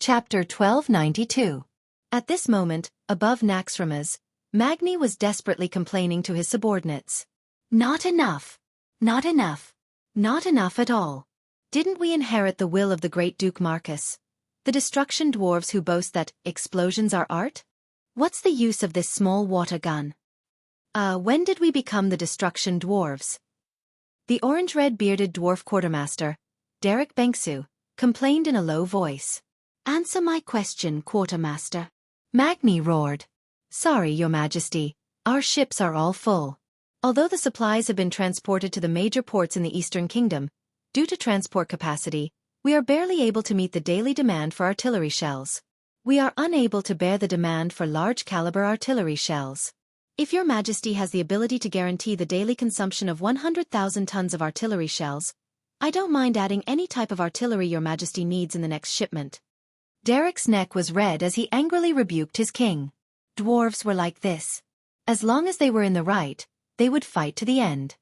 Chapter 1292. At this moment, above Naxxramas, Magni was desperately complaining to his subordinates. Not enough. Not enough. Not enough at all. Didn't we inherit the will of the great Duke Marcus? The destruction dwarves who boast that explosions are art? What's the use of this small water gun? When did we become the destruction dwarves? The orange-red bearded dwarf quartermaster, Derek Bengsu, complained in a low voice. Answer my question, quartermaster. Magni roared. Sorry, your majesty, our ships are all full. Although the supplies have been transported to the major ports in the Eastern Kingdom, due to transport capacity, we are barely able to meet the daily demand for artillery shells. We are unable to bear the demand for large-caliber artillery shells. If your majesty has the ability to guarantee the daily consumption of 100,000 tons of artillery shells, I don't mind adding any type of artillery your majesty needs in the next shipment. Derek's neck was red as he angrily rebuked his king. Dwarves were like this. As long as they were in the right, they would fight to the end.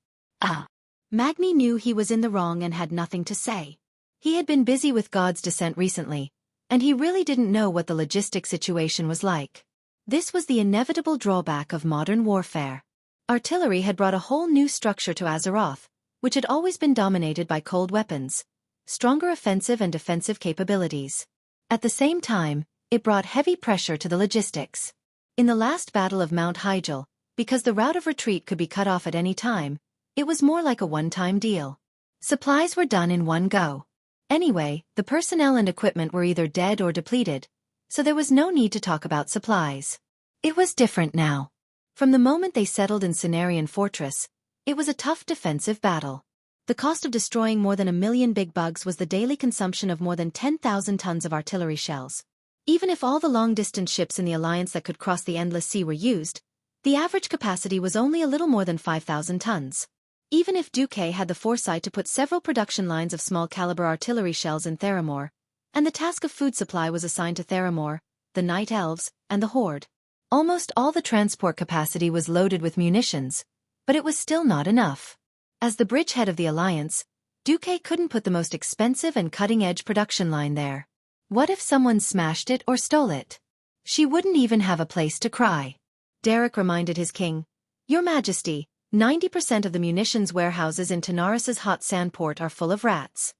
Magni knew he was in the wrong and had nothing to say. He had been busy with God's Descent recently, and he really didn't know what the logistic situation was like. This was the inevitable drawback of modern warfare. Artillery had brought a whole new structure to Azeroth, which had always been dominated by cold weapons, stronger offensive and defensive capabilities. At the same time, it brought heavy pressure to the logistics. In the last battle of Mount Hyjal, because the route of retreat could be cut off at any time, it was more like a one-time deal. Supplies were done in one go. Anyway, the personnel and equipment were either dead or depleted, so there was no need to talk about supplies. It was different now. From the moment they settled in Cenarian Fortress, it was a tough defensive battle. The cost of destroying more than 1 million big bugs was the daily consumption of more than 10,000 tons of artillery shells. Even if all the long-distance ships in the Alliance that could cross the Endless Sea were used, the average capacity was only a little more than 5,000 tons. Even if Duque had the foresight to put several production lines of small-caliber artillery shells in Theramore, and the task of food supply was assigned to Theramore, the Night Elves, and the Horde. Almost all the transport capacity was loaded with munitions, but it was still not enough. As the bridgehead of the Alliance, Duque couldn't put the most expensive and cutting-edge production line there. What if someone smashed it or stole it? She wouldn't even have a place to cry. Derek reminded his king, Your Majesty, 90% of the munitions warehouses in Tanaris's hot sand port are full of rats.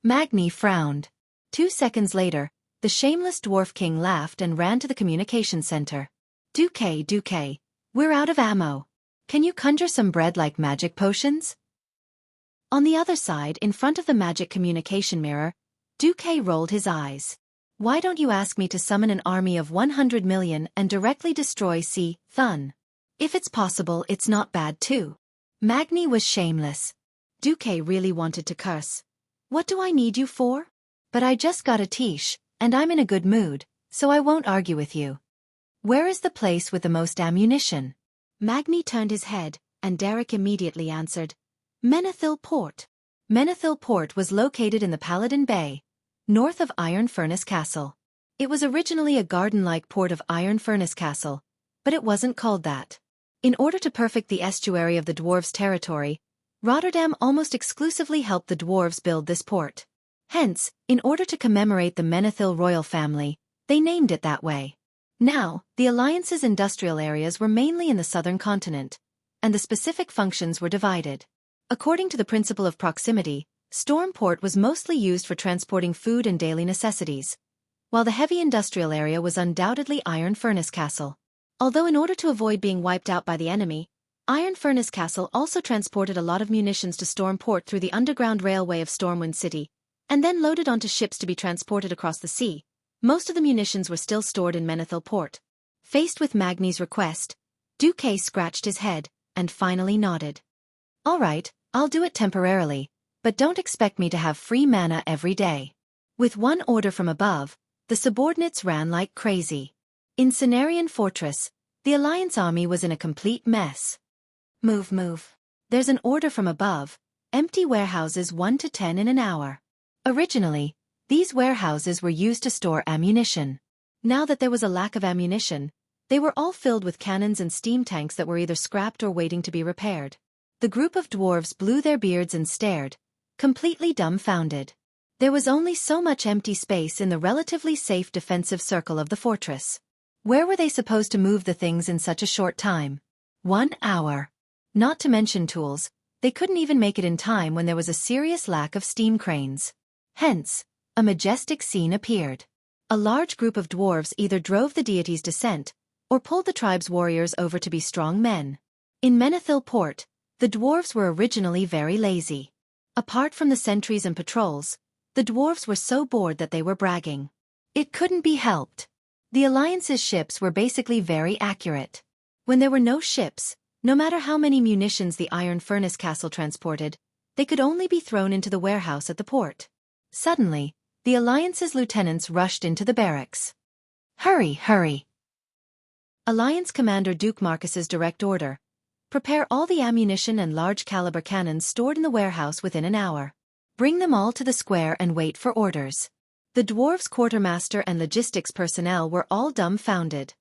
Magni frowned. 2 seconds later, the shameless dwarf king laughed and ran to the communication center. Duque, we're out of ammo. Can you conjure some bread like magic potions? On the other side, in front of the magic communication mirror, Duque rolled his eyes. Why don't you ask me to summon an army of 100 million and directly destroy Thun? If it's possible, it's not bad too. Magni was shameless. Duque really wanted to curse. What do I need you for? But I just got a tiche, and I'm in a good mood, so I won't argue with you. Where is the place with the most ammunition? Magni turned his head, and Derek immediately answered. Menethil Port. Menethil Port was located in the Paladin Bay, north of Iron Furnace Castle. It was originally a garden-like port of Iron Furnace Castle, but it wasn't called that. In order to perfect the estuary of the dwarves' territory, Rotterdam almost exclusively helped the dwarves build this port. Hence, in order to commemorate the Menethil royal family, they named it that way. Now, the Alliance's industrial areas were mainly in the southern continent, and the specific functions were divided. According to the principle of proximity, Stormport was mostly used for transporting food and daily necessities, while the heavy industrial area was undoubtedly Iron Furnace Castle. Although in order to avoid being wiped out by the enemy, Iron Furnace Castle also transported a lot of munitions to Stormport through the underground railway of Stormwind City, and then loaded onto ships to be transported across the sea. Most of the munitions were still stored in Menethil Port. Faced with Magni's request, Duque scratched his head, and finally nodded. All right, I'll do it temporarily, but don't expect me to have free mana every day. With one order from above, the subordinates ran like crazy. In Cenarian Fortress, the Alliance army was in a complete mess. Move. There's an order from above, empty warehouses 1 to 10 in an hour. Originally, these warehouses were used to store ammunition. Now that there was a lack of ammunition, they were all filled with cannons and steam tanks that were either scrapped or waiting to be repaired. The group of dwarves blew their beards and stared, completely dumbfounded. There was only so much empty space in the relatively safe defensive circle of the fortress. Where were they supposed to move the things in such a short time? 1 hour. Not to mention tools, they couldn't even make it in time when there was a serious lack of steam cranes. Hence, a majestic scene appeared. A large group of dwarves either drove the deity's descent, or pulled the tribe's warriors over to be strong men. In Menethil Port, the dwarves were originally very lazy. Apart from the sentries and patrols, the dwarves were so bored that they were bragging. It couldn't be helped. The Alliance's ships were basically very accurate. When there were no ships, no matter how many munitions the Iron Furnace Castle transported, they could only be thrown into the warehouse at the port. Suddenly, the Alliance's lieutenants rushed into the barracks. Hurry, hurry! Alliance Commander Duke Marcus's direct order. Prepare all the ammunition and large-caliber cannons stored in the warehouse within an hour. Bring them all to the square and wait for orders. The dwarves' quartermaster and logistics personnel were all dumbfounded.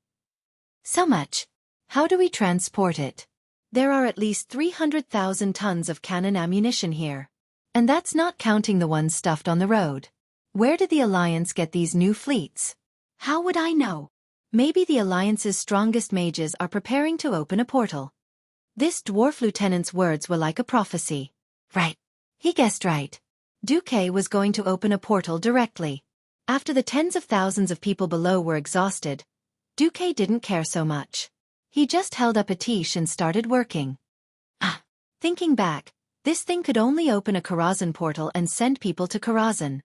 So much. How do we transport it? There are at least 300,000 tons of cannon ammunition here. And that's not counting the ones stuffed on the road. Where did the Alliance get these new fleets? How would I know? Maybe the Alliance's strongest mages are preparing to open a portal. This dwarf lieutenant's words were like a prophecy. Right. He guessed right. Xueqi was going to open a portal directly. After the tens of thousands of people below were exhausted, Xueqi didn't care so much. He just held up a tish and started working. Thinking back, this thing could only open a Karazhan portal and send people to Karazhan.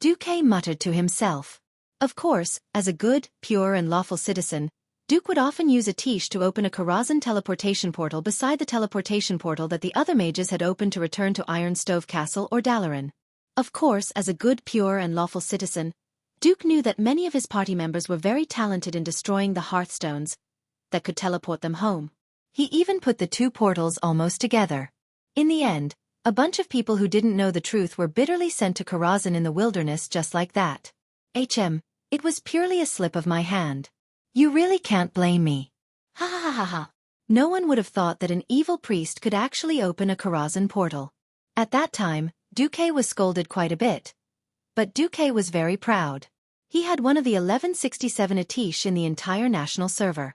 Xueqi muttered to himself. Of course, as a good, pure and lawful citizen, Duke would often use a tish to open a Karazhan teleportation portal beside the teleportation portal that the other mages had opened to return to Iron Stove Castle or Dalaran. Of course, as a good, pure and lawful citizen, Duke knew that many of his party members were very talented in destroying the hearthstones that could teleport them home. He even put the two portals almost together. In the end, a bunch of people who didn't know the truth were bitterly sent to Karazhan in the wilderness just like that. It was purely a slip of my hand. You really can't blame me. Ha ha ha ha ha. No one would have thought that an evil priest could actually open a Karazhan portal. At that time, Xueqi was scolded quite a bit. But Xueqi was very proud. He had one of the 1167 Atish in the entire national server.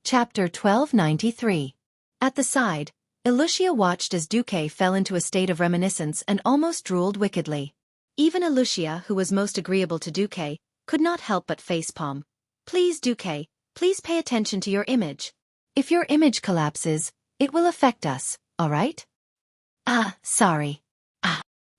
Chapter 1293. At the side, Elucia watched as Xueqi fell into a state of reminiscence and almost drooled wickedly. Even Elucia, who was most agreeable to Xueqi, could not help but facepalm. Please, Xueqi, please pay attention to your image. If your image collapses, it will affect us, all right? Sorry.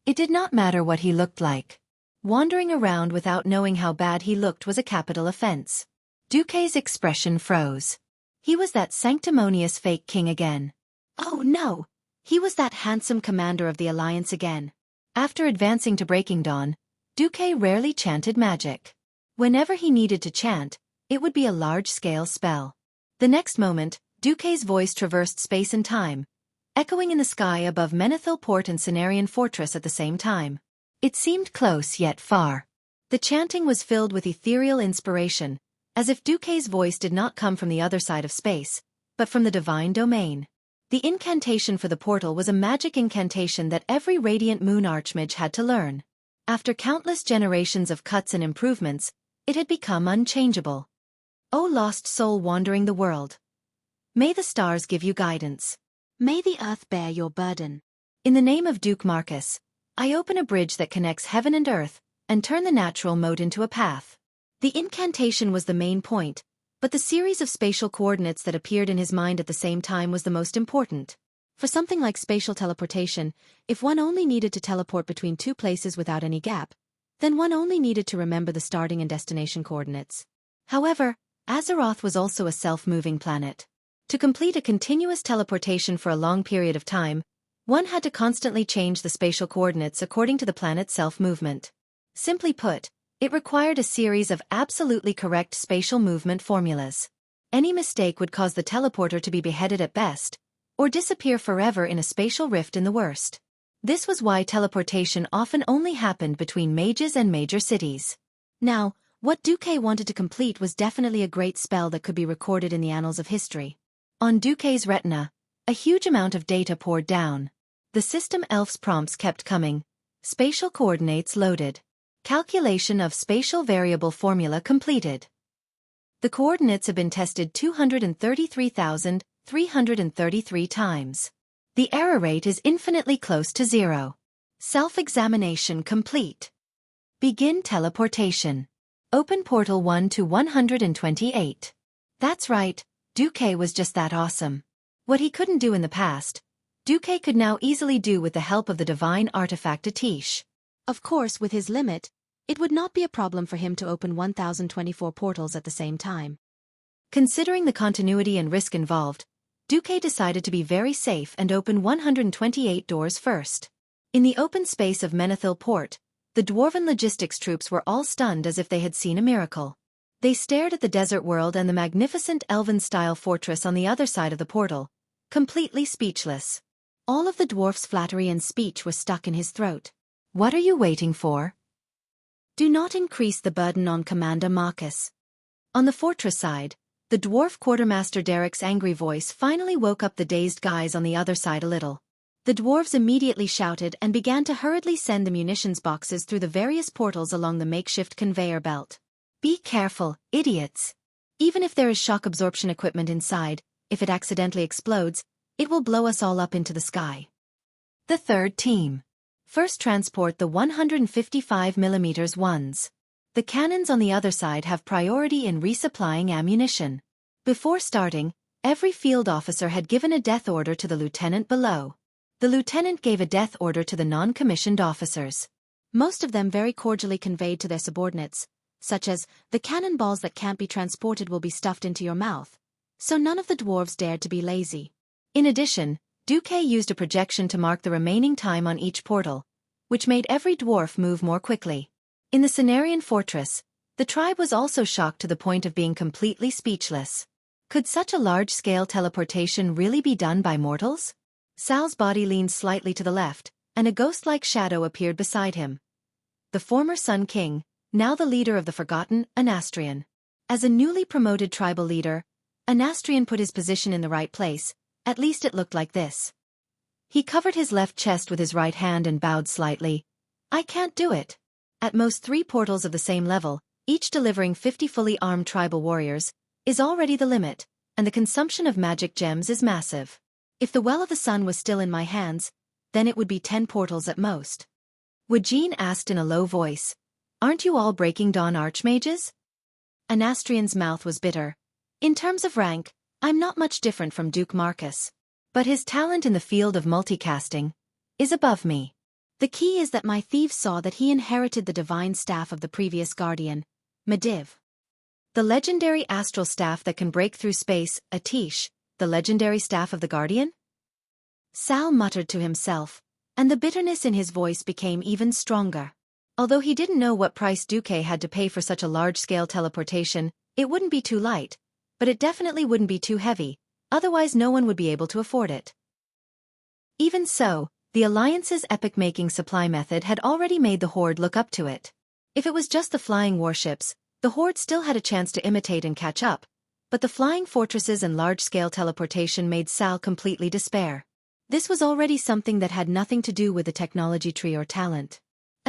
It did not matter what he looked like. Wandering around without knowing how bad he looked was a capital offense. Xueqi's expression froze. He was that sanctimonious fake king again. Oh no! He was that handsome commander of the Alliance again. After advancing to Breaking Dawn, Xueqi rarely chanted magic. Whenever he needed to chant, it would be a large-scale spell. The next moment, Xueqi's voice traversed space and time, echoing in the sky above Menethil Port and Cenarian Fortress at the same time. It seemed close yet far. The chanting was filled with ethereal inspiration, as if Xueqi's voice did not come from the other side of space, but from the divine domain. The incantation for the portal was a magic incantation that every Radiant Moon Archmage had to learn. After countless generations of cuts and improvements, it had become unchangeable. O lost soul wandering the world, may the stars give you guidance. May the earth bear your burden. In the name of Duke Marcus, I open a bridge that connects heaven and earth, and turn the natural mode into a path. The incantation was the main point, but the series of spatial coordinates that appeared in his mind at the same time was the most important. For something like spatial teleportation, if one only needed to teleport between two places without any gap, then one only needed to remember the starting and destination coordinates. However, Azeroth was also a self-moving planet. To complete a continuous teleportation for a long period of time, one had to constantly change the spatial coordinates according to the planet's self-movement. Simply put, it required a series of absolutely correct spatial movement formulas. Any mistake would cause the teleporter to be beheaded at best, or disappear forever in a spatial rift in the worst. This was why teleportation often only happened between mages and major cities. Now, what Xueqi wanted to complete was definitely a great spell that could be recorded in the annals of history. On Xueqi's retina, a huge amount of data poured down. The system elf's prompts kept coming, Spatial coordinates loaded. Calculation of spatial variable formula completed. The coordinates have been tested 233,333 times. The error rate is infinitely close to 0. Self-examination complete. Begin teleportation. Open portal 1 to 128. That's right, Xueqi was just that awesome. What he couldn't do in the past, Xueqi could now easily do with the help of the divine artifact Atish. Of course, with his limit, it would not be a problem for him to open 1024 portals at the same time. Considering the continuity and risk involved, Xueqi decided to be very safe and open 128 doors first. In the open space of Menethil Port, the dwarven logistics troops were all stunned as if they had seen a miracle. They stared at the desert world and the magnificent elven-style fortress on the other side of the portal, completely speechless. All of the dwarf's flattery and speech was stuck in his throat. What are you waiting for? Do not increase the burden on Commander Marcus. On the fortress side, the dwarf quartermaster Derek's angry voice finally woke up the dazed guys on the other side a little. The dwarves immediately shouted and began to hurriedly send the munitions boxes through the various portals along the makeshift conveyor belt. Be careful, idiots. Even if there is shock absorption equipment inside, if it accidentally explodes, it will blow us all up into the sky. The third team. First transport the 155mm ones. The cannons on the other side have priority in resupplying ammunition. Before starting, every field officer had given a death order to the lieutenant below. The lieutenant gave a death order to the non-commissioned officers. Most of them very cordially conveyed to their subordinates, such as, the cannonballs that can't be transported will be stuffed into your mouth. So none of the dwarves dared to be lazy. In addition, Xueqi used a projection to mark the remaining time on each portal, which made every dwarf move more quickly. In the Cenarian fortress, the tribe was also shocked to the point of being completely speechless. Could such a large-scale teleportation really be done by mortals? Sal's body leaned slightly to the left, and a ghost-like shadow appeared beside him. The former Sun King, now the leader of the forgotten Anastrian. As a newly promoted tribal leader, Anastrian put his position in the right place, at least it looked like this. He covered his left chest with his right hand and bowed slightly. I can't do it. At most 3 portals of the same level, each delivering 50 fully armed tribal warriors, is already the limit, and the consumption of magic gems is massive. If the Well of the Sun was still in my hands, then it would be 10 portals at most. Wajin asked in a low voice, Aren't you all Breaking Dawn archmages? Anastrian's mouth was bitter. In terms of rank, I'm not much different from Duke Marcus. But his talent in the field of multicasting is above me. The key is that my thieves saw that he inherited the divine staff of the previous guardian, Mediv. The legendary astral staff that can break through space, Atish, the legendary staff of the guardian? Sal muttered to himself, and the bitterness in his voice became even stronger. Although he didn't know what price Xueqi had to pay for such a large-scale teleportation, it wouldn't be too light, but it definitely wouldn't be too heavy, otherwise no one would be able to afford it. Even so, the Alliance's epic-making supply method had already made the Horde look up to it. If it was just the flying warships, the Horde still had a chance to imitate and catch up, but the flying fortresses and large-scale teleportation made Sal completely despair. This was already something that had nothing to do with the technology tree or talent.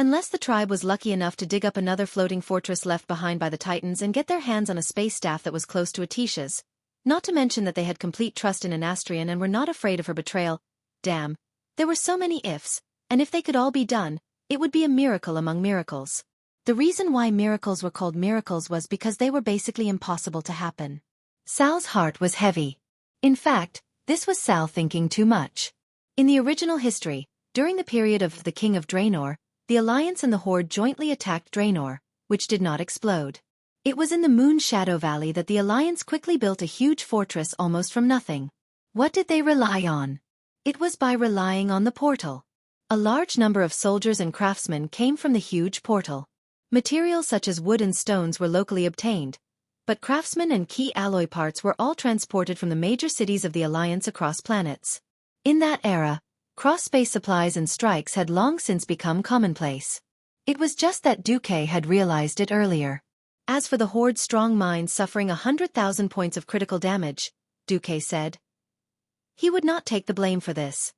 Unless the tribe was lucky enough to dig up another floating fortress left behind by the Titans and get their hands on a space staff that was close to Atish's, not to mention that they had complete trust in Anastrian and were not afraid of her betrayal. Damn, there were so many ifs, and if they could all be done, it would be a miracle among miracles. The reason why miracles were called miracles was because they were basically impossible to happen. Sal's heart was heavy. In fact, this was Sal thinking too much. In the original history, during the period of the King of Draenor, the Alliance and the Horde jointly attacked Draenor, which did not explode. It was in the Moon Shadow Valley that the Alliance quickly built a huge fortress almost from nothing. What did they rely on? It was by relying on the portal. A large number of soldiers and craftsmen came from the huge portal. Materials such as wood and stones were locally obtained, but craftsmen and key alloy parts were all transported from the major cities of the Alliance across planets. In that era, cross-space supplies and strikes had long since become commonplace. It was just that Xueqi had realized it earlier. As for the Horde's strong mind suffering 100,000 points of critical damage, Xueqi said, he would not take the blame for this.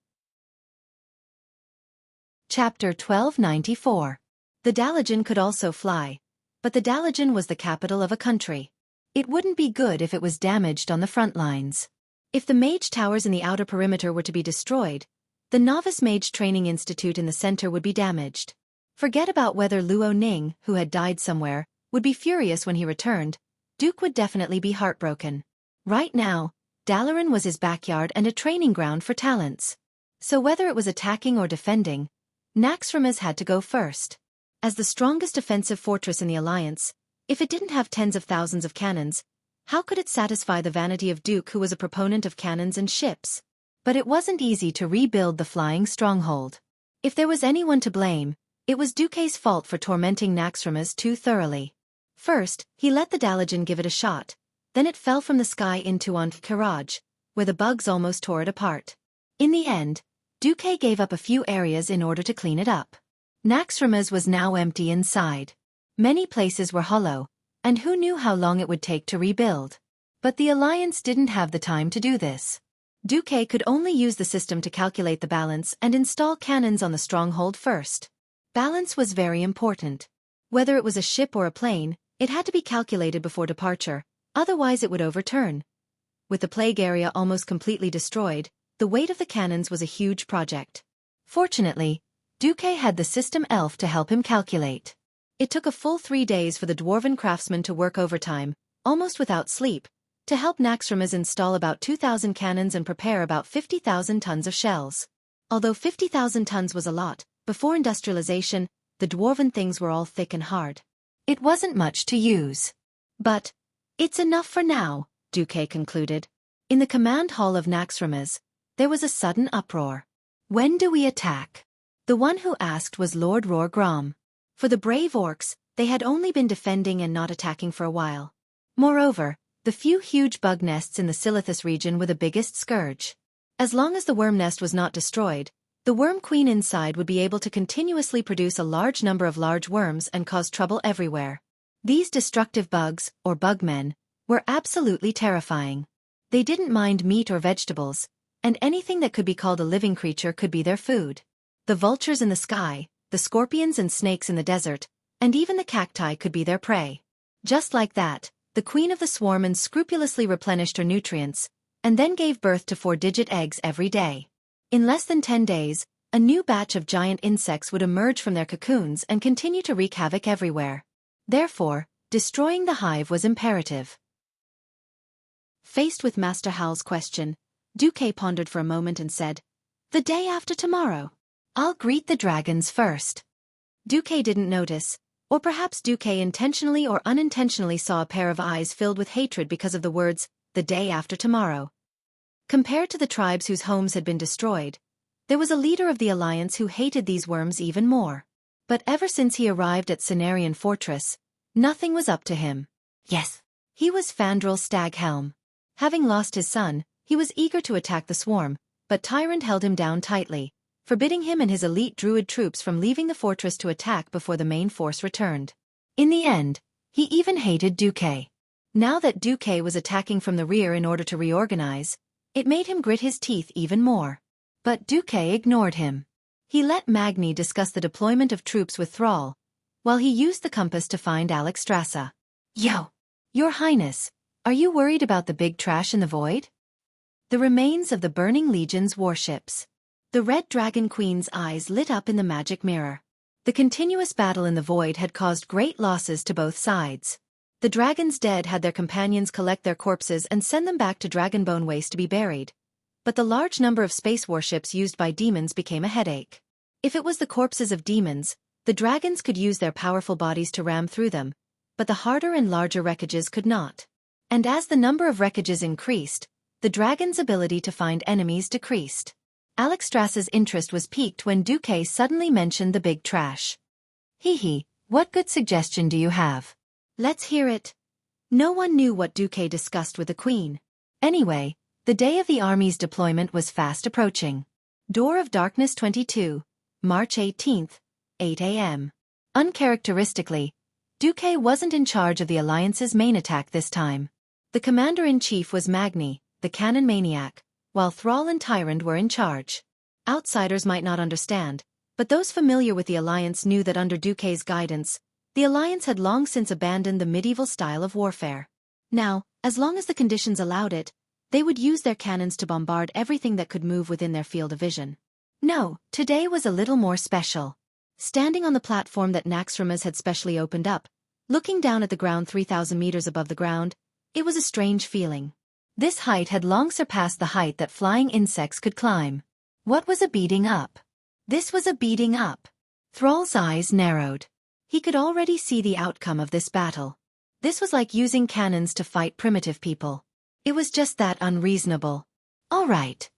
Chapter 1294. The Dalajan could also fly, but the Dalajan was the capital of a country. It wouldn't be good if it was damaged on the front lines. If the mage towers in the outer perimeter were to be destroyed, the Novice Mage Training Institute in the center would be damaged. Forget about whether Luo Ning, who had died somewhere, would be furious when he returned. Duke would definitely be heartbroken. Right now, Dalaran was his backyard and a training ground for talents. So whether it was attacking or defending, Naxxramas had to go first. As the strongest defensive fortress in the Alliance, if it didn't have tens of thousands of cannons, how could it satisfy the vanity of Duke, who was a proponent of cannons and ships? But it wasn't easy to rebuild the flying stronghold. If there was anyone to blame, it was Duke's fault for tormenting Naxxramas too thoroughly. First, he let the Dalajan give it a shot, then it fell from the sky into Karaj, where the bugs almost tore it apart. In the end, Duke gave up a few areas in order to clean it up. Naxxramas was now empty inside. Many places were hollow, and who knew how long it would take to rebuild. But the Alliance didn't have the time to do this. Duke could only use the system to calculate the balance and install cannons on the stronghold first. Balance was very important. Whether it was a ship or a plane, it had to be calculated before departure, otherwise it would overturn. With the plague area almost completely destroyed, the weight of the cannons was a huge project. Fortunately, Duke had the system elf to help him calculate. It took a full 3 days for the dwarven craftsman to work overtime, almost without sleep, to help Naxxramas install about 2,000 cannons and prepare about 50,000 tons of shells. Although 50,000 tons was a lot, before industrialization, the dwarven things were all thick and hard. It wasn't much to use. But it's enough for now, Duke concluded. In the command hall of Naxxramas, there was a sudden uproar. When do we attack? The one who asked was Lord Rorgrom. For the brave orcs, they had only been defending and not attacking for a while. Moreover, the few huge bug nests in the Silithus region were the biggest scourge. As long as the worm nest was not destroyed, the worm queen inside would be able to continuously produce a large number of large worms and cause trouble everywhere. These destructive bugs, or bugmen, were absolutely terrifying. They didn't mind meat or vegetables, and anything that could be called a living creature could be their food. The vultures in the sky, the scorpions and snakes in the desert, and even the cacti could be their prey. Just like that, the queen of the swarm unscrupulously replenished her nutrients, and then gave birth to 4-digit eggs every day. In less than 10 days, a new batch of giant insects would emerge from their cocoons and continue to wreak havoc everywhere. Therefore, destroying the hive was imperative. Faced with Master Howl's question, Duque pondered for a moment and said, "The day after tomorrow. I'll greet the dragons first." Duque didn't notice, or perhaps Duque intentionally or unintentionally saw a pair of eyes filled with hatred because of the words, "the day after tomorrow." Compared to the tribes whose homes had been destroyed, there was a leader of the Alliance who hated these worms even more. But ever since he arrived at Cenarian Fortress, nothing was up to him. Yes, he was Fandral Staghelm. Having lost his son, he was eager to attack the swarm, but Tyrant held him down tightly, forbidding him and his elite druid troops from leaving the fortress to attack before the main force returned. In the end, he even hated Duque. Now that Duque was attacking from the rear in order to reorganize, it made him grit his teeth even more. But Duque ignored him. He let Magni discuss the deployment of troops with Thrall, while he used the compass to find Alexstrasza. "Yo, Your Highness, are you worried about the big trash in the void?" The remains of the Burning Legion's warships. The Red Dragon Queen's eyes lit up in the magic mirror. The continuous battle in the void had caused great losses to both sides. The dragons dead had their companions collect their corpses and send them back to Dragonbone Waste to be buried. But the large number of space warships used by demons became a headache. If it was the corpses of demons, the dragons could use their powerful bodies to ram through them, but the harder and larger wreckages could not. And as the number of wreckages increased, the dragon's ability to find enemies decreased. Alexstrasza's interest was piqued when Duque suddenly mentioned the big trash. "Hee, what good suggestion do you have?" "Let's hear it." No one knew what Duque discussed with the queen. Anyway, the day of the army's deployment was fast approaching. Door of Darkness 22, March 18th, 8 a.m. Uncharacteristically, Duque wasn't in charge of the Alliance's main attack this time. The commander-in-chief was Magni, the cannon maniac, while Thrall and Tyrant were in charge. Outsiders might not understand, but those familiar with the Alliance knew that under Duque's guidance, the Alliance had long since abandoned the medieval style of warfare. Now, as long as the conditions allowed it, they would use their cannons to bombard everything that could move within their field of vision. No, today was a little more special. Standing on the platform that Naxxramas had specially opened up, looking down at the ground 3,000 meters above the ground, it was a strange feeling. This height had long surpassed the height that flying insects could climb. What was a beating up? This was a beating up. Thrall's eyes narrowed. He could already see the outcome of this battle. This was like using cannons to fight primitive people. It was just that unreasonable. All right.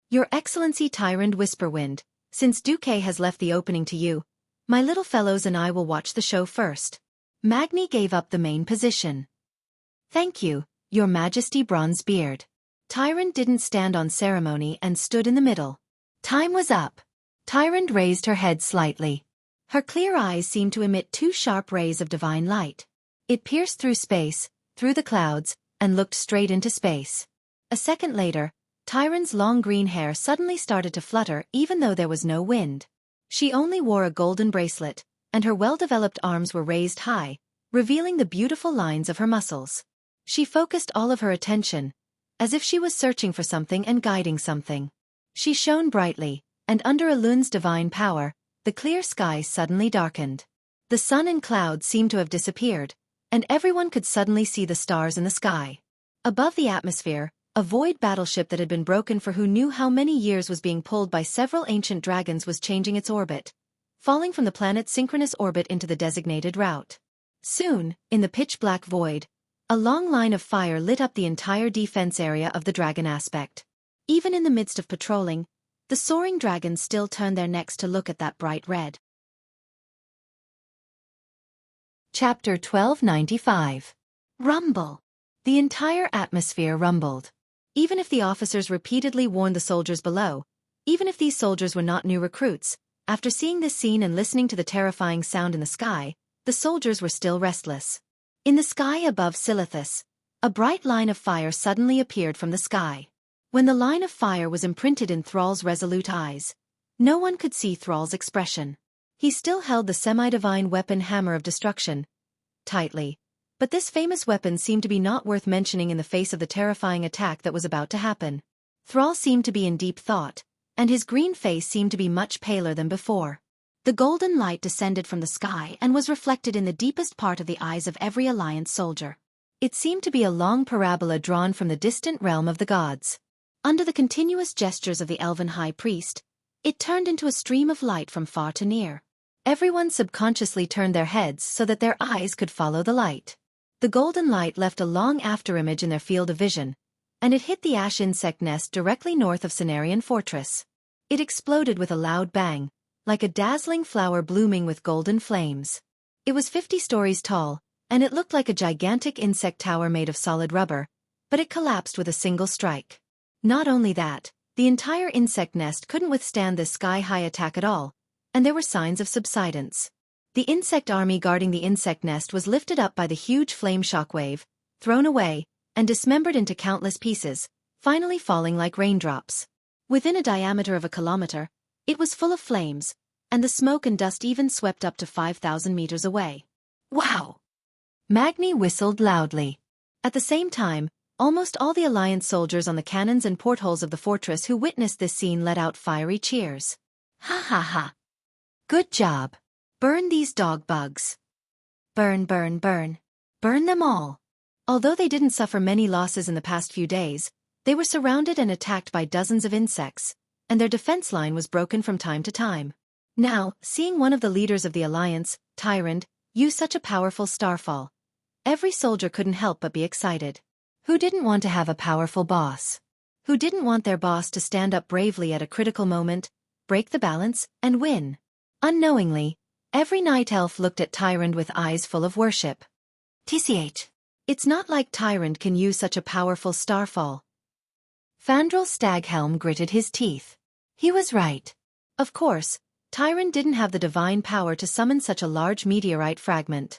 Your Excellency Tyrant Whisperwind, since Duque has left the opening to you, my little fellows and I will watch the show first. Magni gave up the main position. Thank you, Your Majesty Bronzebeard. Tyrant didn't stand on ceremony and stood in the middle. Time was up. Tyrant raised her head slightly. Her clear eyes seemed to emit two sharp rays of divine light. It pierced through space, through the clouds, and looked straight into space. A second later, Tyrant's long green hair suddenly started to flutter even though there was no wind. She only wore a golden bracelet, and her well-developed arms were raised high, revealing the beautiful lines of her muscles. She focused all of her attention, as if she was searching for something and guiding something. She shone brightly, and under Elun's divine power, the clear sky suddenly darkened. The sun and clouds seemed to have disappeared, and everyone could suddenly see the stars in the sky. Above the atmosphere, a void battleship that had been broken for who knew how many years was being pulled by several ancient dragons was changing its orbit, falling from the planet's synchronous orbit into the designated route. Soon, in the pitch-black void, a long line of fire lit up the entire defense area of the dragon aspect. Even in the midst of patrolling, the soaring dragons still turned their necks to look at that bright red. Chapter 1295. Rumble. The entire atmosphere rumbled. Even if the officers repeatedly warned the soldiers below, even if these soldiers were not new recruits, after seeing this scene and listening to the terrifying sound in the sky, the soldiers were still restless. In the sky above Silithus, a bright line of fire suddenly appeared from the sky. When the line of fire was imprinted in Thrall's resolute eyes, no one could see Thrall's expression. He still held the semi-divine weapon Hammer of Destruction tightly, but this famous weapon seemed to be not worth mentioning in the face of the terrifying attack that was about to happen. Thrall seemed to be in deep thought, and his green face seemed to be much paler than before. The golden light descended from the sky and was reflected in the deepest part of the eyes of every Alliance soldier. It seemed to be a long parabola drawn from the distant realm of the gods. Under the continuous gestures of the elven high priest, it turned into a stream of light from far to near. Everyone subconsciously turned their heads so that their eyes could follow the light. The golden light left a long afterimage in their field of vision, and it hit the ash insect nest directly north of Cenarian Fortress. It exploded with a loud bang, like a dazzling flower blooming with golden flames. It was 50 stories tall, and it looked like a gigantic insect tower made of solid rubber, but it collapsed with a single strike. Not only that, the entire insect nest couldn't withstand this sky-high attack at all, and there were signs of subsidence. The insect army guarding the insect nest was lifted up by the huge flame shockwave, thrown away, and dismembered into countless pieces, finally falling like raindrops. Within a diameter of a kilometer, it was full of flames, and the smoke and dust even swept up to 5,000 meters away. Wow! Magni whistled loudly. At the same time, almost all the Alliance soldiers on the cannons and portholes of the fortress who witnessed this scene let out fiery cheers. Ha ha ha! Good job! Burn these dog bugs. Burn, burn, burn. Burn them all. Although they didn't suffer many losses in the past few days, they were surrounded and attacked by dozens of insects, and their defense line was broken from time to time. Now, seeing one of the leaders of the Alliance, Tyrant, use such a powerful starfall, every soldier couldn't help but be excited. Who didn't want to have a powerful boss? Who didn't want their boss to stand up bravely at a critical moment, break the balance, and win? Unknowingly, every night elf looked at Tyrant with eyes full of worship. TCH. It's not like Tyrant can use such a powerful starfall. Fandral Staghelm gritted his teeth. He was right. Of course, Tyrant didn't have the divine power to summon such a large meteorite fragment.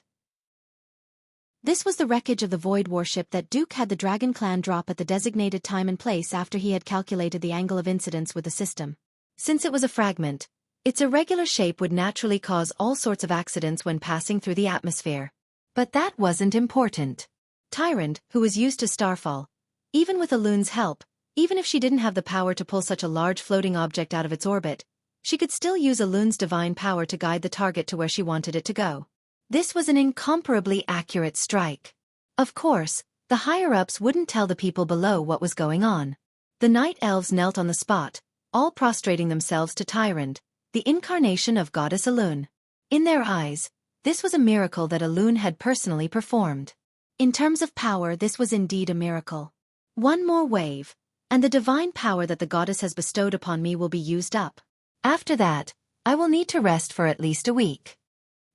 This was the wreckage of the Void warship that Duke had the Dragon Clan drop at the designated time and place after he had calculated the angle of incidence with the system. Since it was a fragment, its irregular shape would naturally cause all sorts of accidents when passing through the atmosphere. But that wasn't important. Tyrant, who was used to starfall, even with Elun's help, even if she didn't have the power to pull such a large floating object out of its orbit, she could still use Elun's divine power to guide the target to where she wanted it to go. This was an incomparably accurate strike. Of course, the higher-ups wouldn't tell the people below what was going on. The night elves knelt on the spot, all prostrating themselves to Tyrant, the incarnation of goddess Elun. In their eyes, this was a miracle that Elun had personally performed. In terms of power, this was indeed a miracle. One more wave, and the divine power that the goddess has bestowed upon me will be used up. After that, I will need to rest for at least a week.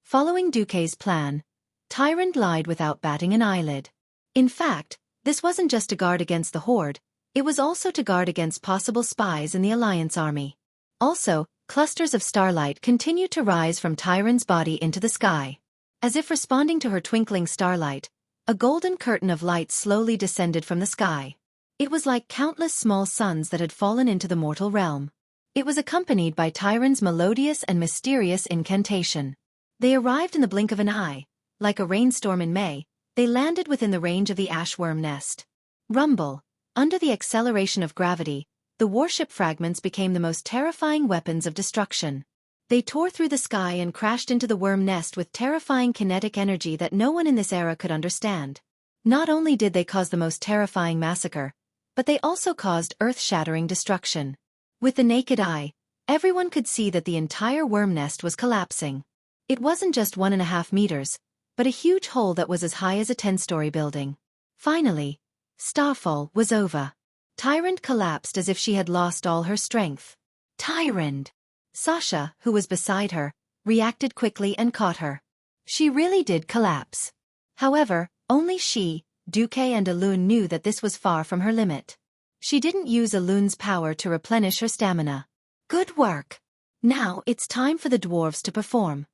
Following Duque's plan, Tyrant lied without batting an eyelid. In fact, this wasn't just to guard against the Horde, it was also to guard against possible spies in the Alliance army. Also, clusters of starlight continued to rise from Tyrant's body into the sky. As if responding to her twinkling starlight, a golden curtain of light slowly descended from the sky. It was like countless small suns that had fallen into the mortal realm. It was accompanied by Tyrant's melodious and mysterious incantation. They arrived in the blink of an eye. Like a rainstorm in May, they landed within the range of the ashworm nest. Rumble. Under the acceleration of gravity, the warship fragments became the most terrifying weapons of destruction. They tore through the sky and crashed into the worm nest with terrifying kinetic energy that no one in this era could understand. Not only did they cause the most terrifying massacre, but they also caused earth-shattering destruction. With the naked eye, everyone could see that the entire worm nest was collapsing. It wasn't just 1.5 meters, but a huge hole that was as high as a 10-story building. Finally, Starfall was over. Tyrant collapsed as if she had lost all her strength. Tyrant! Sasha, who was beside her, reacted quickly and caught her. She really did collapse. However, only she, Duque and Elun knew that this was far from her limit. She didn't use Elun's power to replenish her stamina. Good work! Now it's time for the dwarves to perform.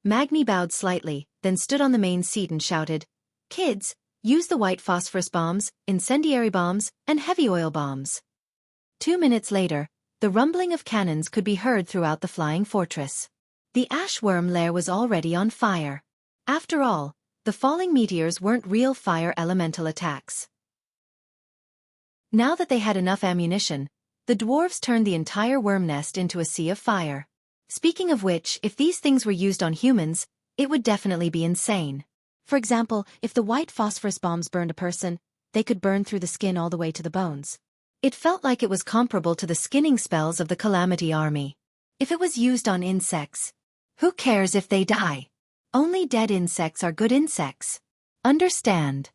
Magni bowed slightly, then stood on the main seat and shouted, "Kids, use the white phosphorus bombs, incendiary bombs, and heavy oil bombs." 2 minutes later, the rumbling of cannons could be heard throughout the flying fortress. The ashworm lair was already on fire. After all, the falling meteors weren't real fire elemental attacks. Now that they had enough ammunition, the dwarves turned the entire worm nest into a sea of fire. Speaking of which, if these things were used on humans, it would definitely be insane. For example, if the white phosphorus bombs burned a person, they could burn through the skin all the way to the bones. It felt like it was comparable to the skinning spells of the Calamity Army. If it was used on insects, who cares if they die? Only dead insects are good insects. Understand?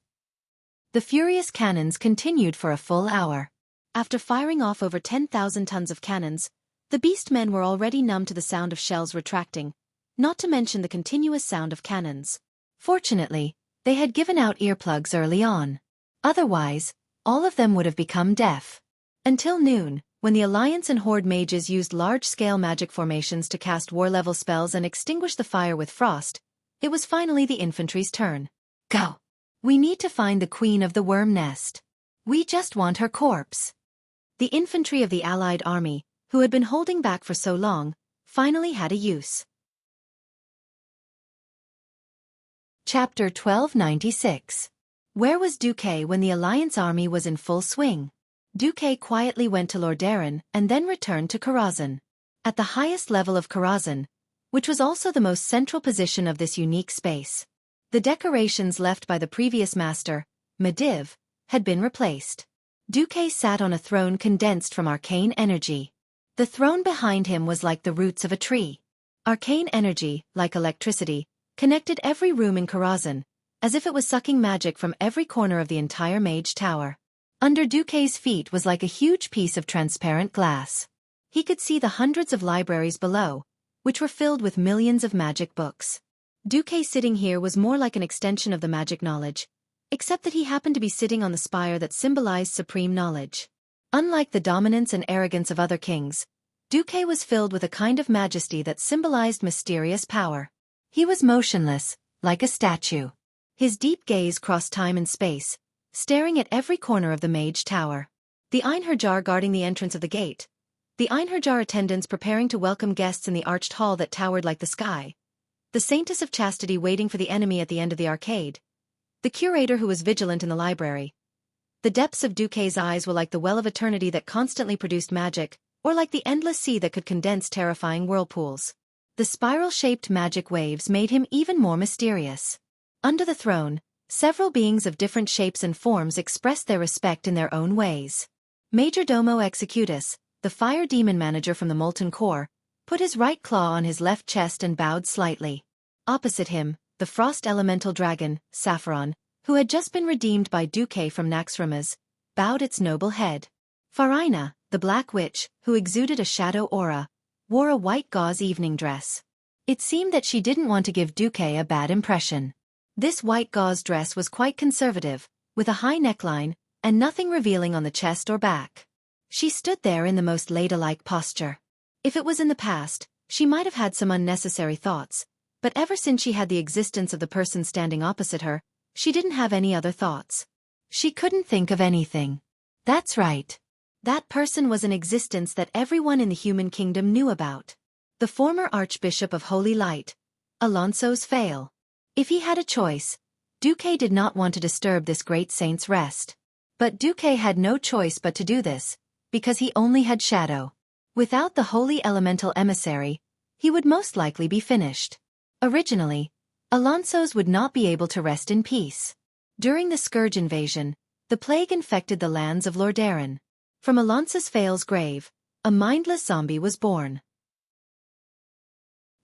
The furious cannons continued for a full hour. After firing off over 10,000 tons of cannons, the beastmen were already numb to the sound of shells retracting, not to mention the continuous sound of cannons. Fortunately, they had given out earplugs early on. Otherwise, all of them would have become deaf. Until noon, when the Alliance and Horde mages used large-scale magic formations to cast war-level spells and extinguish the fire with frost, it was finally the infantry's turn. Go! We need to find the queen of the worm nest. We just want her corpse. The infantry of the allied army, who had been holding back for so long, finally had a use. Chapter 1296. Where was Duque when the Alliance army was in full swing? Duque quietly went to Lordaeron and then returned to Karazhan. At the highest level of Karazhan, which was also the most central position of this unique space, the decorations left by the previous master, Medivh, had been replaced. Duque sat on a throne condensed from arcane energy. The throne behind him was like the roots of a tree. Arcane energy, like electricity, connected every room in Karazhan, as if it was sucking magic from every corner of the entire mage tower. Under Duque's feet was like a huge piece of transparent glass. He could see the hundreds of libraries below, which were filled with millions of magic books. Duque sitting here was more like an extension of the magic knowledge, except that he happened to be sitting on the spire that symbolized supreme knowledge. Unlike the dominance and arrogance of other kings, Duque was filled with a kind of majesty that symbolized mysterious power. He was motionless, like a statue. His deep gaze crossed time and space, staring at every corner of the mage tower. The Einherjar guarding the entrance of the gate, the Einherjar attendants preparing to welcome guests in the arched hall that towered like the sky, the Saintess of Chastity waiting for the enemy at the end of the arcade, the curator who was vigilant in the library. The depths of Xueqi's eyes were like the well of eternity that constantly produced magic, or like the endless sea that could condense terrifying whirlpools. The spiral-shaped magic waves made him even more mysterious. Under the throne, several beings of different shapes and forms expressed their respect in their own ways. Majordomo Executus, the fire demon manager from the Molten Core, put his right claw on his left chest and bowed slightly. Opposite him, the frost elemental dragon, Sapphiron, who had just been redeemed by Xueqi from Naxxramas, bowed its noble head. Farina, the black witch, who exuded a shadow aura, wore a white gauze evening dress. It seemed that she didn't want to give Xueqi a bad impression. This white gauze dress was quite conservative, with a high neckline, and nothing revealing on the chest or back. She stood there in the most ladylike posture. If it was in the past, she might have had some unnecessary thoughts, but ever since she had the existence of the person standing opposite her, she didn't have any other thoughts. She couldn't think of anything. That's right. That person was an existence that everyone in the human kingdom knew about. The former Archbishop of Holy Light, Alonso's Fail. If he had a choice, Xueqi did not want to disturb this great saint's rest. But Xueqi had no choice but to do this, because he only had shadow. Without the holy elemental emissary, he would most likely be finished. Originally, Alonso's would not be able to rest in peace. During the Scourge invasion, the plague infected the lands of Lordaeron. From Alonso's Fail's grave, a mindless zombie was born.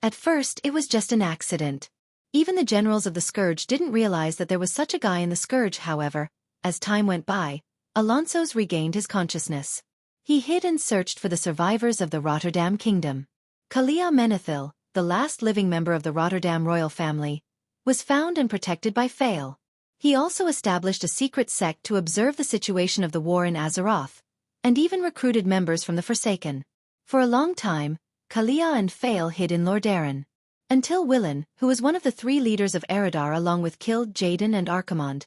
At first it was just an accident. Even the generals of the Scourge didn't realize that there was such a guy in the Scourge. However, as time went by, Alonso's regained his consciousness. He hid and searched for the survivors of the Rotterdam kingdom. Kalia Menethil, the last living member of the Rotterdam royal family, was found and protected by Fail. He also established a secret sect to observe the situation of the war in Azeroth, and even recruited members from the Forsaken. For a long time, Kalia and Fail hid in Lordaeron. Until Willan, who was one of the three leaders of Eredar along with killed Jaden and Archimonde,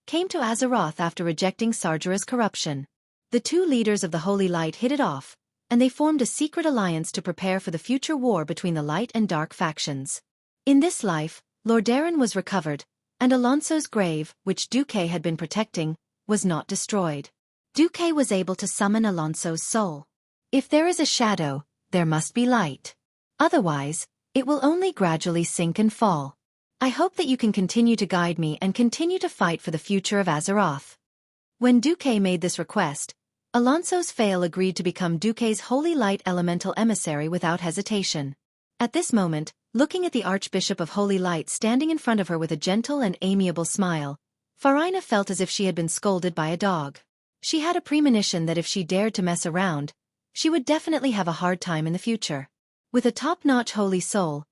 came to Azeroth after rejecting Sargera's corruption. The two leaders of the Holy Light hit it off, and they formed a secret alliance to prepare for the future war between the Light and Dark factions. In this life, Lordaeron was recovered, and Alonso's grave, which Xueqi had been protecting, was not destroyed. Xueqi was able to summon Alonso's soul. If there is a shadow, there must be light. Otherwise, it will only gradually sink and fall. I hope that you can continue to guide me and continue to fight for the future of Azeroth. When Xueqi made this request, Alonso's Fail agreed to become Xueqi's Holy Light elemental emissary without hesitation. At this moment, looking at the Archbishop of Holy Light standing in front of her with a gentle and amiable smile, Farina felt as if she had been scolded by a dog. She had a premonition that if she dared to mess around, she would definitely have a hard time in the future. With a top-notch holy soul,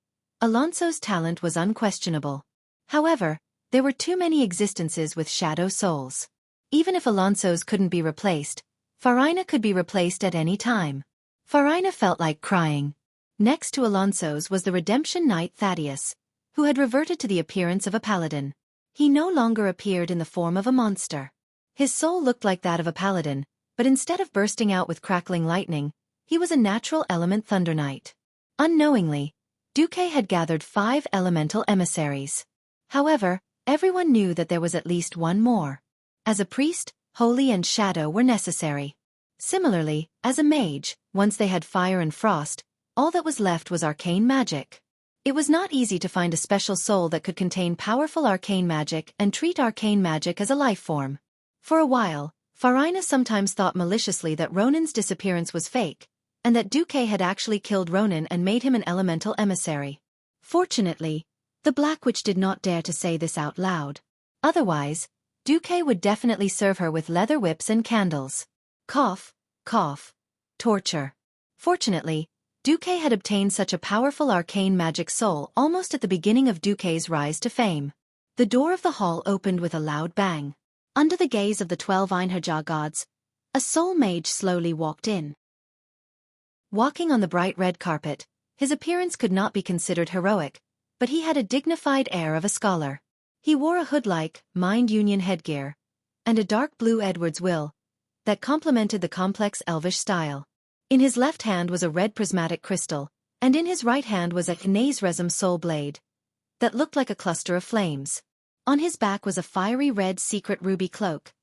Alonso's talent was unquestionable. However, there were too many existences with shadow souls. Even if Alonso's couldn't be replaced, Farina could be replaced at any time. Farina felt like crying. Next to Alonso's was the Redemption Knight Thaddeus, who had reverted to the appearance of a paladin. He no longer appeared in the form of a monster. His soul looked like that of a paladin, but instead of bursting out with crackling lightning, he was a natural element Thunder Knight. Unknowingly, Xueqi had gathered 5 elemental emissaries. However, everyone knew that there was at least one more. As a priest, Holy and Shadow were necessary. Similarly, as a mage, once they had fire and frost, all that was left was arcane magic. It was not easy to find a special soul that could contain powerful arcane magic and treat arcane magic as a life form. For a while, Farina sometimes thought maliciously that Ronan's disappearance was fake, and that Xueqi had actually killed Ronan and made him an elemental emissary. Fortunately, the Black Witch did not dare to say this out loud. Otherwise, Xueqi would definitely serve her with leather whips and candles. Cough, cough, torture. Fortunately, Xueqi had obtained such a powerful arcane magic soul almost at the beginning of Xueqi's rise to fame. The door of the hall opened with a loud bang. Under the gaze of the 12 Einherjar gods, a soul mage slowly walked in. Walking on the bright red carpet, his appearance could not be considered heroic, but he had a dignified air of a scholar. He wore a hood-like, Mind Union headgear, and a dark blue Edward's will, that complemented the complex elvish style. In his left hand was a red prismatic crystal, and in his right hand was a Hne's resin soul blade that looked like a cluster of flames. On his back was a fiery red secret ruby cloak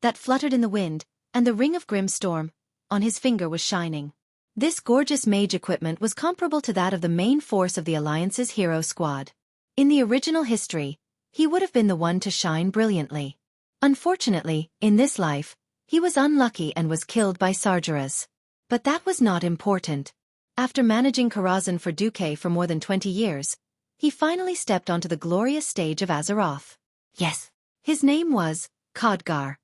that fluttered in the wind, and the ring of grim storm on his finger was shining. This gorgeous mage equipment was comparable to that of the main force of the Alliance's hero squad. In the original history, he would have been the one to shine brilliantly. Unfortunately, in this life, he was unlucky and was killed by Sargeras. But that was not important. After managing Karazhan for Xueqi for more than 20 years, he finally stepped onto the glorious stage of Azeroth. Yes, his name was Khadgar.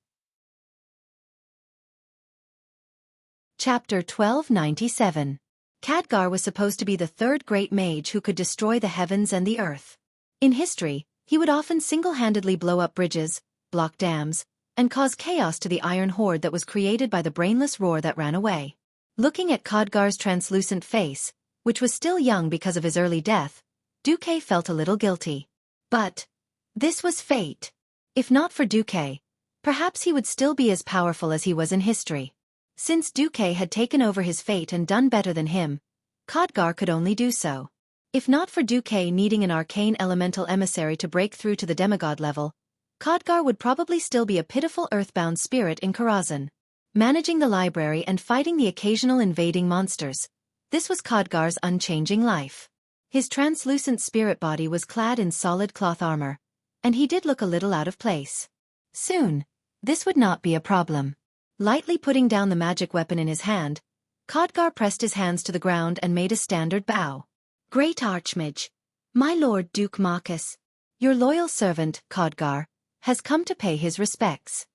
Chapter 1297. Khadgar was supposed to be the third great mage who could destroy the heavens and the earth. In history, he would often single-handedly blow up bridges, block dams, and cause chaos to the iron horde that was created by the brainless roar that ran away. Looking at Khadgar's translucent face, which was still young because of his early death, Xueqi felt a little guilty. But this was fate. If not for Xueqi, perhaps he would still be as powerful as he was in history. Since Xueqi had taken over his fate and done better than him, Khadgar could only do so. If not for Xueqi needing an arcane elemental emissary to break through to the demigod level, Khadgar would probably still be a pitiful earthbound spirit in Karazhan. Managing the library and fighting the occasional invading monsters, this was Khadgar's unchanging life. His translucent spirit body was clad in solid cloth armor, and he did look a little out of place. Soon, this would not be a problem. Lightly putting down the magic weapon in his hand, Khadgar pressed his hands to the ground and made a standard bow. Great Archmage, my lord Duke Marcus, your loyal servant, Khadgar, has come to pay his respects.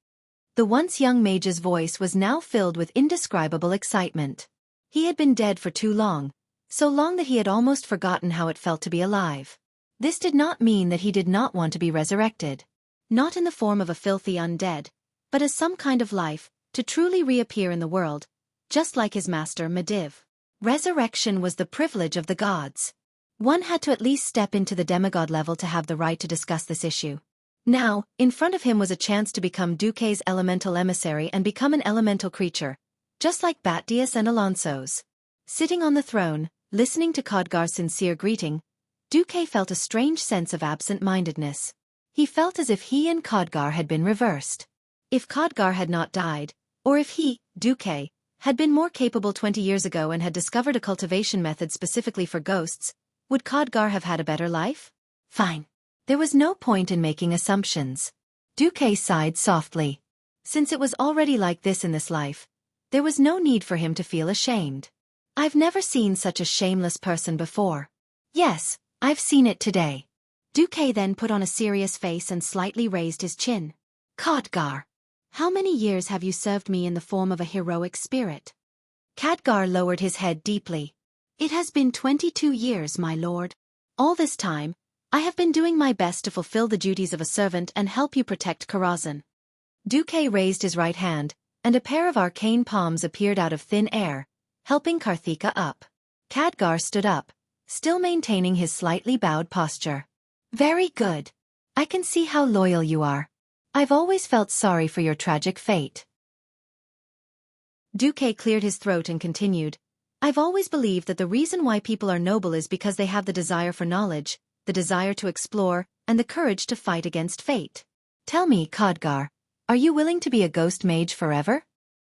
The once young mage's voice was now filled with indescribable excitement. He had been dead for too long, so long that he had almost forgotten how it felt to be alive. This did not mean that he did not want to be resurrected. Not in the form of a filthy undead, but as some kind of life, to truly reappear in the world, just like his master Medivh. Resurrection was the privilege of the gods. One had to at least step into the demigod level to have the right to discuss this issue. Now, in front of him was a chance to become Xueqi's elemental emissary and become an elemental creature, just like Batdius and Alonso's. Sitting on the throne, listening to Khadgar's sincere greeting, Xueqi felt a strange sense of absent-mindedness. He felt as if he and Khadgar had been reversed. If Khadgar had not died, or if he, Xueqi, had been more capable 20 years ago and had discovered a cultivation method specifically for ghosts, would Khadgar have had a better life? Fine. There was no point in making assumptions. Xueqi sighed softly. Since it was already like this in this life, there was no need for him to feel ashamed. I've never seen such a shameless person before. Yes, I've seen it today. Xueqi then put on a serious face and slightly raised his chin. Khadgar, how many years have you served me in the form of a heroic spirit? Khadgar lowered his head deeply. It has been 22 years, my lord. All this time, I have been doing my best to fulfill the duties of a servant and help you protect Karazhan. Xueqi raised his right hand, and a pair of arcane palms appeared out of thin air, helping Karthika up. Khadgar stood up, still maintaining his slightly bowed posture. Very good. I can see how loyal you are. I've always felt sorry for your tragic fate. Xueqi cleared his throat and continued. I've always believed that the reason why people are noble is because they have the desire for knowledge, the desire to explore, and the courage to fight against fate. Tell me, Khadgar, are you willing to be a ghost mage forever?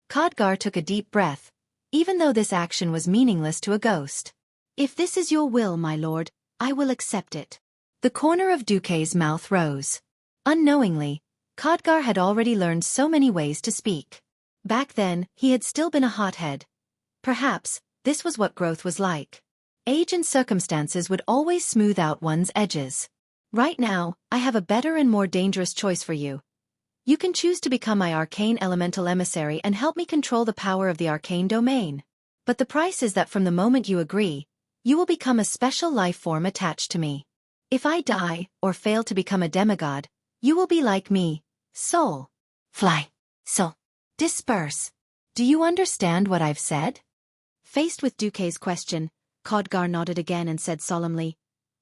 Khadgar took a deep breath, even though this action was meaningless to a ghost. If this is your will, my lord, I will accept it. The corner of Xueqi's mouth rose. Unknowingly, Khadgar had already learned so many ways to speak. Back then, he had still been a hothead. Perhaps, this was what growth was like. Age and circumstances would always smooth out one's edges. Right now, I have a better and more dangerous choice for you. You can choose to become my arcane elemental emissary and help me control the power of the arcane domain. But the price is that from the moment you agree, you will become a special life form attached to me. If I die, or fail to become a demigod, you will be like me. Soul. Fly. Soul. Disperse. Do you understand what I've said? Faced with Xueqi's question, Khadgar nodded again and said solemnly,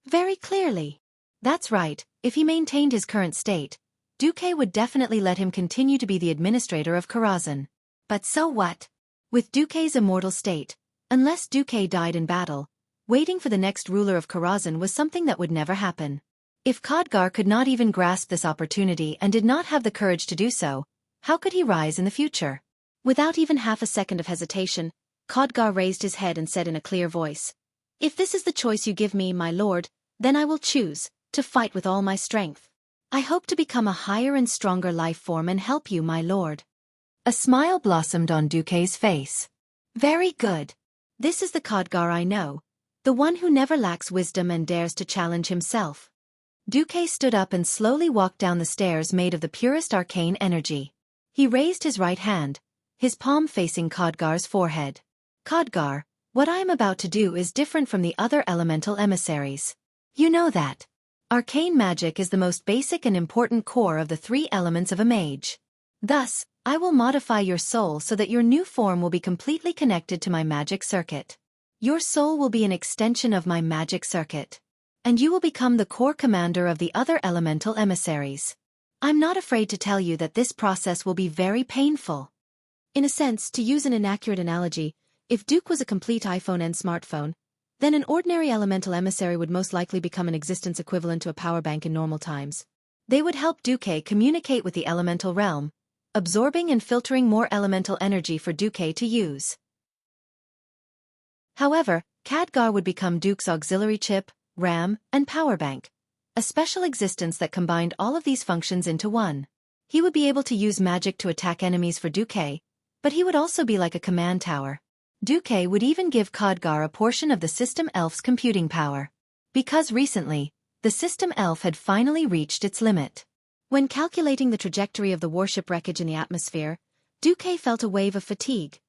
very clearly. That's right, if he maintained his current state, Xueqi would definitely let him continue to be the administrator of Karazhan. But so what? With Duque's immortal state, unless Duque died in battle, waiting for the next ruler of Karazhan was something that would never happen. If Khadgar could not even grasp this opportunity and did not have the courage to do so, how could he rise in the future? Without even half a second of hesitation, Khadgar raised his head and said in a clear voice, "If this is the choice you give me, my lord, then I will choose to fight with all my strength. I hope to become a higher and stronger life form and help you, my lord." A smile blossomed on Duque's face. "Very good. This is the Khadgar I know, the one who never lacks wisdom and dares to challenge himself." Duque stood up and slowly walked down the stairs made of the purest arcane energy. He raised his right hand, his palm facing Khadgar's forehead. "Khadgar, what I am about to do is different from the other elemental emissaries. You know that. Arcane magic is the most basic and important core of the three elements of a mage. Thus, I will modify your soul so that your new form will be completely connected to my magic circuit. Your soul will be an extension of my magic circuit. And you will become the core commander of the other elemental emissaries. I'm not afraid to tell you that this process will be very painful." In a sense, to use an inaccurate analogy, if Duke was a complete iPhone and smartphone, then an ordinary elemental emissary would most likely become an existence equivalent to a power bank in normal times. They would help Duque communicate with the elemental realm, absorbing and filtering more elemental energy for Duque to use. However, Khadgar would become Duke's auxiliary chip, RAM, and power bank, a special existence that combined all of these functions into one. He would be able to use magic to attack enemies for Duque, but he would also be like a command tower. Duque would even give Khadgar a portion of the system elf's computing power. Because recently, the system elf had finally reached its limit. When calculating the trajectory of the warship wreckage in the atmosphere, Duque felt a wave of fatigue.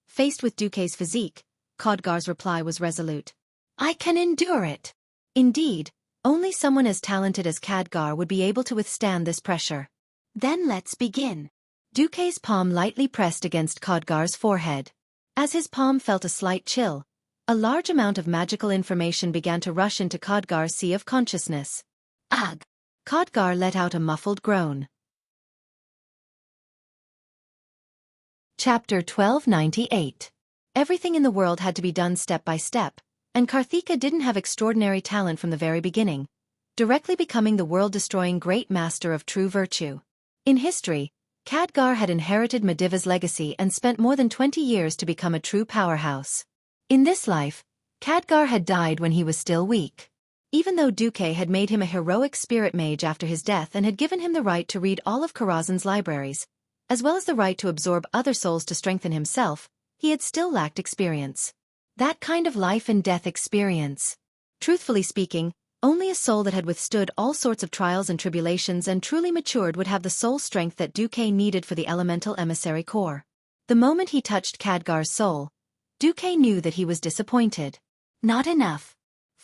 Faced with Duque's physique, Khadgar's reply was resolute. "I can endure it." Indeed, only someone as talented as Khadgar would be able to withstand this pressure. "Then let's begin." Duque's palm lightly pressed against Khadgar's forehead. As his palm felt a slight chill, a large amount of magical information began to rush into Khadgar's sea of consciousness. "Ugh!" Khadgar let out a muffled groan. Chapter 1298. Everything in the world had to be done step by step, and Karthika didn't have extraordinary talent from the very beginning, directly becoming the world-destroying great master of true virtue. In history, Khadgar had inherited Mediva's legacy and spent more than 20 years to become a true powerhouse. In this life, Khadgar had died when he was still weak. Even though Duque had made him a heroic spirit mage after his death and had given him the right to read all of Karazhan's libraries, as well as the right to absorb other souls to strengthen himself, he had still lacked experience. That kind of life and death experience. Truthfully speaking, only a soul that had withstood all sorts of trials and tribulations and truly matured would have the soul strength that Duque needed for the elemental emissary core. The moment he touched Khadgar's soul, Duque knew that he was disappointed. Not enough.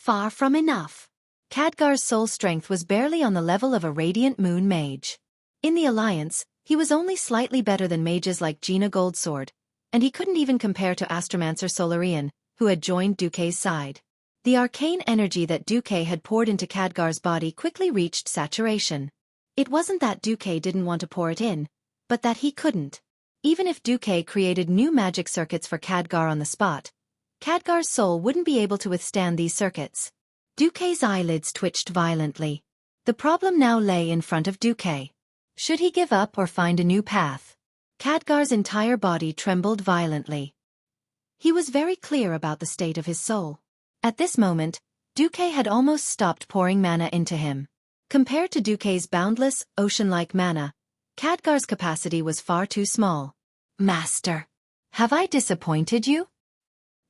Far from enough. Khadgar's soul strength was barely on the level of a radiant moon mage. In the alliance, he was only slightly better than mages like Gina Goldsword, and he couldn't even compare to Astromancer Solarian, who had joined Duque's side. The arcane energy that Duque had poured into Khadgar's body quickly reached saturation. It wasn't that Duque didn't want to pour it in, but that he couldn't. Even if Duque created new magic circuits for Khadgar on the spot, Khadgar's soul wouldn't be able to withstand these circuits. Duque's eyelids twitched violently. The problem now lay in front of Duque. Should he give up or find a new path? Khadgar's entire body trembled violently. He was very clear about the state of his soul. At this moment, Duque had almost stopped pouring mana into him. Compared to Duque's boundless, ocean-like mana, Khadgar's capacity was far too small. "Master, have I disappointed you?"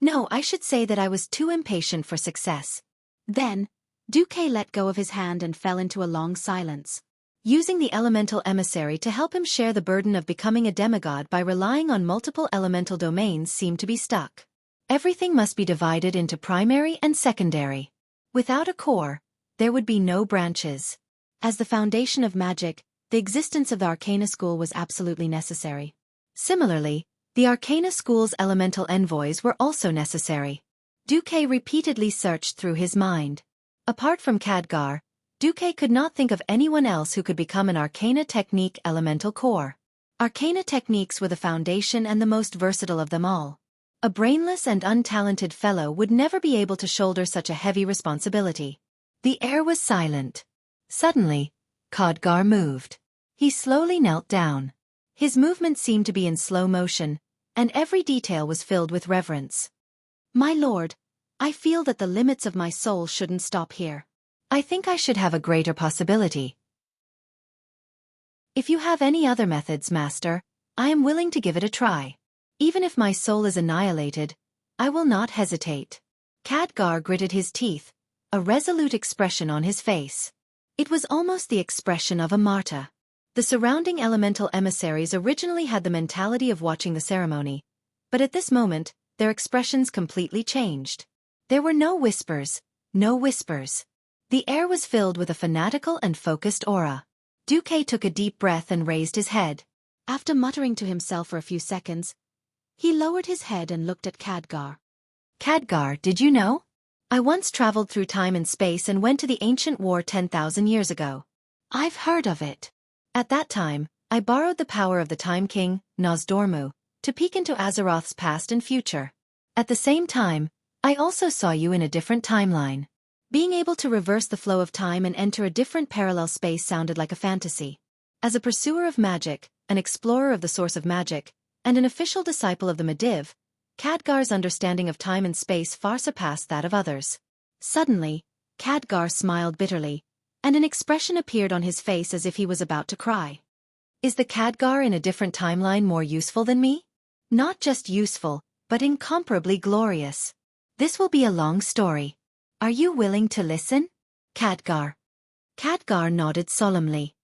"No, I should say that I was too impatient for success." Then, Duque let go of his hand and fell into a long silence. Using the elemental emissary to help him share the burden of becoming a demigod by relying on multiple elemental domains seemed to be stuck. Everything must be divided into primary and secondary. Without a core, there would be no branches. As the foundation of magic, the existence of the Arcana School was absolutely necessary. Similarly, the Arcana School's elemental envoys were also necessary. Duque repeatedly searched through his mind. Apart from Khadgar, Duque could not think of anyone else who could become an Arcana Technique elemental core. Arcana techniques were the foundation and the most versatile of them all. A brainless and untalented fellow would never be able to shoulder such a heavy responsibility. The air was silent. Suddenly, Khadgar moved. He slowly knelt down. His movement seemed to be in slow motion, and every detail was filled with reverence. "My lord, I feel that the limits of my soul shouldn't stop here. I think I should have a greater possibility. If you have any other methods, master, I am willing to give it a try. Even if my soul is annihilated, I will not hesitate." Khadgar gritted his teeth, a resolute expression on his face. It was almost the expression of a martyr. The surrounding elemental emissaries originally had the mentality of watching the ceremony, but at this moment, their expressions completely changed. There were no whispers, no whispers. The air was filled with a fanatical and focused aura. Xueqi took a deep breath and raised his head. After muttering to himself for a few seconds, he lowered his head and looked at Khadgar. "Khadgar, did you know? I once traveled through time and space and went to the ancient war 10,000 years ago. I've heard of it. At that time, I borrowed the power of the Time King, Nozdormu, to peek into Azeroth's past and future. At the same time, I also saw you in a different timeline. Being able to reverse the flow of time and enter a different parallel space sounded like a fantasy. As a pursuer of magic, an explorer of the source of magic, and an official disciple of the Mediv, Khadgar's understanding of time and space far surpassed that of others." Suddenly, Khadgar smiled bitterly, and an expression appeared on his face as if he was about to cry. "Is the Khadgar in a different timeline more useful than me? Not just useful, but incomparably glorious. This will be a long story. Are you willing to listen, Khadgar?" Khadgar nodded solemnly.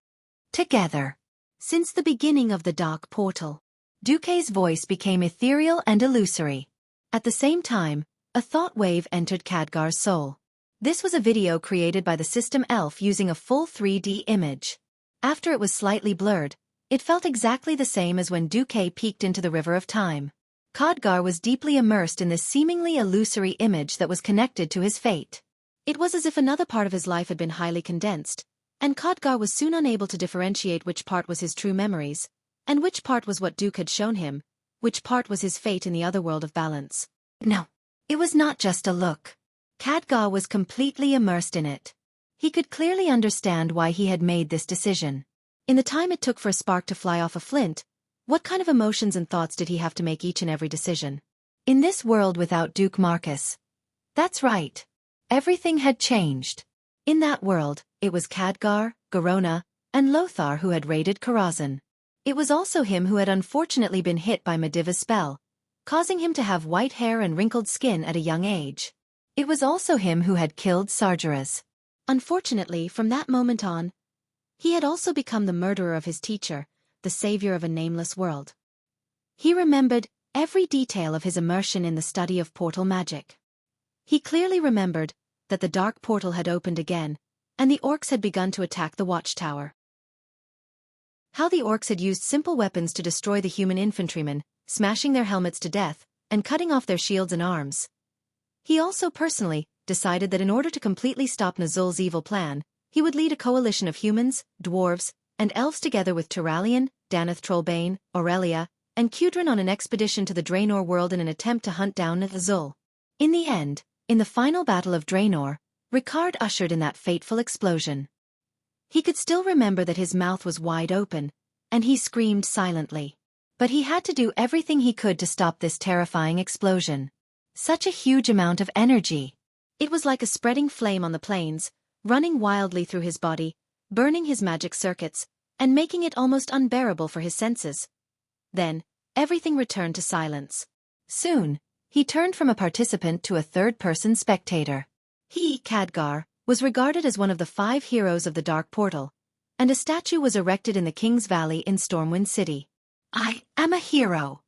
"Together. Since the beginning of the dark portal." Xueqi's voice became ethereal and illusory. At the same time, a thought wave entered Khadgar's soul. This was a video created by the system Elf using a full 3D image. After it was slightly blurred, it felt exactly the same as when Xueqi peeked into the river of time. Khadgar was deeply immersed in this seemingly illusory image that was connected to his fate. It was as if another part of his life had been highly condensed, and Khadgar was soon unable to differentiate which part was his true memories, and which part was what Duke had shown him, which part was his fate in the other world of balance. No, it was not just a look. Khadgar was completely immersed in it. He could clearly understand why he had made this decision. In the time it took for a spark to fly off a flint, what kind of emotions and thoughts did he have to make each and every decision? In this world without Duke Marcus. That's right. Everything had changed. In that world, it was Khadgar, Garona, and Lothar who had raided Karazhan. It was also him who had unfortunately been hit by Mediva's spell, causing him to have white hair and wrinkled skin at a young age. It was also him who had killed Sargeras. Unfortunately, from that moment on, he had also become the murderer of his teacher, the savior of a nameless world. He remembered every detail of his immersion in the study of portal magic. He clearly remembered that the dark portal had opened again, and the orcs had begun to attack the watchtower. How the orcs had used simple weapons to destroy the human infantrymen, smashing their helmets to death, and cutting off their shields and arms. He also personally decided that in order to completely stop Nazul's evil plan, he would lead a coalition of humans, dwarves, and elves together with Turalian, Daneth Trollbane, Aurelia, and Kudrin on an expedition to the Draenor world in an attempt to hunt down Nazul. In the end, in the final battle of Draenor, Ricard ushered in that fateful explosion. He could still remember that his mouth was wide open, and he screamed silently. But he had to do everything he could to stop this terrifying explosion. Such a huge amount of energy. It was like a spreading flame on the plains, running wildly through his body, burning his magic circuits, and making it almost unbearable for his senses. Then, everything returned to silence. Soon, he turned from a participant to a third-person spectator. He, Khadgar, was regarded as one of the 5 heroes of the Dark Portal, and a statue was erected in the King's Valley in Stormwind City. "I am a hero."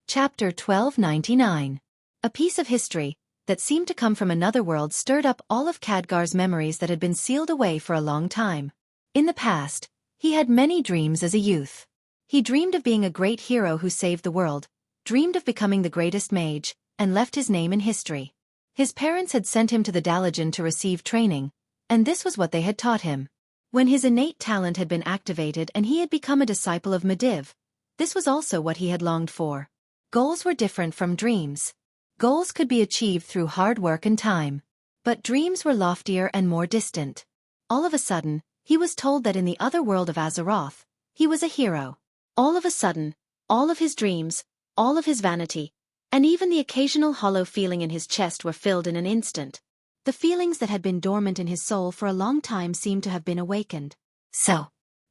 Chapter 1299. A piece of history that seemed to come from another world stirred up all of Khadgar's memories that had been sealed away for a long time. In the past, he had many dreams as a youth. He dreamed of being a great hero who saved the world, dreamed of becoming the greatest mage, and left his name in history. His parents had sent him to the Dalajan to receive training, and this was what they had taught him. When his innate talent had been activated and he had become a disciple of Mediv, this was also what he had longed for. Goals were different from dreams. Goals could be achieved through hard work and time. But dreams were loftier and more distant. All of a sudden, he was told that in the other world of Azeroth, he was a hero. All of a sudden, all of his dreams, all of his vanity, and even the occasional hollow feeling in his chest were filled in an instant. The feelings that had been dormant in his soul for a long time seemed to have been awakened. So,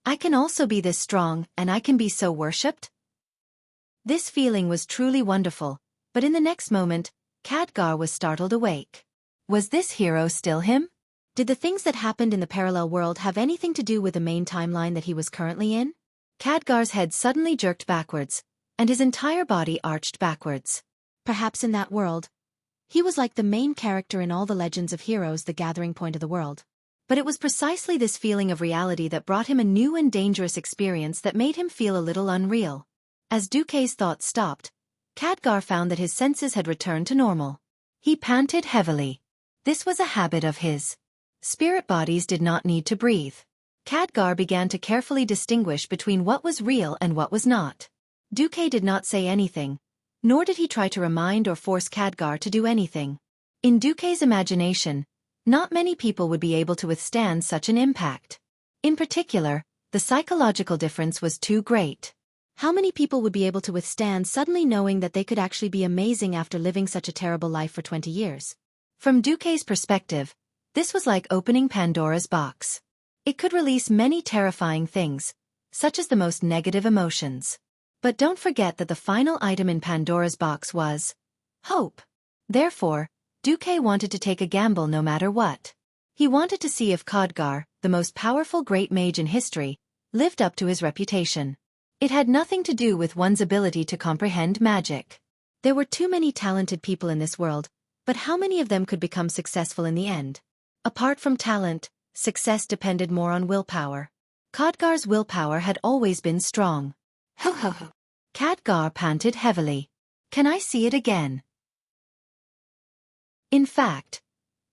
I can also be this strong, and I can be so worshipped? This feeling was truly wonderful, but in the next moment, Khadgar was startled awake. Was this hero still him? Did the things that happened in the parallel world have anything to do with the main timeline that he was currently in? Khadgar's head suddenly jerked backwards, and his entire body arched backwards. Perhaps in that world, he was like the main character in all the legends of heroes, the gathering point of the world. But it was precisely this feeling of reality that brought him a new and dangerous experience that made him feel a little unreal. As Xueqi's thoughts stopped, Khadgar found that his senses had returned to normal. He panted heavily. This was a habit of his. Spirit bodies did not need to breathe. Khadgar began to carefully distinguish between what was real and what was not. Xueqi did not say anything, nor did he try to remind or force Khadgar to do anything. In Xueqi's imagination, not many people would be able to withstand such an impact. In particular, the psychological difference was too great. How many people would be able to withstand suddenly knowing that they could actually be amazing after living such a terrible life for 20 years? From Xueqi's perspective, this was like opening Pandora's box. It could release many terrifying things, such as the most negative emotions. But don't forget that the final item in Pandora's box was hope. Therefore, Xueqi wanted to take a gamble no matter what. He wanted to see if Khadgar, the most powerful great mage in history, lived up to his reputation. It had nothing to do with one's ability to comprehend magic. There were too many talented people in this world, but how many of them could become successful in the end? Apart from talent, success depended more on willpower. Khadgar's willpower had always been strong. Ho ho ho. Khadgar panted heavily. Can I see it again? In fact,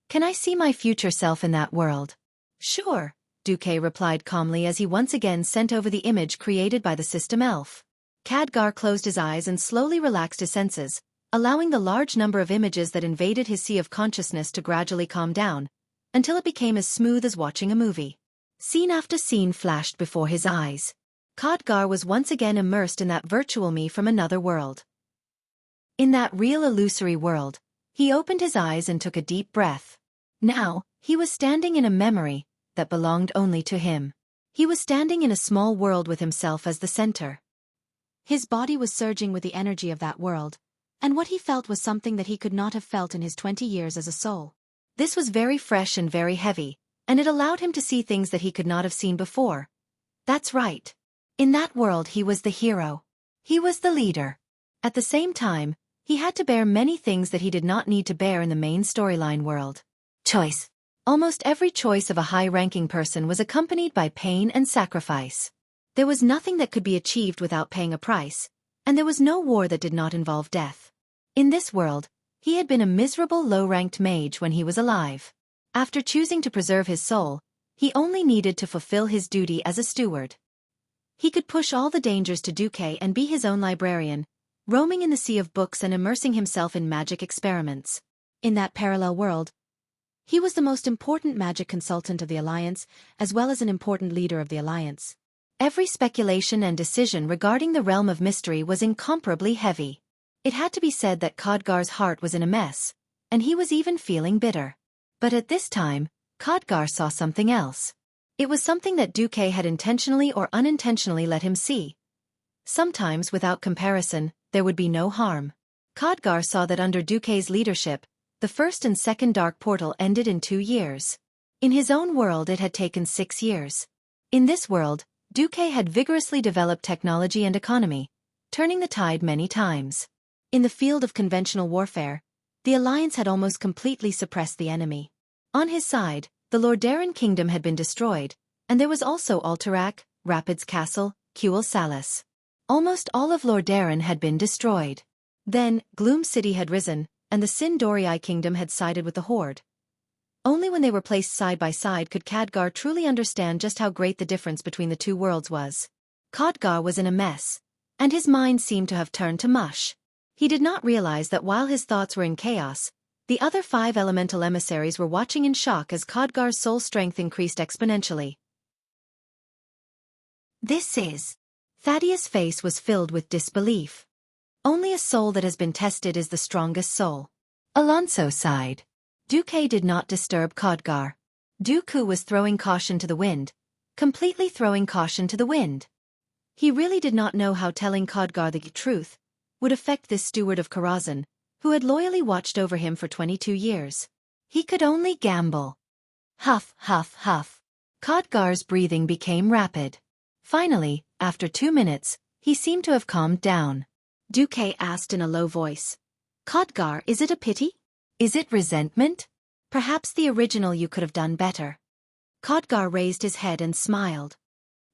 can I see my future self in that world? Sure, Xueqi replied calmly as he once again sent over the image created by the system elf. Khadgar closed his eyes and slowly relaxed his senses, allowing the large number of images that invaded his sea of consciousness to gradually calm down, until it became as smooth as watching a movie. Scene after scene flashed before his eyes. Khadgar was once again immersed in that virtual me from another world. In that real illusory world, he opened his eyes and took a deep breath. Now, he was standing in a memory that belonged only to him. He was standing in a small world with himself as the center. His body was surging with the energy of that world, and what he felt was something that he could not have felt in his 20 years as a soul. This was very fresh and very heavy, and it allowed him to see things that he could not have seen before. That's right. In that world he was the hero. He was the leader. At the same time, he had to bear many things that he did not need to bear in the main storyline world. Choice. Almost every choice of a high-ranking person was accompanied by pain and sacrifice. There was nothing that could be achieved without paying a price, and there was no war that did not involve death. In this world, he had been a miserable low-ranked mage when he was alive. After choosing to preserve his soul, he only needed to fulfill his duty as a steward. He could push all the dangers to Xueqi and be his own librarian, roaming in the sea of books and immersing himself in magic experiments. In that parallel world, he was the most important magic consultant of the Alliance, as well as an important leader of the Alliance. Every speculation and decision regarding the realm of mystery was incomparably heavy. It had to be said that Khadgar's heart was in a mess, and he was even feeling bitter. But at this time, Khadgar saw something else. It was something that Xueqi had intentionally or unintentionally let him see. Sometimes, without comparison, there would be no harm. Khadgar saw that under Xueqi's leadership, the first and second dark portal ended in 2 years. In his own world it had taken 6 years. In this world, Xueqi had vigorously developed technology and economy, turning the tide many times. In the field of conventional warfare, the Alliance had almost completely suppressed the enemy. On his side, the Lordaeron kingdom had been destroyed, and there was also Alterac, Rapids Castle, Quel Salis. Almost all of Lordaeron had been destroyed. Then, Gloom City had risen, and the Sin Dorii kingdom had sided with the Horde. Only when they were placed side by side could Khadgar truly understand just how great the difference between the two worlds was. Khadgar was in a mess, and his mind seemed to have turned to mush. He did not realize that while his thoughts were in chaos, the other 5 elemental emissaries were watching in shock as Khadgar's soul strength increased exponentially. This is... Thaddeus' face was filled with disbelief. Only a soul that has been tested is the strongest soul. Alonso sighed. Duque did not disturb Khadgar. Dooku was throwing caution to the wind, completely throwing caution to the wind. He really did not know how telling Khadgar the truth would affect this steward of Karazhan, who had loyally watched over him for 22 years. He could only gamble. Huff, huff, huff. Khadgar's breathing became rapid. Finally, after 2 minutes, he seemed to have calmed down. Duque asked in a low voice. Khadgar, is it a pity? Is it resentment? Perhaps the original you could have done better. Khadgar raised his head and smiled.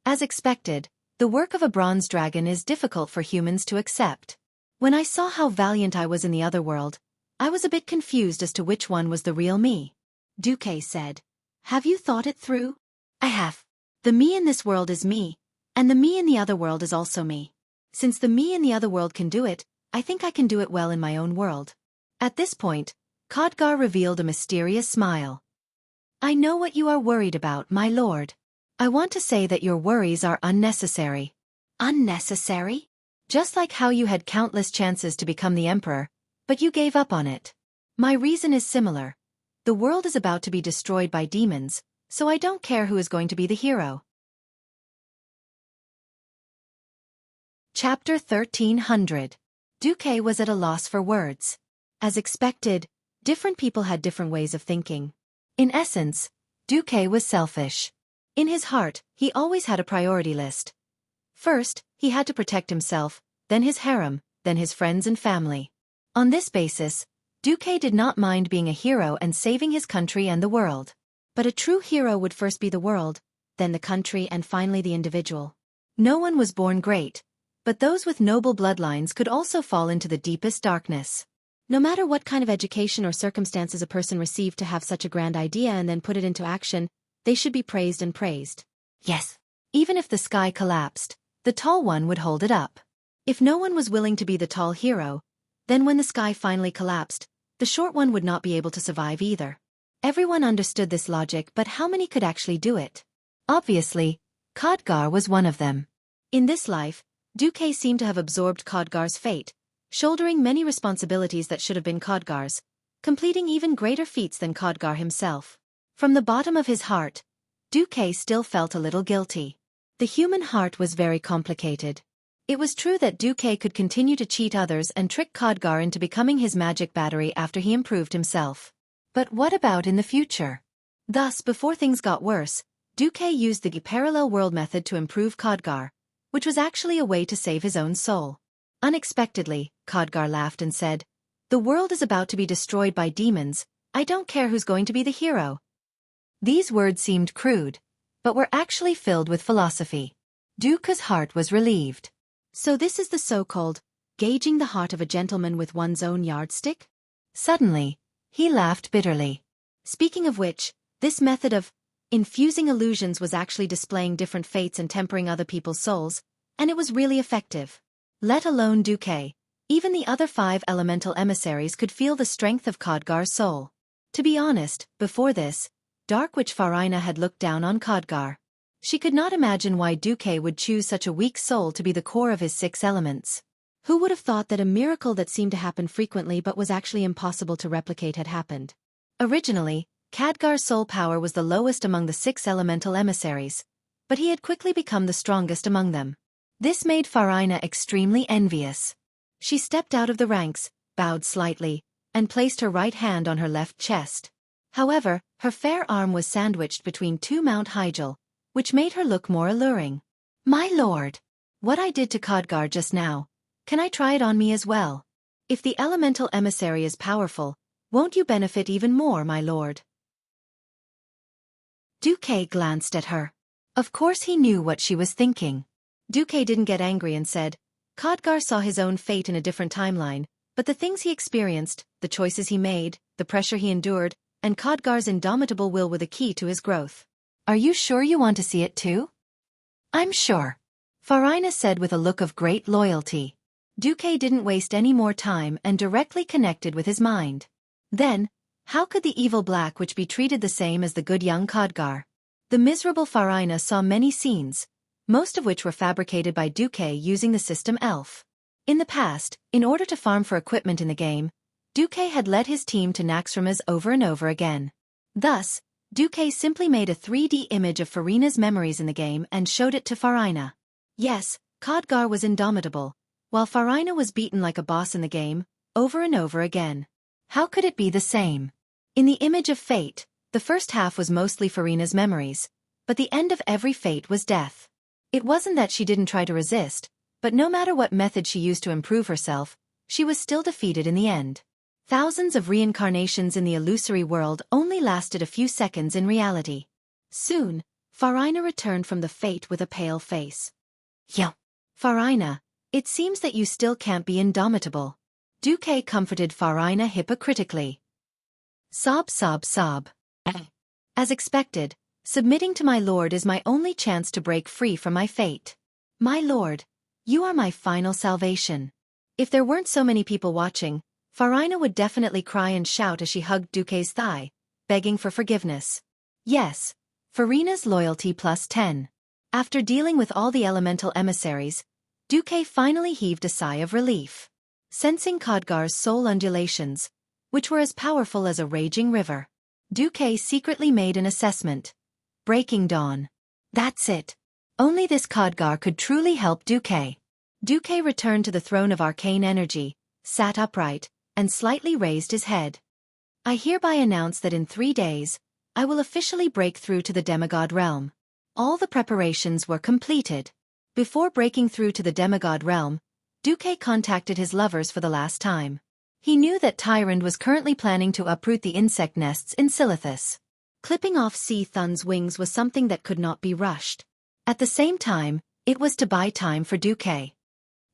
As expected, the work of a bronze dragon is difficult for humans to accept. When I saw how valiant I was in the other world, I was a bit confused as to which one was the real me. Duque said. Have you thought it through? I have. The me in this world is me, and the me in the other world is also me. Since the me in the other world can do it, I think I can do it well in my own world. At this point, Khadgar revealed a mysterious smile. I know what you are worried about, my lord. I want to say that your worries are unnecessary. Unnecessary? Just like how you had countless chances to become the emperor, but you gave up on it. My reason is similar. The world is about to be destroyed by demons, so I don't care who is going to be the hero. Chapter 1300. Duque was at a loss for words. As expected, different people had different ways of thinking. In essence, Duque was selfish. In his heart, he always had a priority list. First, he had to protect himself, then his harem, then his friends and family. On this basis, Duque did not mind being a hero and saving his country and the world. But a true hero would first be the world, then the country and finally the individual. No one was born great, but those with noble bloodlines could also fall into the deepest darkness. No matter what kind of education or circumstances a person received to have such a grand idea and then put it into action, they should be praised and praised. Yes. Even if the sky collapsed, the tall one would hold it up. If no one was willing to be the tall hero, then when the sky finally collapsed, the short one would not be able to survive either. Everyone understood this logic, but how many could actually do it? Obviously, Khadgar was one of them. In this life, Duque seemed to have absorbed Khadgar's fate, shouldering many responsibilities that should have been Khadgar's, completing even greater feats than Khadgar himself. From the bottom of his heart, Duque still felt a little guilty. The human heart was very complicated. It was true that Duque could continue to cheat others and trick Khadgar into becoming his magic battery after he improved himself. But what about in the future? Thus, before things got worse, Duque used the parallel world method to improve Khadgar, which was actually a way to save his own soul. Unexpectedly, Khadgar laughed and said, "The world is about to be destroyed by demons. I don't care who's going to be the hero." These words seemed crude, but were actually filled with philosophy. Duque's heart was relieved. So this is the so-called gauging the heart of a gentleman with one's own yardstick? Suddenly, he laughed bitterly. Speaking of which, this method of infusing illusions was actually displaying different fates and tempering other people's souls, and it was really effective. Let alone Duque, even the other 5 elemental emissaries could feel the strength of Khadgar's soul. To be honest, before this, Dark Witch Farina had looked down on Khadgar. She could not imagine why Duque would choose such a weak soul to be the core of his 6 elements. Who would have thought that a miracle that seemed to happen frequently but was actually impossible to replicate had happened? Originally, Khadgar's soul power was the lowest among the 6 elemental emissaries, but he had quickly become the strongest among them. This made Farina extremely envious. She stepped out of the ranks, bowed slightly, and placed her right hand on her left chest. However, her fair arm was sandwiched between 2 Mount Hygel, which made her look more alluring. "My lord, what I did to Khadgar just now, can I try it on me as well? If the elemental emissary is powerful, won't you benefit even more, my lord?" Duque glanced at her. Of course he knew what she was thinking. Duque didn't get angry and said, Khadgar saw his own fate in a different timeline, but the things he experienced, the choices he made, the pressure he endured, and Khadgar's indomitable will were the key to his growth. Are you sure you want to see it too? I'm sure, Farina said with a look of great loyalty. Xueqi didn't waste any more time and directly connected with his mind. Then, how could the evil Black Witch be treated the same as the good young Khadgar? The miserable Farina saw many scenes, most of which were fabricated by Xueqi using the system ELF. In the past, in order to farm for equipment in the game, Xueqi had led his team to Naxxramas over and over again. Thus, Xueqi simply made a 3D image of Farina's memories in the game and showed it to Farina. Yes, Khadgar was indomitable, while Farina was beaten like a boss in the game, over and over again. How could it be the same? In the image of fate, the first half was mostly Farina's memories, but the end of every fate was death. It wasn't that she didn't try to resist, but no matter what method she used to improve herself, she was still defeated in the end. Thousands of reincarnations in the illusory world only lasted a few seconds in reality. Soon, Farina returned from the fate with a pale face. Yo, Farina, it seems that you still can't be indomitable. Xueqi comforted Farina hypocritically. Sob, sob, sob. As expected, submitting to my lord is my only chance to break free from my fate. My lord, you are my final salvation. If there weren't so many people watching, Farina would definitely cry and shout as she hugged Xueqi's thigh, begging for forgiveness. Yes, Farina's loyalty plus 10. After dealing with all the elemental emissaries, Xueqi finally heaved a sigh of relief. Sensing Khadgar's soul undulations, which were as powerful as a raging river, Xueqi secretly made an assessment. Breaking dawn. That's it. Only this Khadgar could truly help Xueqi. Xueqi returned to the throne of arcane energy, sat upright, and slightly raised his head. I hereby announce that in 3 days, I will officially break through to the demigod realm. All the preparations were completed. Before breaking through to the demigod realm, Xueqi contacted his lovers for the last time. He knew that Tyrande was currently planning to uproot the insect nests in Silithus. Clipping off Sea Thun's wings was something that could not be rushed. At the same time, it was to buy time for Xueqi.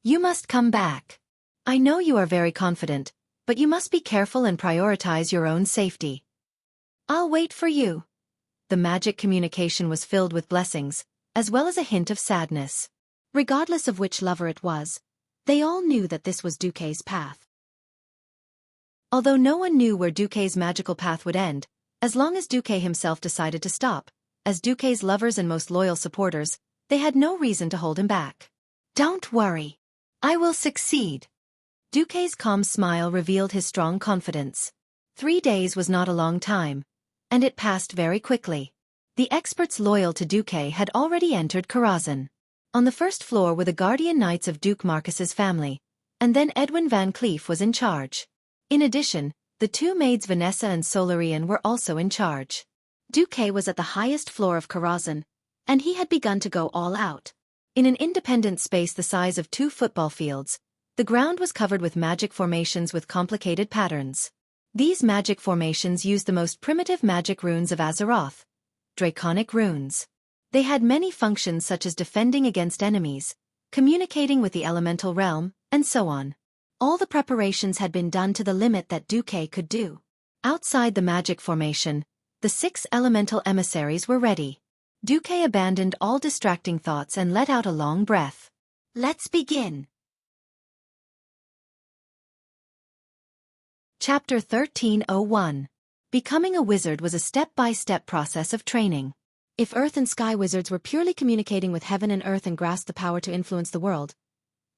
You must come back. I know you are very confident, but you must be careful and prioritize your own safety. I'll wait for you. The magic communication was filled with blessings, as well as a hint of sadness. Regardless of which lover it was, they all knew that this was Xueqi's path. Although no one knew where Xueqi's magical path would end, as long as Xueqi himself decided to stop, as Xueqi's lovers and most loyal supporters, they had no reason to hold him back. Don't worry. I will succeed. Xueqi's calm smile revealed his strong confidence. 3 days was not a long time, and it passed very quickly. The experts loyal to Xueqi had already entered Karazhan. On the first floor were the guardian knights of Duke Marcus's family, and then Edwin Van Cleef was in charge. In addition, the 2 maids Vanessa and Solarian were also in charge. Xueqi was at the highest floor of Karazhan, and he had begun to go all out. In an independent space the size of 2 football fields, the ground was covered with magic formations with complicated patterns. These magic formations used the most primitive magic runes of Azeroth, draconic runes. They had many functions such as defending against enemies, communicating with the elemental realm, and so on. All the preparations had been done to the limit that Xueqi could do. Outside the magic formation, the 6 elemental emissaries were ready. Xueqi abandoned all distracting thoughts and let out a long breath. Let's begin. Chapter 1301. Becoming a wizard was a step-by-step process of training. If Earth and Sky wizards were purely communicating with heaven and earth and grasped the power to influence the world,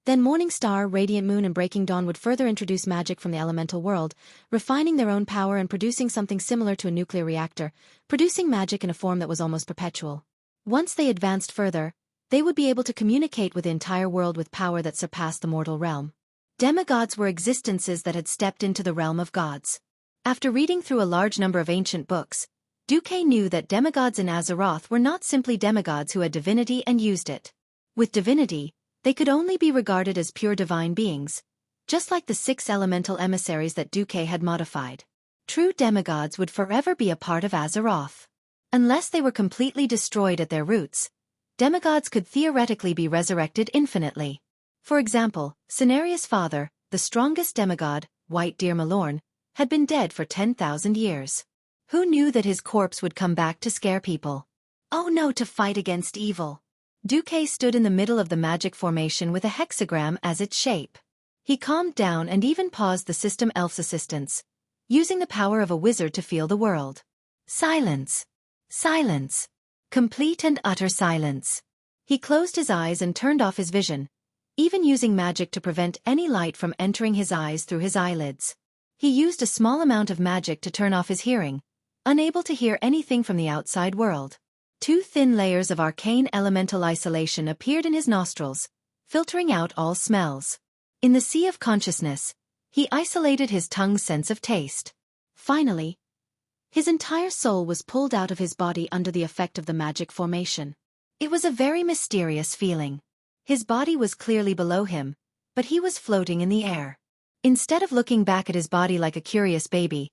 then Morning Star, Radiant Moon and Breaking Dawn would further introduce magic from the elemental world, refining their own power and producing something similar to a nuclear reactor, producing magic in a form that was almost perpetual. Once they advanced further, they would be able to communicate with the entire world with power that surpassed the mortal realm. Demigods were existences that had stepped into the realm of gods. After reading through a large number of ancient books, Xueqi knew that demigods in Azeroth were not simply demigods who had divinity and used it. With divinity, they could only be regarded as pure divine beings, just like the 6 elemental emissaries that Xueqi had modified. True demigods would forever be a part of Azeroth. Unless they were completely destroyed at their roots, demigods could theoretically be resurrected infinitely. For example, Cenarius' father, the strongest demigod, White Deer Malorn, had been dead for 10,000 years. Who knew that his corpse would come back to scare people? Oh no, to fight against evil. Xueqi stood in the middle of the magic formation with a hexagram as its shape. He calmed down and even paused the system elf's assistance, using the power of a wizard to feel the world. Silence. Silence. Complete and utter silence. He closed his eyes and turned off his vision, even using magic to prevent any light from entering his eyes through his eyelids. He used a small amount of magic to turn off his hearing, unable to hear anything from the outside world. 2 thin layers of arcane elemental isolation appeared in his nostrils, filtering out all smells. In the sea of consciousness, he isolated his tongue's sense of taste. Finally, his entire soul was pulled out of his body under the effect of the magic formation. It was a very mysterious feeling. His body was clearly below him, but he was floating in the air. Instead of looking back at his body like a curious baby,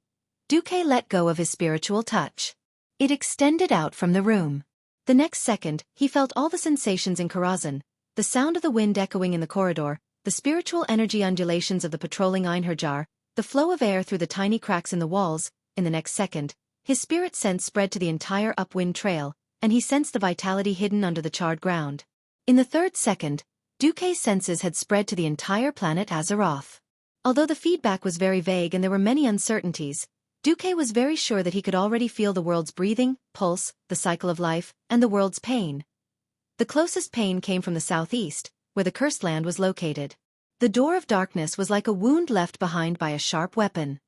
Xueqi let go of his spiritual touch. It extended out from the room. The next second, he felt all the sensations in Karazhan, the sound of the wind echoing in the corridor, the spiritual energy undulations of the patrolling Einherjar, the flow of air through the tiny cracks in the walls. In the next second, his spirit sense spread to the entire upwind trail, and he sensed the vitality hidden under the charred ground. In the third second, Xueqi's senses had spread to the entire planet Azeroth. Although the feedback was very vague and there were many uncertainties, Xueqi was very sure that he could already feel the world's breathing, pulse, the cycle of life, and the world's pain. The closest pain came from the southeast, where the cursed land was located. The door of darkness was like a wound left behind by a sharp weapon.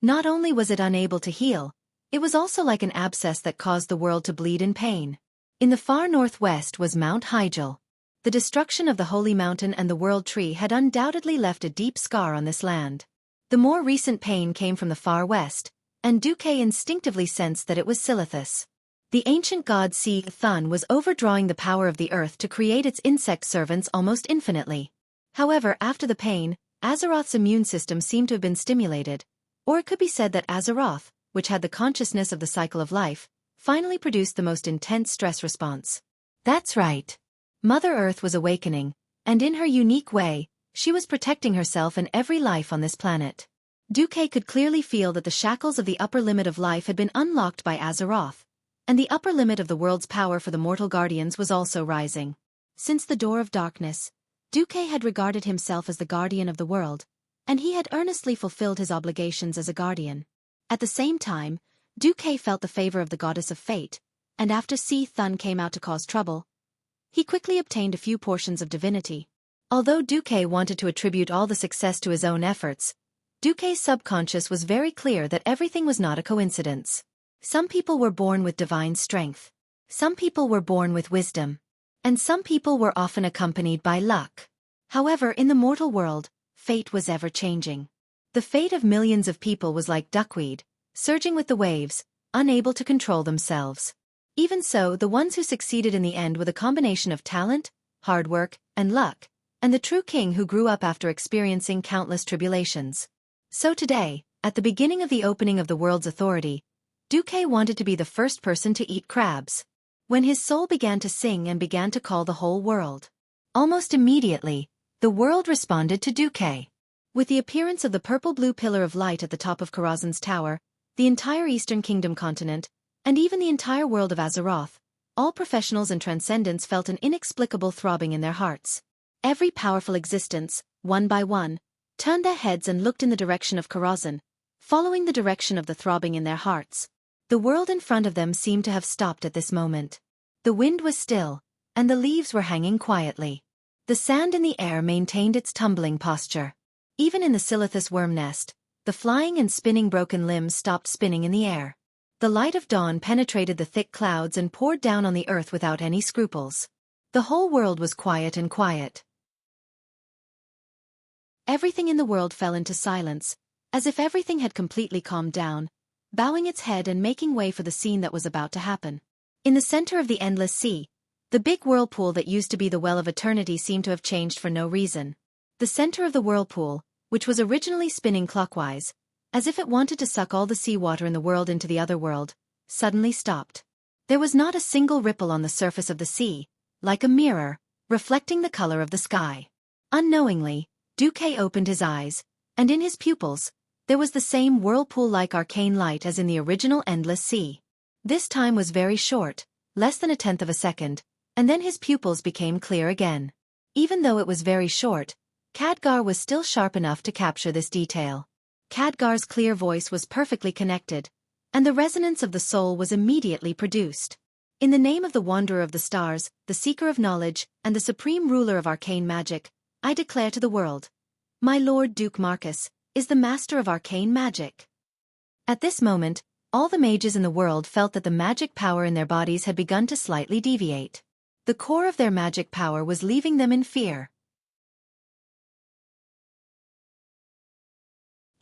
Not only was it unable to heal, it was also like an abscess that caused the world to bleed in pain. In the far northwest was Mount Hyjal. The destruction of the Holy Mountain and the World Tree had undoubtedly left a deep scar on this land. The more recent pain came from the far west, and Xueqi instinctively sensed that it was Silithus. The ancient god Sea Thun was overdrawing the power of the earth to create its insect servants almost infinitely. However, after the pain, Azeroth's immune system seemed to have been stimulated, or it could be said that Azeroth, which had the consciousness of the cycle of life, finally produced the most intense stress response. That's right. Mother Earth was awakening, and in her unique way, she was protecting herself and every life on this planet. Xueqi could clearly feel that the shackles of the upper limit of life had been unlocked by Azeroth, and the upper limit of the world's power for the mortal guardians was also rising. Since the Door of Darkness, Xueqi had regarded himself as the guardian of the world, and he had earnestly fulfilled his obligations as a guardian. At the same time, Xueqi felt the favor of the goddess of fate, and after Sea Thun came out to cause trouble, he quickly obtained a few portions of divinity. Although Xueqi wanted to attribute all the success to his own efforts, Xueqi's subconscious was very clear that everything was not a coincidence. Some people were born with divine strength. Some people were born with wisdom. And some people were often accompanied by luck. However, in the mortal world, fate was ever-changing. The fate of millions of people was like duckweed, surging with the waves, unable to control themselves. Even so, the ones who succeeded in the end were the combination of talent, hard work, and luck, and the true king who grew up after experiencing countless tribulations. So today, at the beginning of the opening of the world's authority, Xueqi wanted to be the first person to eat crabs. When his soul began to sing and began to call the whole world. Almost immediately, the world responded to Xueqi. With the appearance of the purple-blue pillar of light at the top of Karazhan's tower, the entire Eastern Kingdom continent, and even the entire world of Azeroth, all professionals and transcendents felt an inexplicable throbbing in their hearts. Every powerful existence, one by one, turned their heads and looked in the direction of Karazhan, following the direction of the throbbing in their hearts. The world in front of them seemed to have stopped at this moment. The wind was still, and the leaves were hanging quietly. The sand in the air maintained its tumbling posture. Even in the Silithus worm nest, the flying and spinning broken limbs stopped spinning in the air. The light of dawn penetrated the thick clouds and poured down on the earth without any scruples. The whole world was quiet and quiet. Everything in the world fell into silence, as if everything had completely calmed down, bowing its head and making way for the scene that was about to happen. In the center of the endless sea, the big whirlpool that used to be the Well of Eternity seemed to have changed for no reason. The center of the whirlpool, which was originally spinning clockwise, as if it wanted to suck all the seawater in the world into the other world, suddenly stopped. There was not a single ripple on the surface of the sea, like a mirror, reflecting the color of the sky. Unknowingly, Xueqi opened his eyes, and in his pupils, There was the same whirlpool-like arcane light as in the original Endless Sea. This time was very short, less than 1/10 of a second, and then his pupils became clear again. Even though it was very short, Khadgar was still sharp enough to capture this detail. Khadgar's clear voice was perfectly connected, and the resonance of the soul was immediately produced. In the name of the Wanderer of the Stars, the Seeker of Knowledge, and the Supreme Ruler of Arcane Magic, I declare to the world, my Lord Duke Marcus is the master of arcane magic. At this moment, all the mages in the world felt that the magic power in their bodies had begun to slightly deviate. The core of their magic power was leaving them in fear.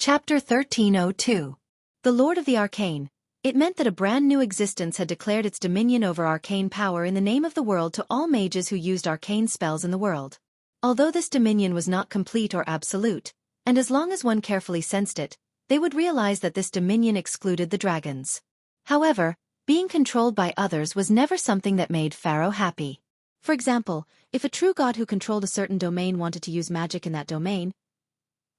Chapter 1302. The Lord of the Arcane. It meant that a brand new existence had declared its dominion over arcane power in the name of the world to all mages who used arcane spells in the world. Although this dominion was not complete or absolute, and as long as one carefully sensed it, they would realize that this dominion excluded the dragons. However, being controlled by others was never something that made Pharaoh happy. For example, if a true god who controlled a certain domain wanted to use magic in that domain,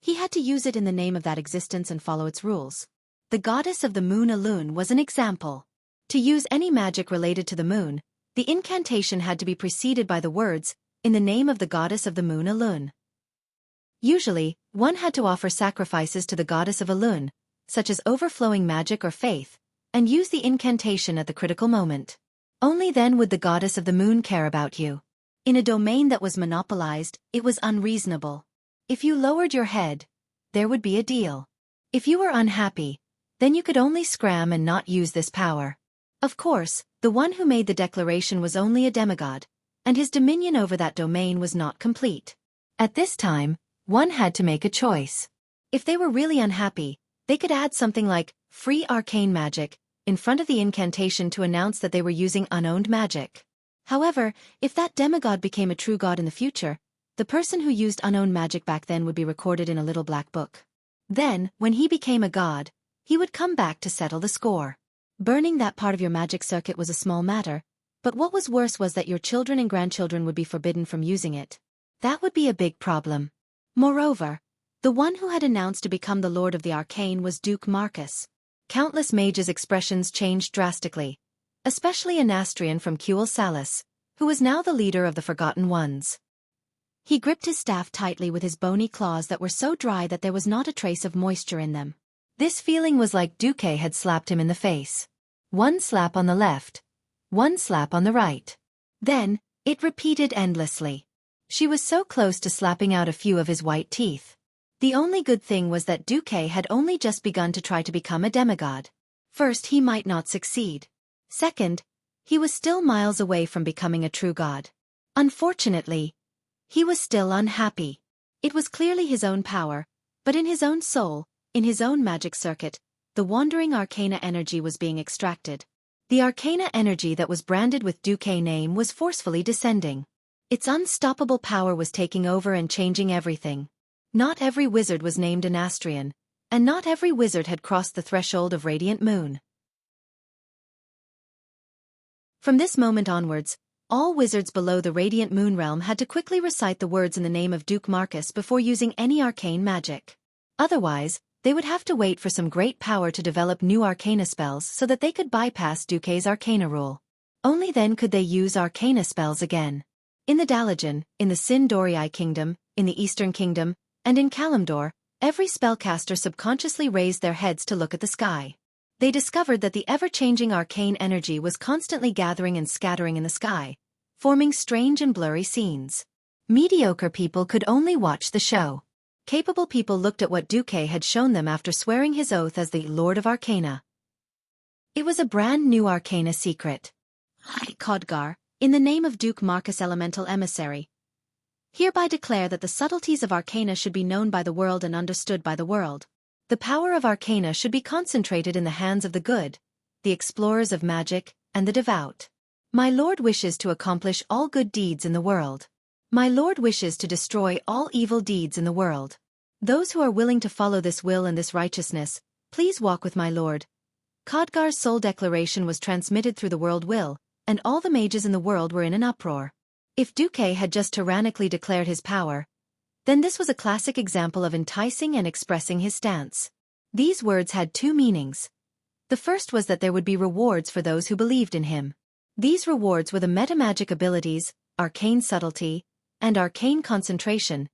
he had to use it in the name of that existence and follow its rules. The goddess of the moon Elune was an example. To use any magic related to the moon, the incantation had to be preceded by the words, in the name of the goddess of the moon Elune. Usually, one had to offer sacrifices to the goddess of Elune, such as overflowing magic or faith, and use the incantation at the critical moment. Only then would the goddess of the moon care about you. In a domain that was monopolized, it was unreasonable. If you lowered your head, there would be a deal. If you were unhappy, then you could only scram and not use this power. Of course, the one who made the declaration was only a demigod, and his dominion over that domain was not complete. At this time, one had to make a choice. If they were really unhappy, they could add something like, free arcane magic, in front of the incantation to announce that they were using unowned magic. However, if that demigod became a true god in the future, the person who used unowned magic back then would be recorded in a little black book. Then, when he became a god, he would come back to settle the score. Burning that part of your magic circuit was a small matter, but what was worse was that your children and grandchildren would be forbidden from using it. That would be a big problem. Moreover, the one who had announced to become the Lord of the Arcane was Duke Marcus. Countless mages' expressions changed drastically, especially Anastrian from Quel Salis, who was now the leader of the Forgotten Ones. He gripped his staff tightly with his bony claws that were so dry that there was not a trace of moisture in them. This feeling was like Duque had slapped him in the face. One slap on the left, one slap on the right. Then, it repeated endlessly. She was so close to slapping out a few of his white teeth. The only good thing was that Duque had only just begun to try to become a demigod. First, he might not succeed. Second, he was still miles away from becoming a true god. Unfortunately, he was still unhappy. It was clearly his own power, but in his own soul, in his own magic circuit, the wandering arcana energy was being extracted. The arcana energy that was branded with Duque name was forcefully descending. Its unstoppable power was taking over and changing everything. Not every wizard was named Anastrian, and not every wizard had crossed the threshold of Radiant Moon. From this moment onwards, all wizards below the Radiant Moon realm had to quickly recite the words in the name of Duke Marcus before using any arcane magic. Otherwise, they would have to wait for some great power to develop new arcana spells so that they could bypass Duque's arcana rule. Only then could they use arcana spells again. In the Dalajan, in the Sin-Dorii Kingdom, in the Eastern Kingdom, and in Kalimdor, every spellcaster subconsciously raised their heads to look at the sky. They discovered that the ever-changing arcane energy was constantly gathering and scattering in the sky, forming strange and blurry scenes. Mediocre people could only watch the show. Capable people looked at what Duque had shown them after swearing his oath as the Lord of Arcana. It was a brand new arcana secret. I, Khadgar, in the name of Duke Marcus Elemental Emissary, hereby declare that the subtleties of arcana should be known by the world and understood by the world. The power of arcana should be concentrated in the hands of the good, the explorers of magic, and the devout. My Lord wishes to accomplish all good deeds in the world. My Lord wishes to destroy all evil deeds in the world. Those who are willing to follow this will and this righteousness, please walk with my Lord. Khadgar's soul declaration was transmitted through the world will, and all the mages in the world were in an uproar. If Duque had just tyrannically declared his power, then this was a classic example of enticing and expressing his stance. These words had two meanings. The first was that there would be rewards for those who believed in him. These rewards were the metamagic abilities, arcane subtlety, and arcane concentration,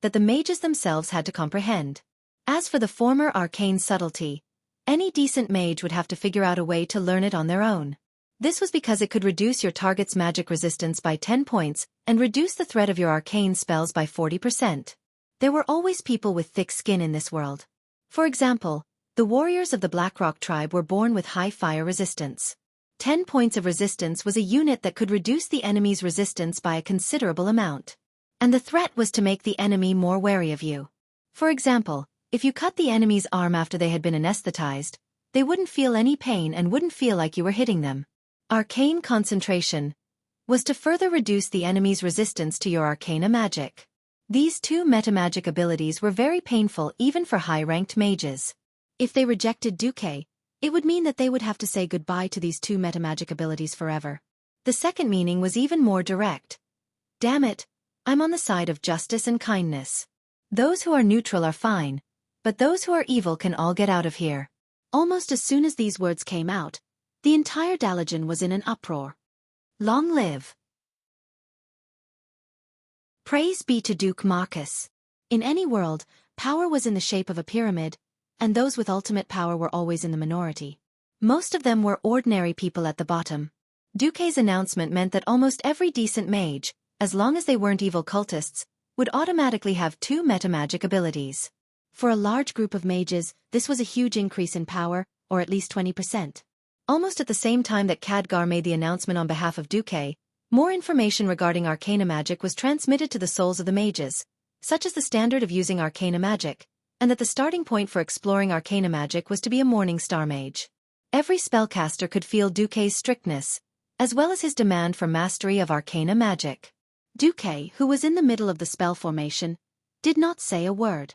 that the mages themselves had to comprehend. As for the former arcane subtlety, any decent mage would have to figure out a way to learn it on their own. This was because it could reduce your target's magic resistance by 10 points and reduce the threat of your arcane spells by 40%. There were always people with thick skin in this world. For example, the warriors of the Blackrock tribe were born with high fire resistance. 10 points of resistance was a unit that could reduce the enemy's resistance by a considerable amount. And the threat was to make the enemy more wary of you. For example, if you cut the enemy's arm after they had been anesthetized, they wouldn't feel any pain and wouldn't feel like you were hitting them. Arcane concentration was to further reduce the enemy's resistance to your arcana magic. These two metamagic abilities were very painful even for high-ranked mages. If they rejected Xueqi, it would mean that they would have to say goodbye to these two metamagic abilities forever. The second meaning was even more direct. Damn it, I'm on the side of justice and kindness. Those who are neutral are fine, but those who are evil can all get out of here. Almost as soon as these words came out, the entire Dalagen was in an uproar. Long live! Praise be to Duke Marcus. In any world, power was in the shape of a pyramid, and those with ultimate power were always in the minority. Most of them were ordinary people at the bottom. Xueqi's announcement meant that almost every decent mage, as long as they weren't evil cultists, would automatically have two metamagic abilities. For a large group of mages, this was a huge increase in power, or at least 20%. Almost at the same time that Khadgar made the announcement on behalf of Xueqi, more information regarding arcana magic was transmitted to the souls of the mages, such as the standard of using arcana magic, and that the starting point for exploring arcana magic was to be a Morning Star mage. Every spellcaster could feel Xueqi's strictness, as well as his demand for mastery of arcana magic. Xueqi, who was in the middle of the spell formation, did not say a word.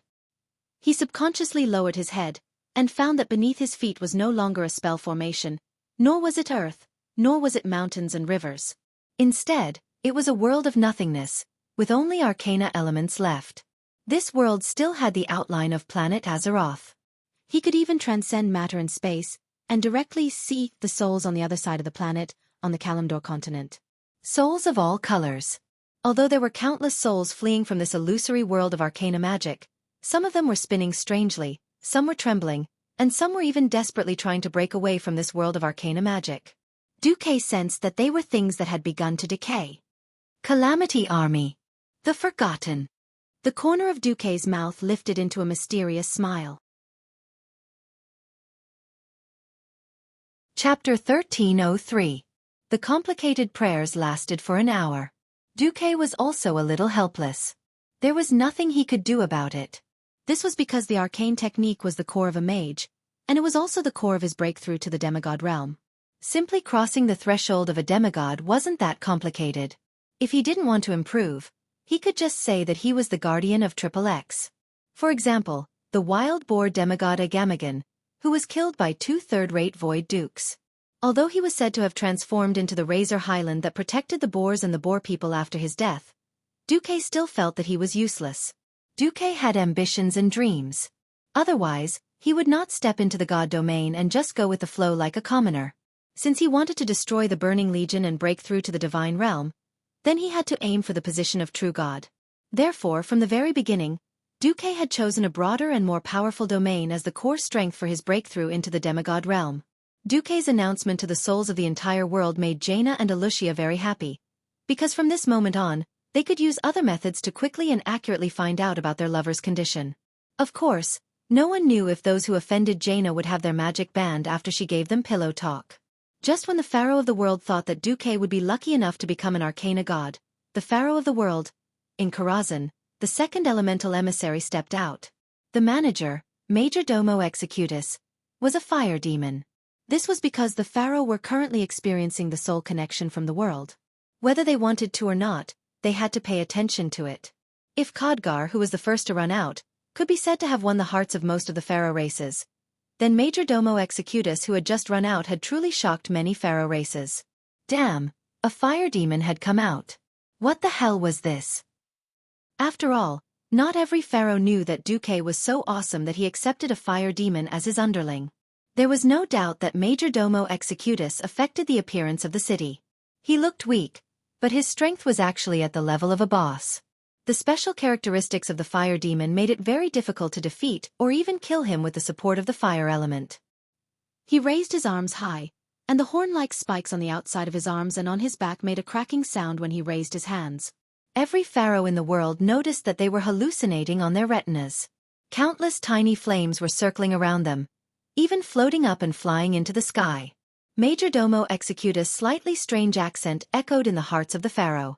He subconsciously lowered his head, and found that beneath his feet was no longer a spell formation, nor was it earth, nor was it mountains and rivers. Instead, it was a world of nothingness, with only arcana elements left. This world still had the outline of planet Azeroth. He could even transcend matter and space, and directly see the souls on the other side of the planet, on the Kalimdor continent. Souls of all colors. Although there were countless souls fleeing from this illusory world of arcana magic, some of them were spinning strangely, some were trembling, and some were even desperately trying to break away from this world of arcana magic. Xueqi sensed that they were things that had begun to decay. Calamity Army. The Forgotten. The corner of Xueqi's mouth lifted into a mysterious smile. Chapter 1303. The complicated prayers lasted for an hour. Xueqi was also a little helpless. There was nothing he could do about it. This was because the arcane technique was the core of a mage, and it was also the core of his breakthrough to the demigod realm. Simply crossing the threshold of a demigod wasn't that complicated. If he didn't want to improve, he could just say that he was the guardian of XXX. For example, the wild boar demigod Agamagan, who was killed by two third-rate void dukes. Although he was said to have transformed into the Razor Highland that protected the boars and the boar people after his death, Xueqi still felt that he was useless. Xueqi had ambitions and dreams. Otherwise, he would not step into the god domain and just go with the flow like a commoner. Since he wanted to destroy the Burning Legion and break through to the divine realm, then he had to aim for the position of true god. Therefore, from the very beginning, Xueqi had chosen a broader and more powerful domain as the core strength for his breakthrough into the demigod realm. Xueqi's announcement to the souls of the entire world made Jaina and Alucia very happy, because from this moment on, they could use other methods to quickly and accurately find out about their lover's condition. Of course, no one knew if those who offended Jaina would have their magic banned after she gave them pillow talk. Just when the Pharaoh of the world thought that Xueqi would be lucky enough to become an arcana god, the Pharaoh of the world, in Karazhan, the second elemental emissary stepped out. The manager, Major Domo Executus, was a fire demon. This was because the Pharaoh were currently experiencing the soul connection from the world. Whether they wanted to or not, they had to pay attention to it. If Khadgar, who was the first to run out, could be said to have won the hearts of most of the Pharaoh races, then Major Domo Executus, who had just run out, had truly shocked many Pharaoh races. Damn, a fire demon had come out. What the hell was this? After all, Not every pharaoh knew that Xueqi was so awesome that he accepted a fire demon as his underling. There was no doubt that Majordomo Executus affected the appearance of the city. He looked weak, but his strength was actually at the level of a boss. The special characteristics of the fire demon made it very difficult to defeat or even kill him with the support of the fire element. He raised his arms high, and the horn-like spikes on the outside of his arms and on his back made a cracking sound when he raised his hands. Every pharaoh in the world noticed that they were hallucinating on their retinas. Countless tiny flames were circling around them, even floating up and flying into the sky. Majordomo Executus' slightly strange accent echoed in the hearts of the pharaoh.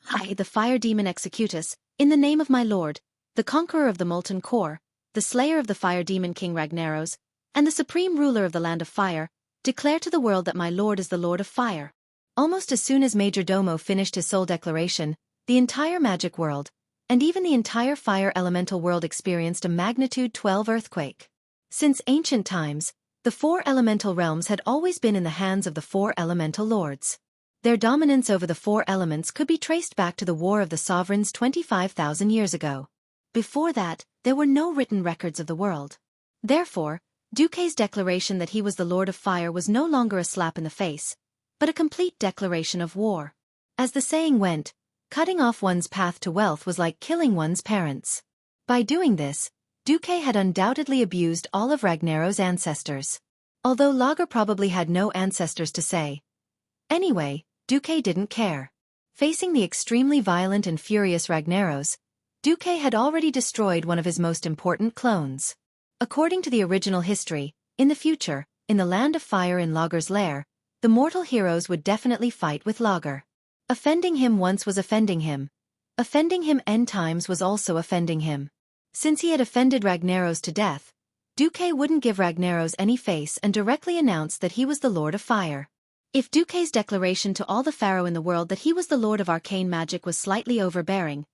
I, the fire demon Executus, in the name of my lord, the conqueror of the molten core, the slayer of the fire demon King Ragnaros, and the supreme ruler of the land of fire, declare to the world that my lord is the lord of fire. Almost as soon as Majordomo finished his soul declaration, the entire magic world, and even the entire fire elemental world experienced a magnitude 12 earthquake. Since ancient times, the four elemental realms had always been in the hands of the four elemental lords. Their dominance over the four elements could be traced back to the War of the Sovereigns 25,000 years ago. Before that, there were no written records of the world. Therefore, Xueqi's declaration that he was the Lord of Fire was no longer a slap in the face, but a complete declaration of war. As the saying went, cutting off one's path to wealth was like killing one's parents. By doing this, Xueqi had undoubtedly abused all of Ragnaros' ancestors. Although Lager probably had no ancestors to say. Anyway, Xueqi didn't care. Facing the extremely violent and furious Ragnaros, Xueqi had already destroyed one of his most important clones. According to the original history, in the future, in the land of fire in Lager's lair, the mortal heroes would definitely fight with Lager. Offending him once was offending him. Offending him n times was also offending him. Since he had offended Ragnaros to death, Xueqi wouldn't give Ragnaros any face and directly announced that he was the Lord of Fire. If Xueqi's declaration to all the pharaoh in the world that he was the Lord of Arcane Magic was slightly overbearing,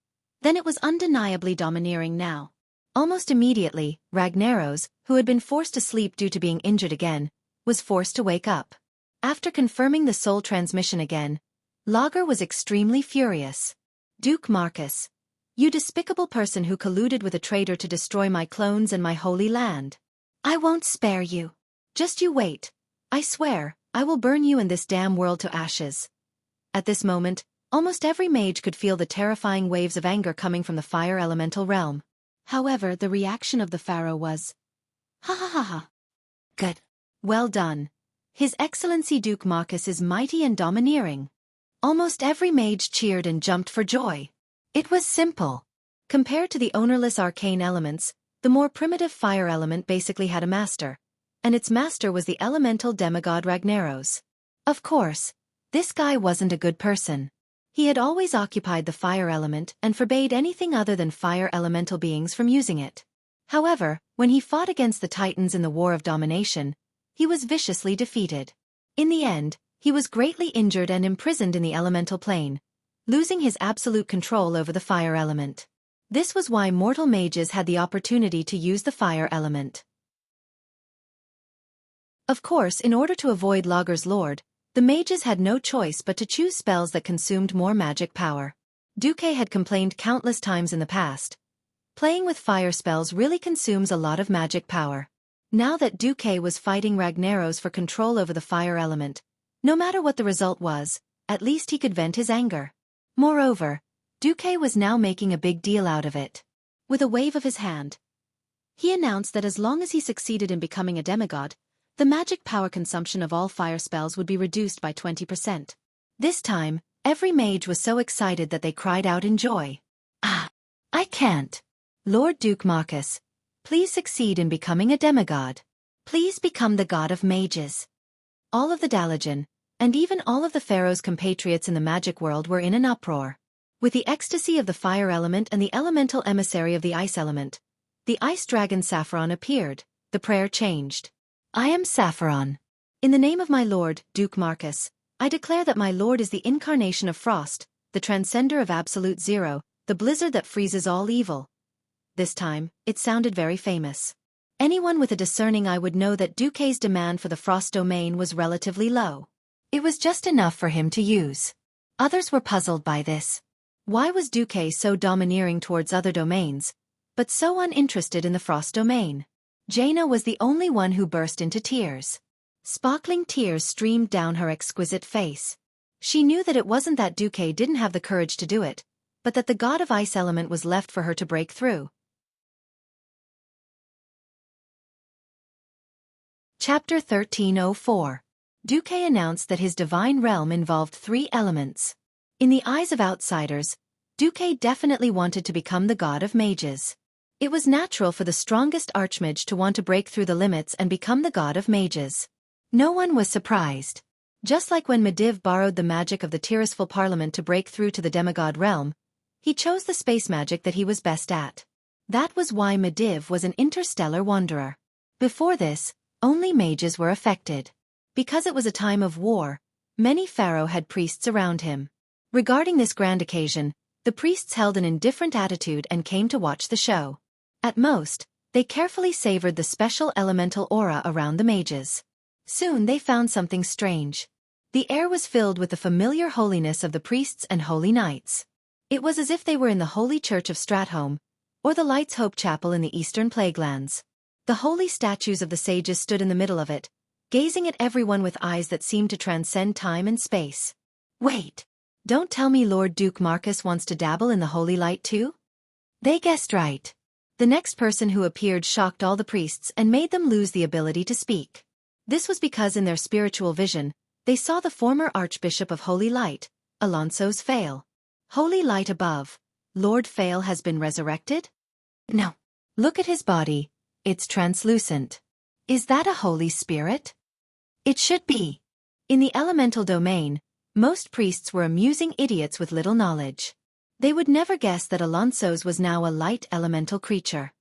then it was undeniably domineering now. Almost immediately, Ragnaros, who had been forced to sleep due to being injured again, was forced to wake up. After confirming the soul transmission again, Lager was extremely furious. Duke Marcus, you despicable person who colluded with a traitor to destroy my clones and my holy land. I won't spare you. Just you wait. I swear, I will burn you and this damn world to ashes. At this moment, almost every mage could feel the terrifying waves of anger coming from the fire elemental realm. However, the reaction of the pharaoh was, ha ha ha ha. Good. Well done. His Excellency Duke Marcus is mighty and domineering. Almost every mage cheered and jumped for joy. It was simple. Compared to the ownerless arcane elements, the more primitive fire element basically had a master, and its master was the elemental demigod Ragnaros. Of course, this guy wasn't a good person. He had always occupied the fire element and forbade anything other than fire elemental beings from using it. However, when he fought against the Titans in the War of Domination, he was viciously defeated. In the end, he was greatly injured and imprisoned in the elemental plane, losing his absolute control over the fire element. This was why mortal mages had the opportunity to use the fire element. Of course, in order to avoid Lager's lord, the mages had no choice but to choose spells that consumed more magic power. Xueqi had complained countless times in the past. Playing with fire spells really consumes a lot of magic power. Now that Xueqi was fighting Ragnaros for control over the fire element, no matter what the result was, at least he could vent his anger. Moreover, Xueqi was now making a big deal out of it. With a wave of his hand, he announced that as long as he succeeded in becoming a demigod, the magic power consumption of all fire spells would be reduced by 20%. This time, every mage was so excited that they cried out in joy. Ah! I can't! Lord Duke Marcus, please succeed in becoming a demigod. Please become the god of mages. All of the Dalajan, and even all of the pharaoh's compatriots in the magic world were in an uproar. With the ecstasy of the fire element and the elemental emissary of the ice element, the ice dragon Sapphiron appeared. The prayer changed. I am Sapphiron. In the name of my lord, Duke Marcus, I declare that my lord is the incarnation of frost, the transcender of absolute zero, the blizzard that freezes all evil. This time, it sounded very famous. Anyone with a discerning eye would know that Xueqi's demand for the frost domain was relatively low. It was just enough for him to use. Others were puzzled by this. Why was Xueqi so domineering towards other domains, but so uninterested in the frost domain? Jaina was the only one who burst into tears. Sparkling tears streamed down her exquisite face. She knew that it wasn't that Xueqi didn't have the courage to do it, but that the god of ice element was left for her to break through. Chapter 1304. Xueqi announced that his divine realm involved 3 elements. In the eyes of outsiders, Xueqi definitely wanted to become the god of mages. It was natural for the strongest archmage to want to break through the limits and become the god of mages. No one was surprised. Just like when Medivh borrowed the magic of the Tirisfal Parliament to break through to the demigod realm, he chose the space magic that he was best at. That was why Medivh was an interstellar wanderer. Before this, only mages were affected. Because it was a time of war, many pharaoh had priests around him. Regarding this grand occasion, the priests held an indifferent attitude and came to watch the show. At most, they carefully savored the special elemental aura around the mages. Soon they found something strange. The air was filled with the familiar holiness of the priests and holy knights. It was as if they were in the Holy Church of Stratholme, or the Lights Hope Chapel in the Eastern Plaguelands. The holy statues of the sages stood in the middle of it, gazing at everyone with eyes that seemed to transcend time and space. Wait! Don't tell me Lord Duke Marcus wants to dabble in the holy light too? They guessed right. The next person who appeared shocked all the priests and made them lose the ability to speak. This was because in their spiritual vision, they saw the former Archbishop of Holy Light, Alonso's Fail. Holy Light above, Lord Fail has been resurrected? No. Look at his body, it's translucent. Is that a Holy Spirit? It should be. In the elemental domain, most priests were amusing idiots with little knowledge. They would never guess that Alonso's was now a light elemental creature.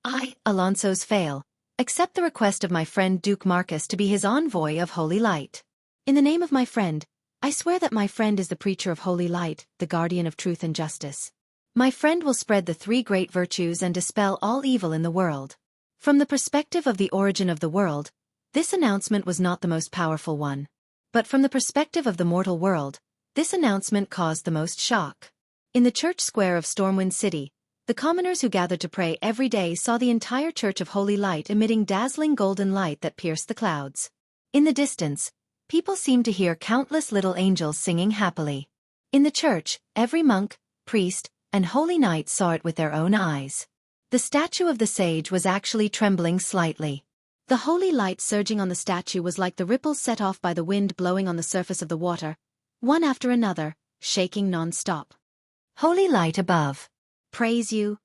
I, Alonso's Fail, accept the request of my friend Duke Marcus to be his envoy of Holy Light. In the name of my friend, I swear that my friend is the preacher of Holy Light, the guardian of truth and justice. My friend will spread the 3 great virtues and dispel all evil in the world. From the perspective of the origin of the world, this announcement was not the most powerful one. But from the perspective of the mortal world, this announcement caused the most shock. In the church square of Stormwind City, the commoners who gathered to pray every day saw the entire Church of Holy Light emitting dazzling golden light that pierced the clouds. In the distance, people seemed to hear countless little angels singing happily. In the church, every monk, priest, and holy knight saw it with their own eyes. The statue of the sage was actually trembling slightly. The holy light surging on the statue was like the ripples set off by the wind blowing on the surface of the water, one after another, shaking non-stop. Holy light above. Praise you.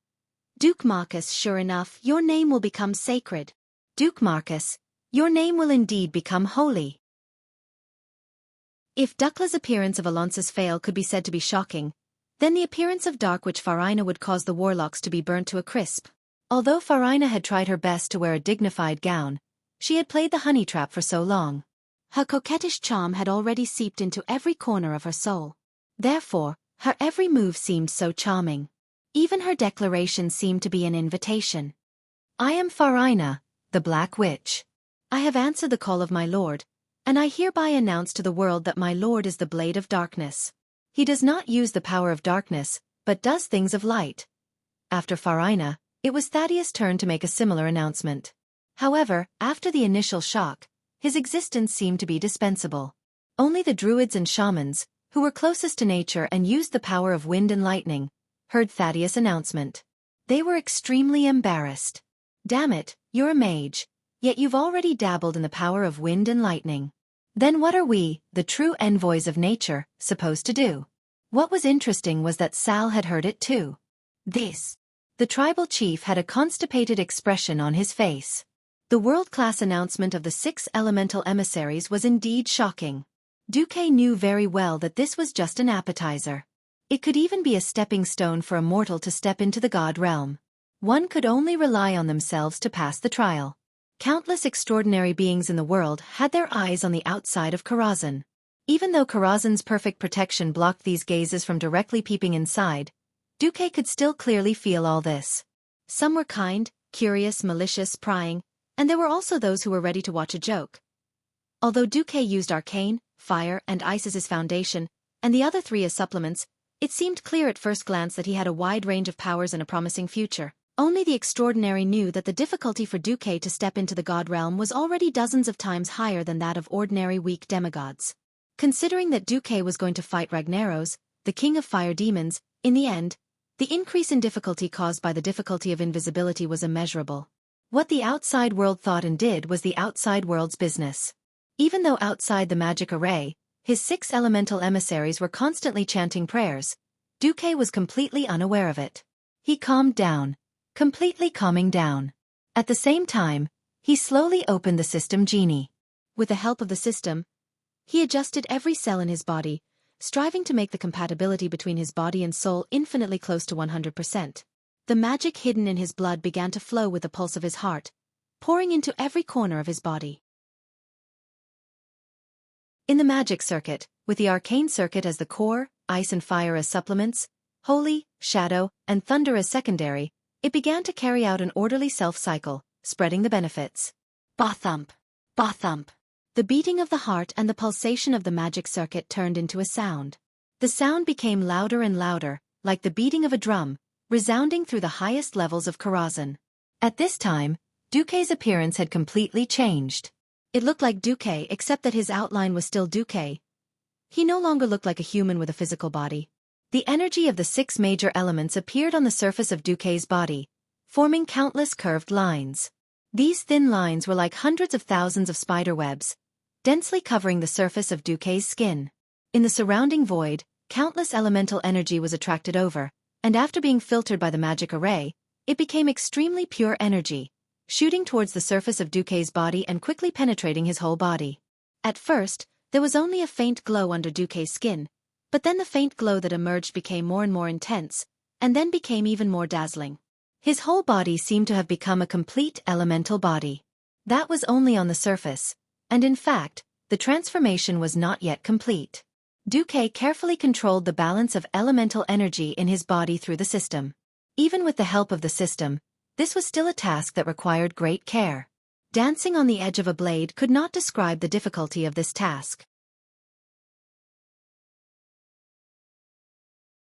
Duke Marcus, sure enough, your name will become sacred. Duke Marcus, your name will indeed become holy. If Dukla's appearance of Alonso's Fail could be said to be shocking, then the appearance of Dark Witch Farina would cause the warlocks to be burnt to a crisp. Although Farina had tried her best to wear a dignified gown, she had played the honey trap for so long. Her coquettish charm had already seeped into every corner of her soul. Therefore, her every move seemed so charming. Even her declaration seemed to be an invitation. I am Farina, the Black Witch. I have answered the call of my lord, and I hereby announce to the world that my lord is the Blade of Darkness. He does not use the power of darkness, but does things of light. After Farina, it was Thaddeus' turn to make a similar announcement. However, after the initial shock, his existence seemed to be dispensable. Only the druids and shamans, who were closest to nature and used the power of wind and lightning, heard Thaddeus' announcement. They were extremely embarrassed. Damn it, you're a mage, yet you've already dabbled in the power of wind and lightning. Then what are we, the true envoys of nature, supposed to do? What was interesting was that Sal had heard it too. The tribal chief had a constipated expression on his face. The world-class announcement of the 6 elemental emissaries was indeed shocking. Xueqi knew very well that this was just an appetizer. It could even be a stepping stone for a mortal to step into the god realm. One could only rely on themselves to pass the trial. Countless extraordinary beings in the world had their eyes on the outside of Karazhan. Even though Karazhan's perfect protection blocked these gazes from directly peeping inside, Xueqi could still clearly feel all this. Some were kind, curious, malicious, prying, and there were also those who were ready to watch a joke. Although Xueqi used arcane, fire, and ice as his foundation, and the other 3 as supplements, It seemed clear at first glance that he had a wide range of powers and a promising future. Only the extraordinary knew that the difficulty for Xueqi to step into the god realm was already dozens of times higher than that of ordinary weak demigods. Considering that Xueqi was going to fight Ragnaros, the king of fire demons, in the end, the increase in difficulty caused by the difficulty of invisibility was immeasurable. What the outside world thought and did was the outside world's business. Even though outside the magic array, his 6 elemental emissaries were constantly chanting prayers, Xueqi was completely unaware of it. He calmed down, completely calming down. At the same time, he slowly opened the system genie. With the help of the system, he adjusted every cell in his body, striving to make the compatibility between his body and soul infinitely close to 100%. The magic hidden in his blood began to flow with the pulse of his heart, pouring into every corner of his body. In the magic circuit, with the arcane circuit as the core, ice and fire as supplements, holy, shadow, and thunder as secondary, it began to carry out an orderly self-cycle, spreading the benefits. Ba-thump, ba-thump. The beating of the heart and the pulsation of the magic circuit turned into a sound. The sound became louder and louder, like the beating of a drum, resounding through the highest levels of Karazhan. At this time, Xueqi's appearance had completely changed. It looked like Xueqi except that his outline was still Xueqi. He no longer looked like a human with a physical body. The energy of the 6 major elements appeared on the surface of Xueqi's body, forming countless curved lines. These thin lines were like hundreds of thousands of spider webs, densely covering the surface of Xueqi's skin. In the surrounding void, countless elemental energy was attracted over, and after being filtered by the magic array, it became extremely pure energy, shooting towards the surface of Xueqi's body and quickly penetrating his whole body. At first, there was only a faint glow under Xueqi's skin, but then the faint glow that emerged became more and more intense, and then became even more dazzling. His whole body seemed to have become a complete elemental body. That was only on the surface, and in fact, the transformation was not yet complete. Xueqi carefully controlled the balance of elemental energy in his body through the system. Even with the help of the system, this was still a task that required great care. Dancing on the edge of a blade could not describe the difficulty of this task.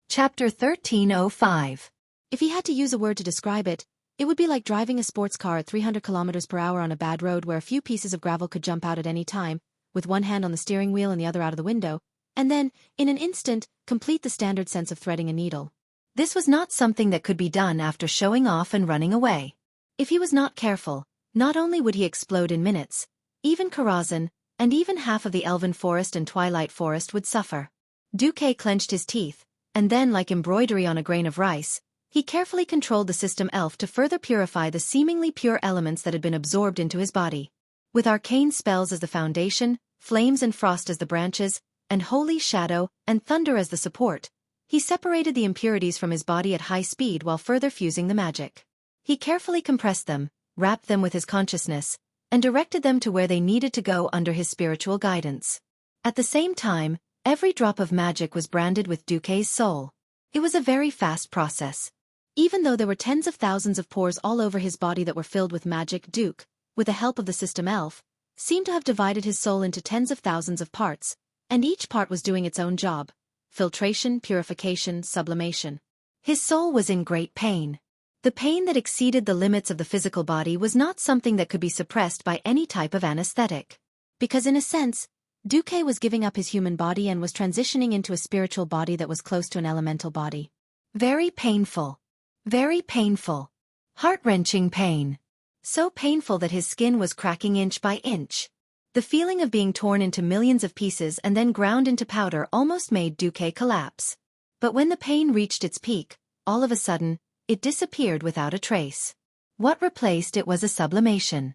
Chapter 1305. If he had to use a word to describe it, it would be like driving a sports car at 300 km per hour on a bad road where a few pieces of gravel could jump out at any time, with one hand on the steering wheel and the other out of the window, and then, in an instant, complete the standard sense of threading a needle. This was not something that could be done after showing off and running away. If he was not careful, not only would he explode in minutes, even Karazhan, and even half of the Elven Forest and Twilight Forest would suffer. Xueqi clenched his teeth, and then, like embroidery on a grain of rice, he carefully controlled the system elf to further purify the seemingly pure elements that had been absorbed into his body. With arcane spells as the foundation, flames and frost as the branches, and holy shadow and thunder as the support, he separated the impurities from his body at high speed while further fusing the magic. He carefully compressed them, wrapped them with his consciousness, and directed them to where they needed to go under his spiritual guidance. At the same time, every drop of magic was branded with Xueqi's soul. It was a very fast process. Even though there were tens of thousands of pores all over his body that were filled with magic, Xueqi, with the help of the system elf, seemed to have divided his soul into tens of thousands of parts, and each part was doing its own job: filtration, purification, sublimation. His soul was in great pain. The pain that exceeded the limits of the physical body was not something that could be suppressed by any type of anesthetic. Because in a sense, Xueqi was giving up his human body and was transitioning into a spiritual body that was close to an elemental body. Very painful. Very painful. Heart-wrenching pain. So painful that his skin was cracking inch by inch. The feeling of being torn into millions of pieces and then ground into powder almost made Xueqi collapse. But when the pain reached its peak, all of a sudden, it disappeared without a trace. What replaced it was a sublimation.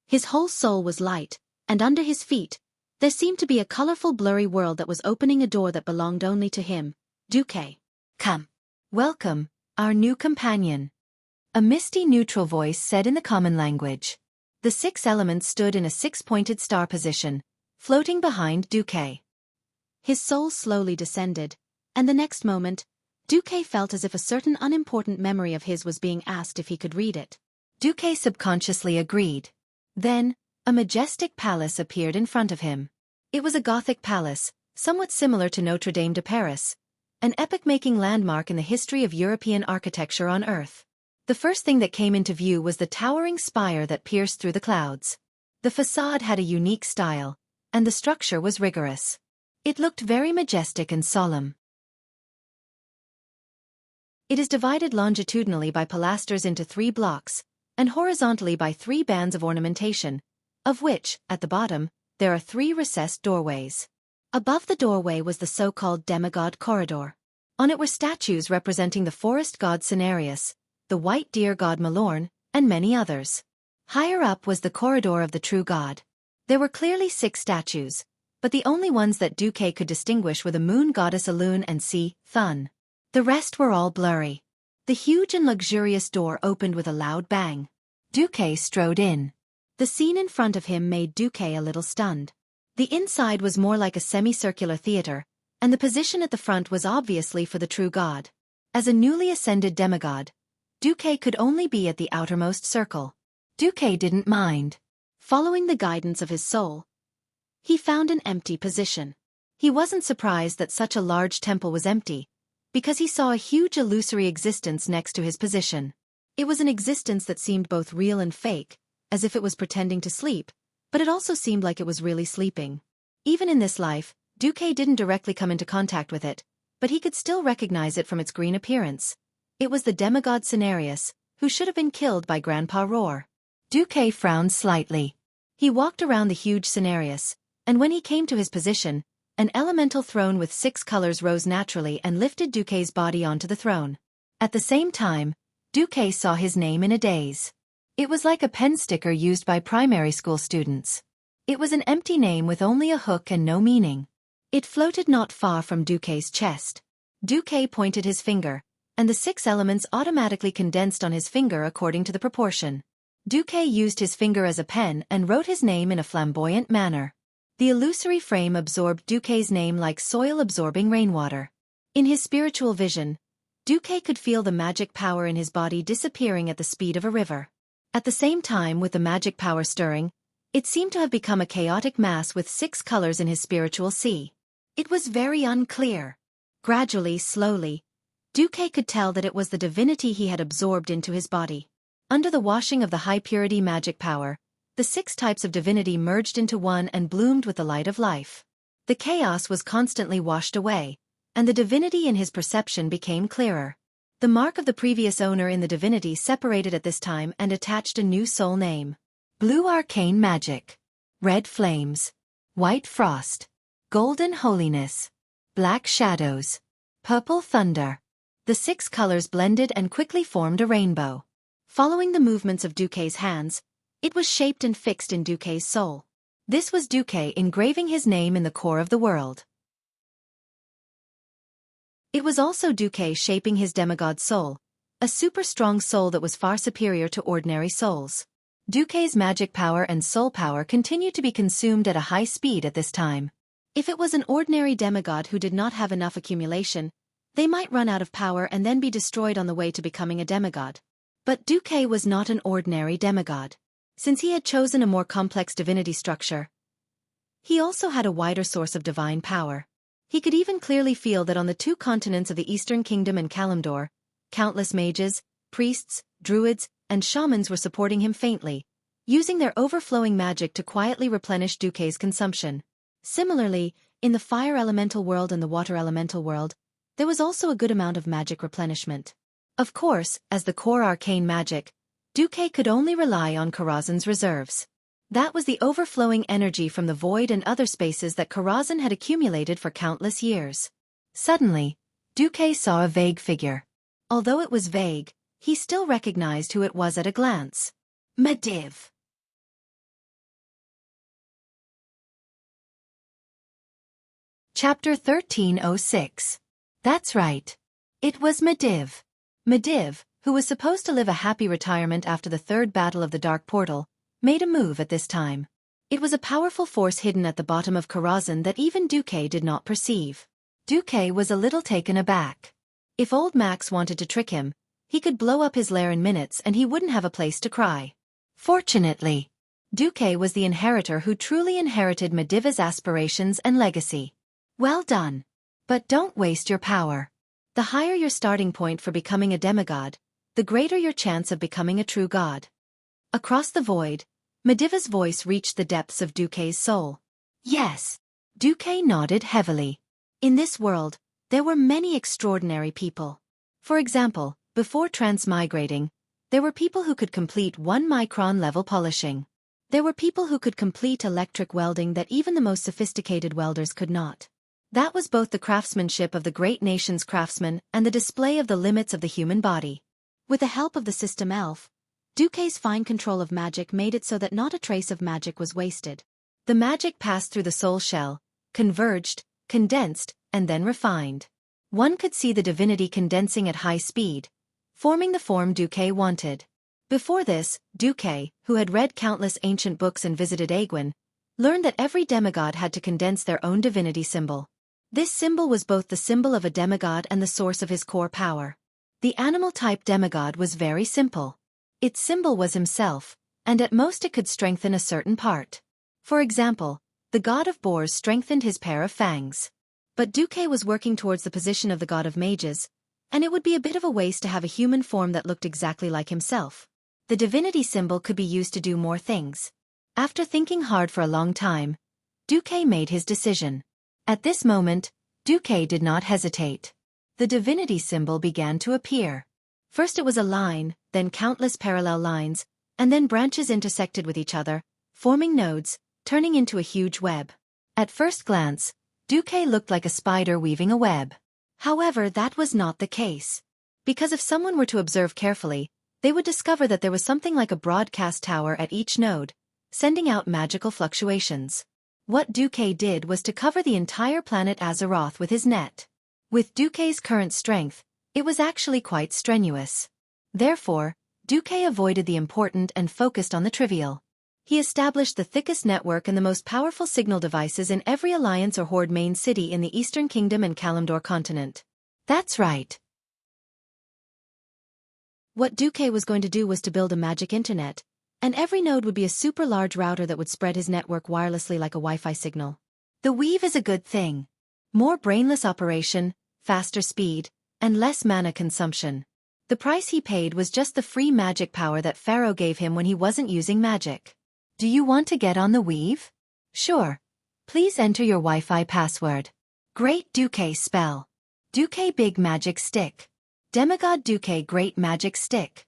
His whole soul was light, and under his feet, there seemed to be a colorful blurry world that was opening a door that belonged only to him. Xueqi. Come. Welcome, our new companion. A misty neutral voice said in the common language. The 6 elements stood in a 6-pointed star position, floating behind Xueqi. His soul slowly descended, and the next moment, Xueqi felt as if a certain unimportant memory of his was being asked if he could read it. Xueqi subconsciously agreed. Then, a majestic palace appeared in front of him. It was a Gothic palace, somewhat similar to Notre Dame de Paris, an epoch-making landmark in the history of European architecture on Earth. The first thing that came into view was the towering spire that pierced through the clouds. The facade had a unique style, and the structure was rigorous. It looked very majestic and solemn. It is divided longitudinally by pilasters into 3 blocks, and horizontally by 3 bands of ornamentation, of which, at the bottom, there are 3 recessed doorways. Above the doorway was the so-called demigod corridor. On it were statues representing the forest god Cinereus, the white deer god Malorn, and many others. Higher up was the corridor of the true god. There were clearly 6 statues, but the only ones that Xueqi could distinguish were the moon goddess Elune and sea, Thun. The rest were all blurry. The huge and luxurious door opened with a loud bang. Xueqi strode in. The scene in front of him made Xueqi a little stunned. The inside was more like a semicircular theater, and the position at the front was obviously for the true god. As a newly ascended demigod, Xueqi could only be at the outermost circle. Xueqi didn't mind. Following the guidance of his soul, he found an empty position. He wasn't surprised that such a large temple was empty, because he saw a huge illusory existence next to his position. It was an existence that seemed both real and fake, as if it was pretending to sleep, but it also seemed like it was really sleeping. Even in this life, Xueqi didn't directly come into contact with it, but he could still recognize it from its green appearance. It was the demigod Cinereus, who should have been killed by Grandpa Roar. Xueqi frowned slightly. He walked around the huge Cinereus, and when he came to his position, an elemental throne with 6 colors rose naturally and lifted Xueqi's body onto the throne. At the same time, Xueqi saw his name in a daze. It was like a pen sticker used by primary school students. It was an empty name with only a hook and no meaning. It floated not far from Xueqi's chest. Xueqi pointed his finger, and the 6 elements automatically condensed on his finger according to the proportion. Xueqi used his finger as a pen and wrote his name in a flamboyant manner. The illusory frame absorbed Xueqi's name like soil absorbing rainwater. In his spiritual vision, Xueqi could feel the magic power in his body disappearing at the speed of a river. At the same time, with the magic power stirring, it seemed to have become a chaotic mass with 6 colors in his spiritual sea. It was very unclear. Gradually, slowly, Xueqi could tell that it was the divinity he had absorbed into his body. Under the washing of the high-purity magic power, the 6 types of divinity merged into one and bloomed with the light of life. The chaos was constantly washed away, and the divinity in his perception became clearer. The mark of the previous owner in the divinity separated at this time and attached a new soul name. Blue arcane magic, red flames, white frost, golden holiness, black shadows, purple thunder. The 6 colors blended and quickly formed a rainbow. Following the movements of Xueqi's hands, it was shaped and fixed in Xueqi's soul. This was Xueqi engraving his name in the core of the world. It was also Xueqi shaping his demigod soul, a super strong soul that was far superior to ordinary souls. Xueqi's magic power and soul power continued to be consumed at a high speed at this time. If it was an ordinary demigod who did not have enough accumulation, they might run out of power and then be destroyed on the way to becoming a demigod. But Xueqi was not an ordinary demigod. Since he had chosen a more complex divinity structure, he also had a wider source of divine power. He could even clearly feel that on the 2 continents of the Eastern Kingdom and Kalimdor, countless mages, priests, druids, and shamans were supporting him faintly, using their overflowing magic to quietly replenish Xueqi's consumption. Similarly, in the fire elemental world and the water elemental world, there was also a good amount of magic replenishment. Of course, as the core arcane magic, Xueqi could only rely on Karazhan's reserves. That was the overflowing energy from the void and other spaces that Karazhan had accumulated for countless years. Suddenly, Xueqi saw a vague figure. Although it was vague, he still recognized who it was at a glance. Medivh. Chapter 1306. That's right. It was Medivh. Medivh, who was supposed to live a happy retirement after the 3rd battle of the Dark Portal, made a move at this time. It was a powerful force hidden at the bottom of Karazhan that even Xueqi did not perceive. Xueqi was a little taken aback. If old Max wanted to trick him, he could blow up his lair in minutes and he wouldn't have a place to cry. Fortunately, Xueqi was the inheritor who truly inherited Medivh's aspirations and legacy. Well done. But don't waste your power. The higher your starting point for becoming a demigod, the greater your chance of becoming a true god. Across the void, Mediva's voice reached the depths of Xueqi's soul. Yes. Xueqi nodded heavily. In this world, there were many extraordinary people. For example, before transmigrating, there were people who could complete 1-micron level polishing. There were people who could complete electric welding that even the most sophisticated welders could not. That was both the craftsmanship of the great nation's craftsmen and the display of the limits of the human body. With the help of the system elf, Xueqi's fine control of magic made it so that not a trace of magic was wasted. The magic passed through the soul shell, converged, condensed, and then refined. One could see the divinity condensing at high speed, forming the form Xueqi wanted. Before this, Xueqi, who had read countless ancient books and visited Aguin, learned that every demigod had to condense their own divinity symbol. This symbol was both the symbol of a demigod and the source of his core power. The animal-type demigod was very simple. Its symbol was himself, and at most it could strengthen a certain part. For example, the god of boars strengthened his pair of fangs. But Xueqi was working towards the position of the god of mages, and it would be a bit of a waste to have a human form that looked exactly like himself. The divinity symbol could be used to do more things. After thinking hard for a long time, Xueqi made his decision. At this moment, Xueqi did not hesitate. The divinity symbol began to appear. First it was a line, then countless parallel lines, and then branches intersected with each other, forming nodes, turning into a huge web. At first glance, Xueqi looked like a spider weaving a web. However, that was not the case. Because if someone were to observe carefully, they would discover that there was something like a broadcast tower at each node, sending out magical fluctuations. What Xueqi did was to cover the entire planet Azeroth with his net. With Xueqi's current strength, it was actually quite strenuous. Therefore, Xueqi avoided the important and focused on the trivial. He established the thickest network and the most powerful signal devices in every alliance or horde main city in the Eastern Kingdom and Kalimdor continent. That's right. What Xueqi was going to do was to build a magic internet, and every node would be a super large router that would spread his network wirelessly like a Wi-Fi signal. The weave is a good thing. More brainless operation, faster speed, and less mana consumption. The price he paid was just the free magic power that Pharaoh gave him when he wasn't using magic. Do you want to get on the weave? Sure. Please enter your Wi-Fi password. Great Xueqi spell. Xueqi Big Magic Stick. Demigod Xueqi Great Magic Stick.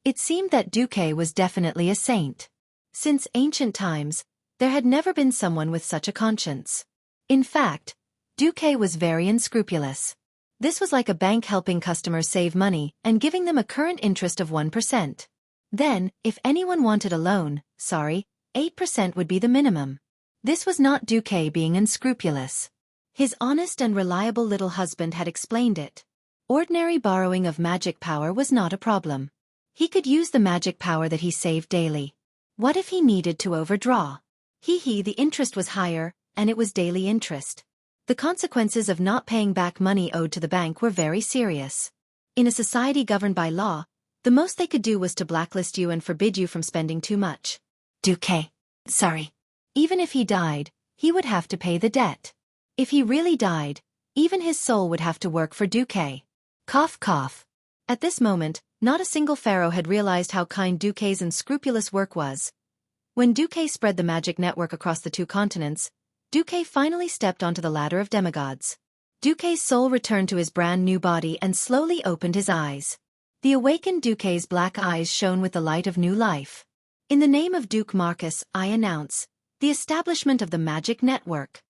It seemed that Xueqi was definitely a saint. Since ancient times, there had never been someone with such a conscience. In fact, Xueqi was very unscrupulous. This was like a bank helping customers save money and giving them a current interest of 1%. Then, if anyone wanted a loan, 8% would be the minimum. This was not Xueqi being unscrupulous. His honest and reliable little husband had explained it. Ordinary borrowing of magic power was not a problem. He could use the magic power that he saved daily. What if he needed to overdraw? The interest was higher, and it was daily interest. The consequences of not paying back money owed to the bank were very serious. In a society governed by law, the most they could do was to blacklist you and forbid you from spending too much. Xueqi. Even if he died, he would have to pay the debt. If he really died, even his soul would have to work for Xueqi. Cough cough. At this moment, not a single pharaoh had realized how kind Xueqi's unscrupulous work was. When Xueqi spread the magic network across the 2 continents, Xueqi finally stepped onto the ladder of demigods. Xueqi's soul returned to his brand new body and slowly opened his eyes. The awakened Xueqi's black eyes shone with the light of new life. In the name of Duke Marcus, I announce the establishment of the magic network.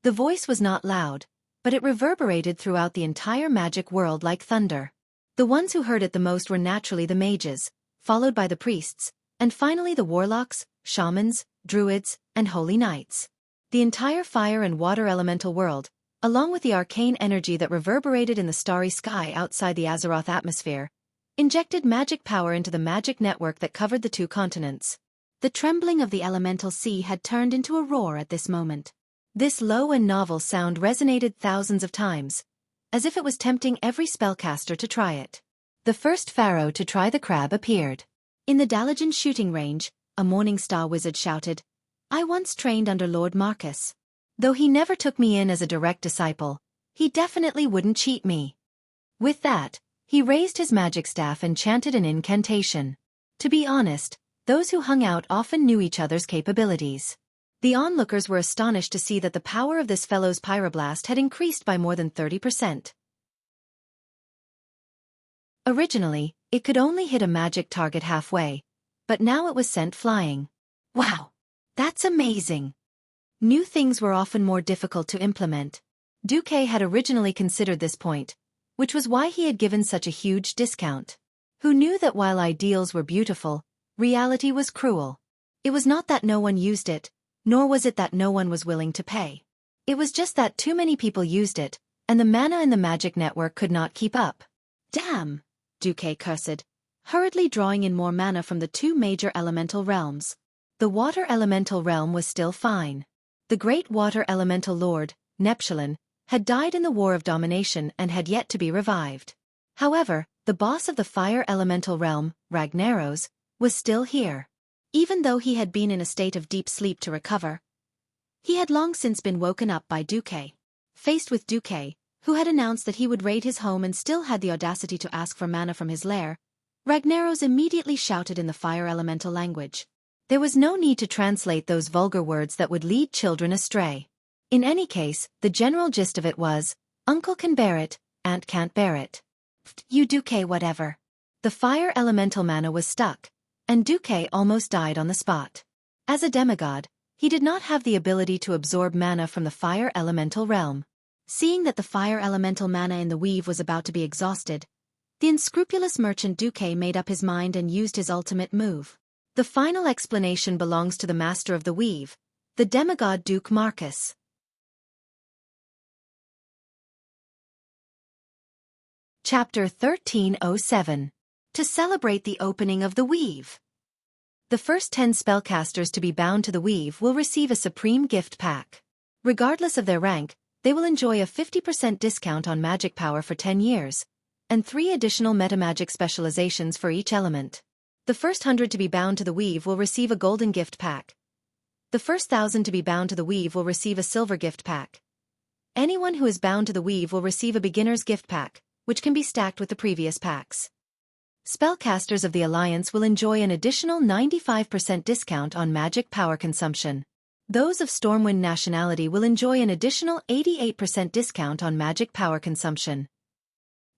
The voice was not loud, but it reverberated throughout the entire magic world like thunder. The ones who heard it the most were naturally the mages, followed by the priests, and finally the warlocks, shamans, druids, and holy knights. The entire fire and water elemental world, along with the arcane energy that reverberated in the starry sky outside the Azeroth atmosphere, injected magic power into the magic network that covered the 2 continents. The trembling of the elemental sea had turned into a roar at this moment. This low and novel sound resonated thousands of times, as if it was tempting every spellcaster to try it. The first pharaoh to try the crab appeared. In the Dalajan shooting range, a Morning Star wizard shouted, "I once trained under Lord Marcus. Though he never took me in as a direct disciple, He definitely wouldn't cheat me. With that, he raised his magic staff and chanted an incantation. To be honest, those who hung out often knew each other's capabilities. The onlookers were astonished to see that the power of this fellow's pyroblast had increased by more than 30%. Originally, it could only hit a magic target halfway, but now it was sent flying. Wow! That's amazing! New things were often more difficult to implement. Xueqi had originally considered this point, which was why he had given such a huge discount. Who knew that while ideals were beautiful, reality was cruel? It was not that no one used it, nor was it that no one was willing to pay. It was just that too many people used it, and the mana in the magic network could not keep up. Damn! Xueqi cursed, hurriedly drawing in more mana from the two major elemental realms. The water elemental realm was still fine. The great water elemental lord, Neptulin, had died in the War of Domination and had yet to be revived. However, the boss of the fire elemental realm, Ragnaros, was still here. Even though he had been in a state of deep sleep to recover, he had long since been woken up by Xueqi. Faced with Xueqi, who had announced that he would raid his home and still had the audacity to ask for mana from his lair, Ragnaros immediately shouted in the fire elemental language. There was no need to translate those vulgar words that would lead children astray. In any case, the general gist of it was, Uncle can bear it, Aunt can't bear it. You Xueqi whatever. The fire elemental mana was stuck, and Xueqi almost died on the spot. As a demigod, he did not have the ability to absorb mana from the fire elemental realm. Seeing that the fire elemental mana in the weave was about to be exhausted, the unscrupulous merchant Xueqi made up his mind and used his ultimate move. The final explanation belongs to the master of the weave, the demigod Duke Marcus. Chapter 1307. To celebrate the opening of the weave. The first 10 spellcasters to be bound to the weave will receive a supreme gift pack. Regardless of their rank, they will enjoy a 50% discount on magic power for 10 years, and 3 additional metamagic specializations for each element. The first 100 to be bound to the weave will receive a golden gift pack. The first 1,000 to be bound to the weave will receive a silver gift pack. Anyone who is bound to the weave will receive a beginner's gift pack, which can be stacked with the previous packs. Spellcasters of the Alliance will enjoy an additional 95% discount on magic power consumption. Those of Stormwind nationality will enjoy an additional 88% discount on magic power consumption.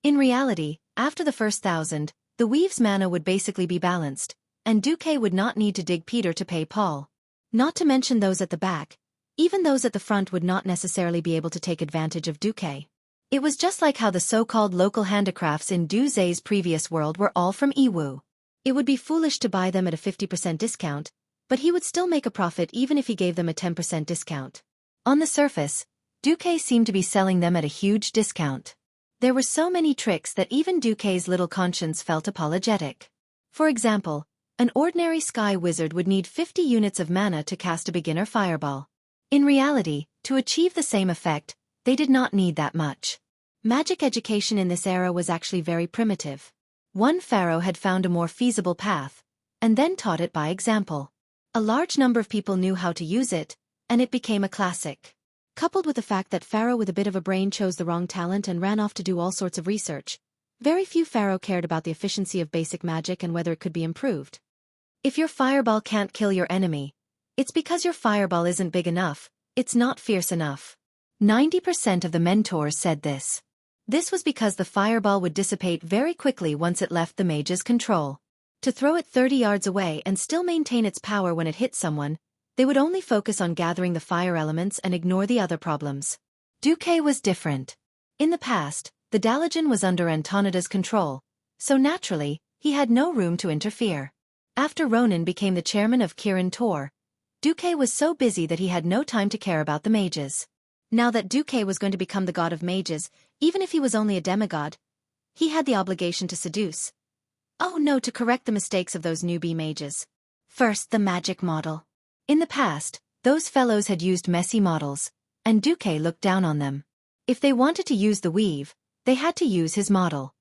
In reality, after the first 1,000, the weave's mana would basically be balanced, and Xueqi would not need to dig Peter to pay Paul. Not to mention those at the back, even those at the front would not necessarily be able to take advantage of Xueqi. It was just like how the so-called local handicrafts in Du Zhe's previous world were all from Yiwu. It would be foolish to buy them at a 50% discount, but he would still make a profit even if he gave them a 10% discount. On the surface, Xueqi seemed to be selling them at a huge discount. There were so many tricks that even Xueqi's little conscience felt apologetic. For example, an ordinary sky wizard would need 50 units of mana to cast a beginner fireball. In reality, to achieve the same effect, they did not need that much. Magic education in this era was actually very primitive. One pharaoh had found a more feasible path, and then taught it by example. A large number of people knew how to use it, and it became a classic. Coupled with the fact that pharaoh with a bit of a brain chose the wrong talent and ran off to do all sorts of research, very few pharaoh cared about the efficiency of basic magic and whether it could be improved. If your fireball can't kill your enemy, it's because your fireball isn't big enough, it's not fierce enough. 90% of the mentors said this. This was because the fireball would dissipate very quickly once it left the mage's control. To throw it 30 yards away and still maintain its power when it hit someone, they would only focus on gathering the fire elements and ignore the other problems. Xueqi was different. In the past, the Dalajan was under Antonida's control, so naturally, he had no room to interfere. After Ronan became the chairman of Kirin Tor, Xueqi was so busy that he had no time to care about the mages. Now that Xueqi was going to become the god of mages, even if he was only a demigod, he had the obligation to seduce. Oh no, to correct the mistakes of those newbie mages. First, the magic model. In the past, those fellows had used messy models, and Xueqi looked down on them. If they wanted to use the weave, they had to use his model.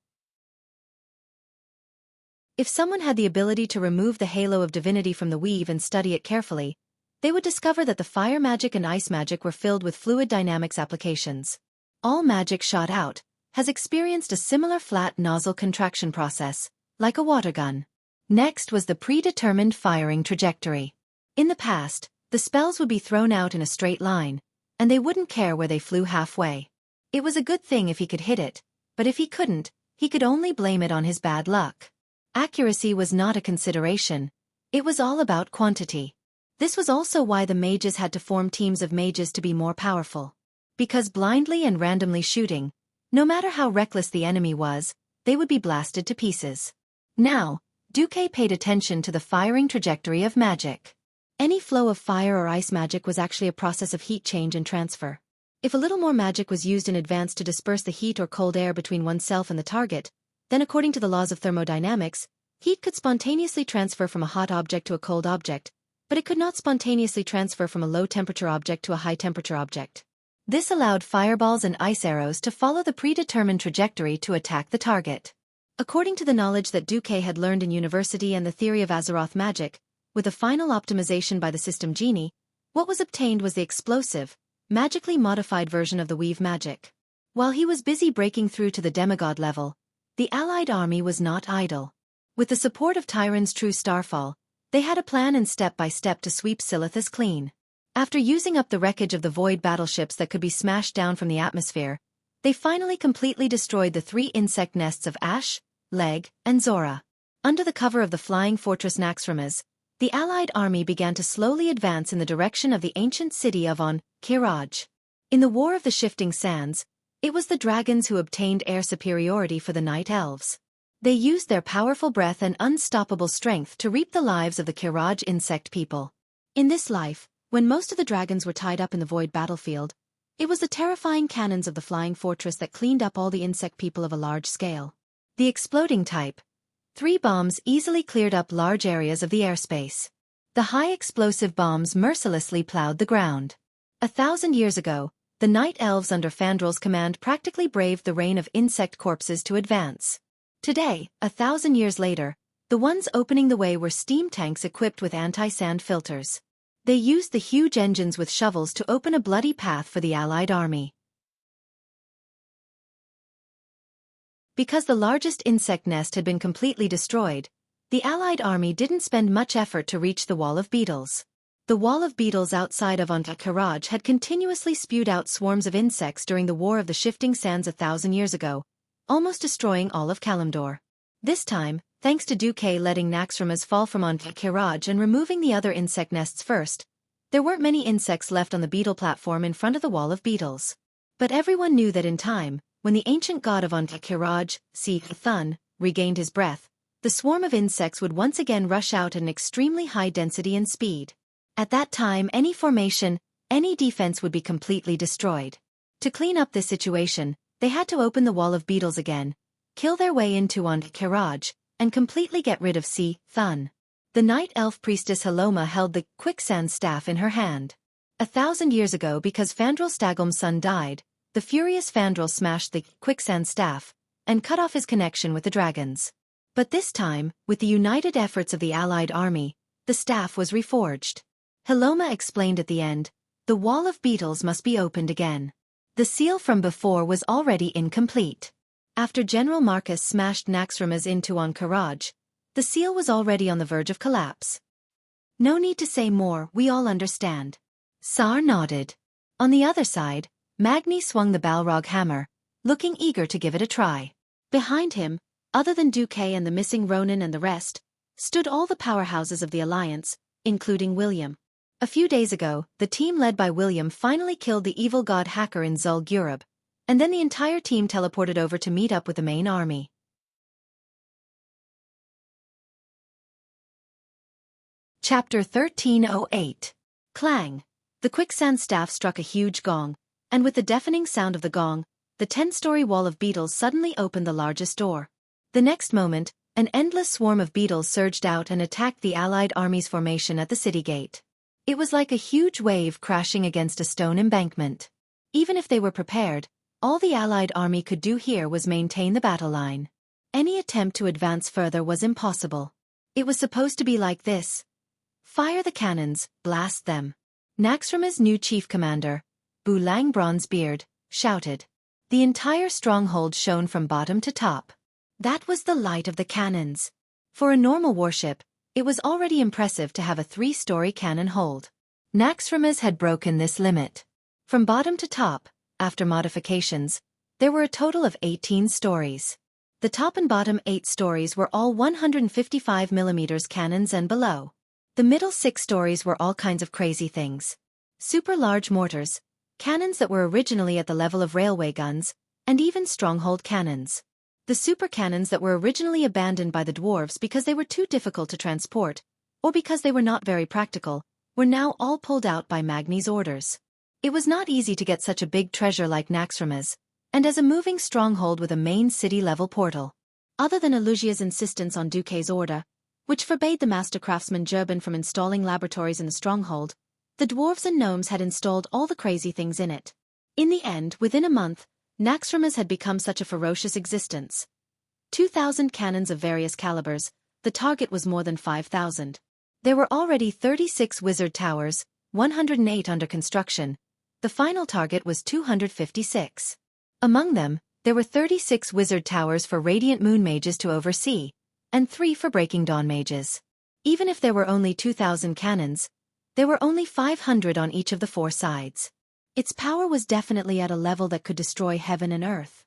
If someone had the ability to remove the halo of divinity from the weave and study it carefully, they would discover that the fire magic and ice magic were filled with fluid dynamics applications. all magic shot out, has experienced a similar flat nozzle contraction process, like a water gun. Next was the predetermined firing trajectory. In the past, the spells would be thrown out in a straight line, and they wouldn't care where they flew halfway. It was a good thing if he could hit it, but if he couldn't, he could only blame it on his bad luck. Accuracy was not a consideration. It was all about quantity. This was also why the mages had to form teams of mages to be more powerful. Because blindly and randomly shooting, no matter how reckless the enemy was, they would be blasted to pieces. Now, Xueqi paid attention to the firing trajectory of magic. Any flow of fire or ice magic was actually a process of heat change and transfer. If a little more magic was used in advance to disperse the heat or cold air between oneself and the target, then according to the laws of thermodynamics, heat could spontaneously transfer from a hot object to a cold object, but it could not spontaneously transfer from a low-temperature object to a high-temperature object. This allowed fireballs and ice arrows to follow the predetermined trajectory to attack the target. According to the knowledge that Xueqi had learned in university and the theory of Azeroth magic, with a final optimization by the system genie, what was obtained was the explosive, magically modified version of the weave magic. While he was busy breaking through to the demigod level, the allied army was not idle. With the support of Tyron's true Starfall, they had a plan and step-by-step to sweep Silithus clean. After using up the wreckage of the void battleships that could be smashed down from the atmosphere, they finally completely destroyed the 3 insect nests of Ash, Leg, and Zora. Under the cover of the flying fortress Naxxramas, the allied army began to slowly advance in the direction of the ancient city of Kiraj. In the War of the Shifting Sands, it was the dragons who obtained air superiority for the night elves. They used their powerful breath and unstoppable strength to reap the lives of the Kiraj insect people. In this life, when most of the dragons were tied up in the void battlefield, it was the terrifying cannons of the flying fortress that cleaned up all the insect people of a large scale. The exploding type. 3 bombs easily cleared up large areas of the airspace. The high explosive bombs mercilessly plowed the ground. 1,000 years ago, the night elves under Fandrel's command practically braved the rain of insect corpses to advance. Today, 1,000 years later, the ones opening the way were steam tanks equipped with anti-sand filters. They used the huge engines with shovels to open a bloody path for the allied army. Because the largest insect nest had been completely destroyed, the allied army didn't spend much effort to reach the wall of beetles. The wall of beetles outside of Kiraj had continuously spewed out swarms of insects during the War of the Shifting Sands 1,000 years ago, almost destroying all of Kalimdor. This time, thanks to Xueqi letting Naxxramas fall from Kiraj and removing the other insect nests first, there weren't many insects left on the beetle platform in front of the wall of beetles. But everyone knew that in time, when the ancient god of Kiraj, Thun, regained his breath, the swarm of insects would once again rush out at an extremely high density and speed. At that time, any formation, any defense would be completely destroyed. To clean up this situation, they had to open the wall of beetles again, kill their way into Kiraj, and completely get rid of Thun. The night elf priestess Haloma held the quicksand staff in her hand. 1,000 years ago, because Fandral Stagom's son died, the furious Fandral smashed the quicksand staff and cut off his connection with the dragons. But this time, with the united efforts of the allied army, the staff was reforged. Haloma explained at the end, the wall of beetles must be opened again. The seal from before was already incomplete. After General Marcus smashed Naxxramas into Kiraj, the seal was already on the verge of collapse. No need to say more, we all understand. Sar nodded. On the other side, Magni swung the Balrog hammer, looking eager to give it a try. Behind him, other than Xueqi and the missing Ronin and the rest, stood all the powerhouses of the Alliance, including William. A few days ago, the team led by William finally killed the evil god hacker in Zul'Gurub, and then the entire team teleported over to meet up with the main army. Chapter 1308. Clang. The quicksand staff struck a huge gong, and with the deafening sound of the gong, the 10-story wall of beetles suddenly opened the largest door. The next moment, an endless swarm of beetles surged out and attacked the allied army's formation at the city gate. It was like a huge wave crashing against a stone embankment. Even if they were prepared, all the allied army could do here was maintain the battle line. Any attempt to advance further was impossible. It was supposed to be like this. Fire the cannons, blast them. Naxxramas' new chief commander, Bulang Bronzebeard, shouted. The entire stronghold shone from bottom to top. That was the light of the cannons. For a normal warship, it was already impressive to have a 3-story cannon hold. Naxxramas had broken this limit. From bottom to top, after modifications, there were a total of 18 stories. The top and bottom 8 stories were all 155mm cannons and below. The middle 6 stories were all kinds of crazy things. Super large mortars, cannons that were originally at the level of railway guns, and even stronghold cannons. The super cannons that were originally abandoned by the dwarves because they were too difficult to transport, or because they were not very practical, were now all pulled out by Magni's orders. It was not easy to get such a big treasure like Naxxramas, and as a moving stronghold with a main city-level portal. Other than Elugia's insistence on Duque's order, which forbade the master craftsman Jurban from installing laboratories in the stronghold, the dwarves and gnomes had installed all the crazy things in it. In the end, within a month, Naxxramas had become such a ferocious existence. 2,000 cannons of various calibers, the target was more than 5,000. There were already 36 wizard towers, 108 under construction. The final target was 256. Among them, there were 36 wizard towers for radiant moon mages to oversee, and 3 for breaking dawn mages. Even if there were only 2,000 cannons, there were only 500 on each of the 4 sides. Its power was definitely at a level that could destroy heaven and earth.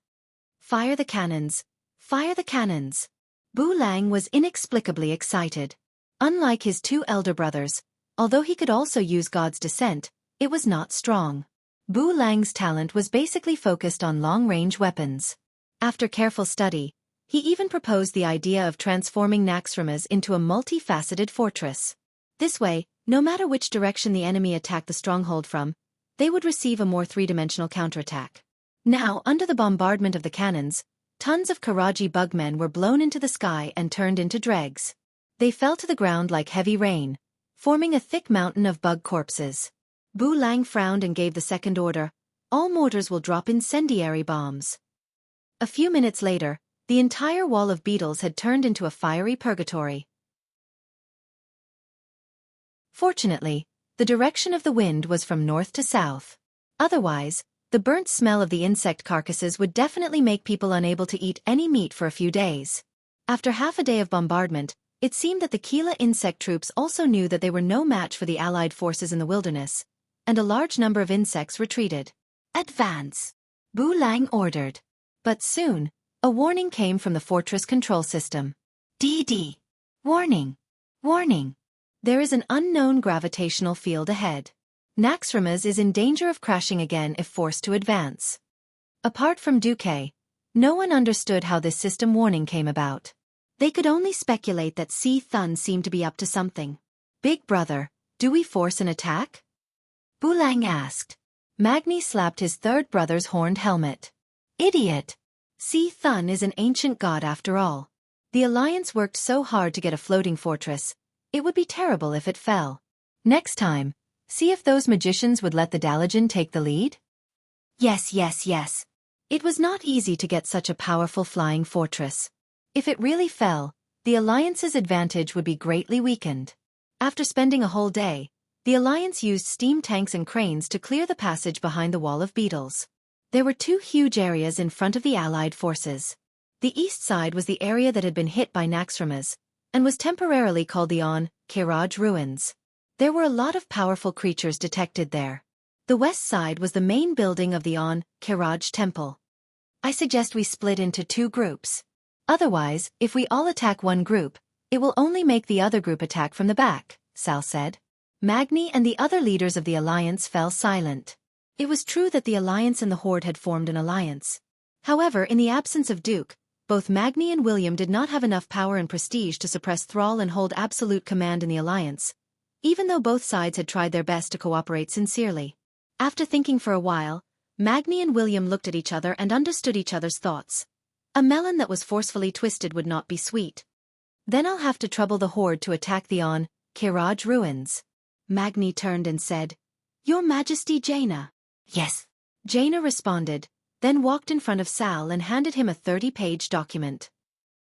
Fire the cannons! Fire the cannons! Bu Lang was inexplicably excited. Unlike his 2 elder brothers, although he could also use God's descent, it was not strong. Bu Lang's talent was basically focused on long-range weapons. After careful study, he even proposed the idea of transforming Naxxramas into a multifaceted fortress. This way, no matter which direction the enemy attacked the stronghold from, they would receive a more 3-dimensional counterattack. Now, under the bombardment of the cannons, tons of Karaji bugmen were blown into the sky and turned into dregs. They fell to the ground like heavy rain, forming a thick mountain of bug corpses. Bu Lang frowned and gave the second order: all mortars will drop incendiary bombs. A few minutes later, the entire wall of beetles had turned into a fiery purgatory. Fortunately, the direction of the wind was from north to south. Otherwise, the burnt smell of the insect carcasses would definitely make people unable to eat any meat for a few days. After half a day of bombardment, it seemed that the Keela insect troops also knew that they were no match for the Allied forces in the wilderness, and a large number of insects retreated. Advance! Bu Lang ordered. But soon, a warning came from the fortress control system. DD. Warning! Warning! There is an unknown gravitational field ahead. Naxxramas is in danger of crashing again if forced to advance. Apart from Duque, no one understood how this system warning came about. They could only speculate that Si Thun seemed to be up to something. Big brother, do we force an attack? Bu Lang asked. Magni slapped his third brother's horned helmet. Idiot! Si Thun is an ancient god after all. The Alliance worked so hard to get a floating fortress, it would be terrible if it fell. Next time, see if those magicians would let the Dalajan take the lead? Yes. It was not easy to get such a powerful flying fortress. If it really fell, the Alliance's advantage would be greatly weakened. After spending a whole day, the Alliance used steam tanks and cranes to clear the passage behind the wall of beetles. There were 2 huge areas in front of the Allied forces. The east side was the area that had been hit by Naxxramas, and was temporarily called the Kiraj Ruins. There were a lot of powerful creatures detected there. The west side was the main building of the Kiraj Temple. I suggest we split into 2 groups. Otherwise, if we all attack one group, it will only make the other group attack from the back, Sal said. Magni and the other leaders of the Alliance fell silent. It was true that the Alliance and the Horde had formed an alliance. However, in the absence of Duke, both Magni and William did not have enough power and prestige to suppress Thrall and hold absolute command in the Alliance, even though both sides had tried their best to cooperate sincerely. After thinking for a while, Magni and William looked at each other and understood each other's thoughts. A melon that was forcefully twisted would not be sweet. Then I'll have to trouble the Horde to attack the Kiraj Ruins. Magni turned and said, Your Majesty Jaina. Yes. Jaina responded, then walked in front of Sal and handed him a 30-page document.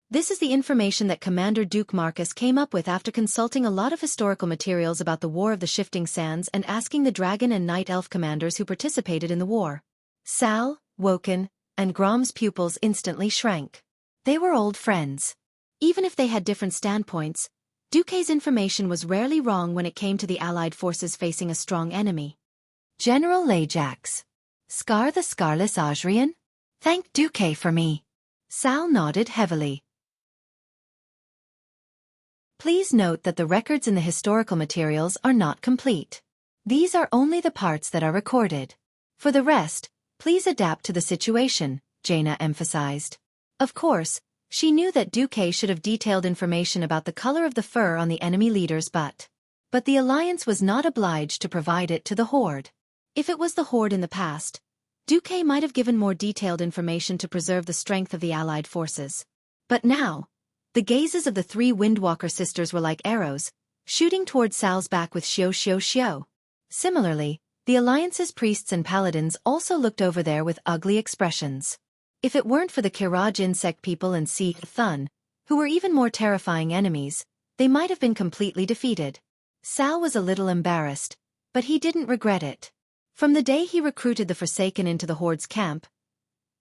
This is the information that Commander Duke Marcus came up with after consulting a lot of historical materials about the War of the Shifting Sands and asking the dragon and night elf commanders who participated in the war. Sal, Woken, and Grom's pupils instantly shrank. They were old friends. Even if they had different standpoints, Duque's information was rarely wrong when it came to the Allied forces facing a strong enemy. General Ajax. Scar the Scarless Adrian? Thank Duque for me. Sal nodded heavily. Please note that the records in the historical materials are not complete. These are only the parts that are recorded. For the rest, please adapt to the situation, Jaina emphasized. Of course, she knew that Duque should have detailed information about the color of the fur on the enemy leader's butt. But the Alliance was not obliged to provide it to the Horde. If it was the Horde in the past, Duque might have given more detailed information to preserve the strength of the Allied forces. But now, the gazes of the three Windwalker sisters were like arrows, shooting towards Sal's back with xiao. Similarly, the Alliance's priests and paladins also looked over there with ugly expressions. If it weren't for the Kiraj insect people and Sea Thun, who were even more terrifying enemies, they might have been completely defeated. Sal was a little embarrassed, but he didn't regret it. From the day he recruited the Forsaken into the Horde's camp,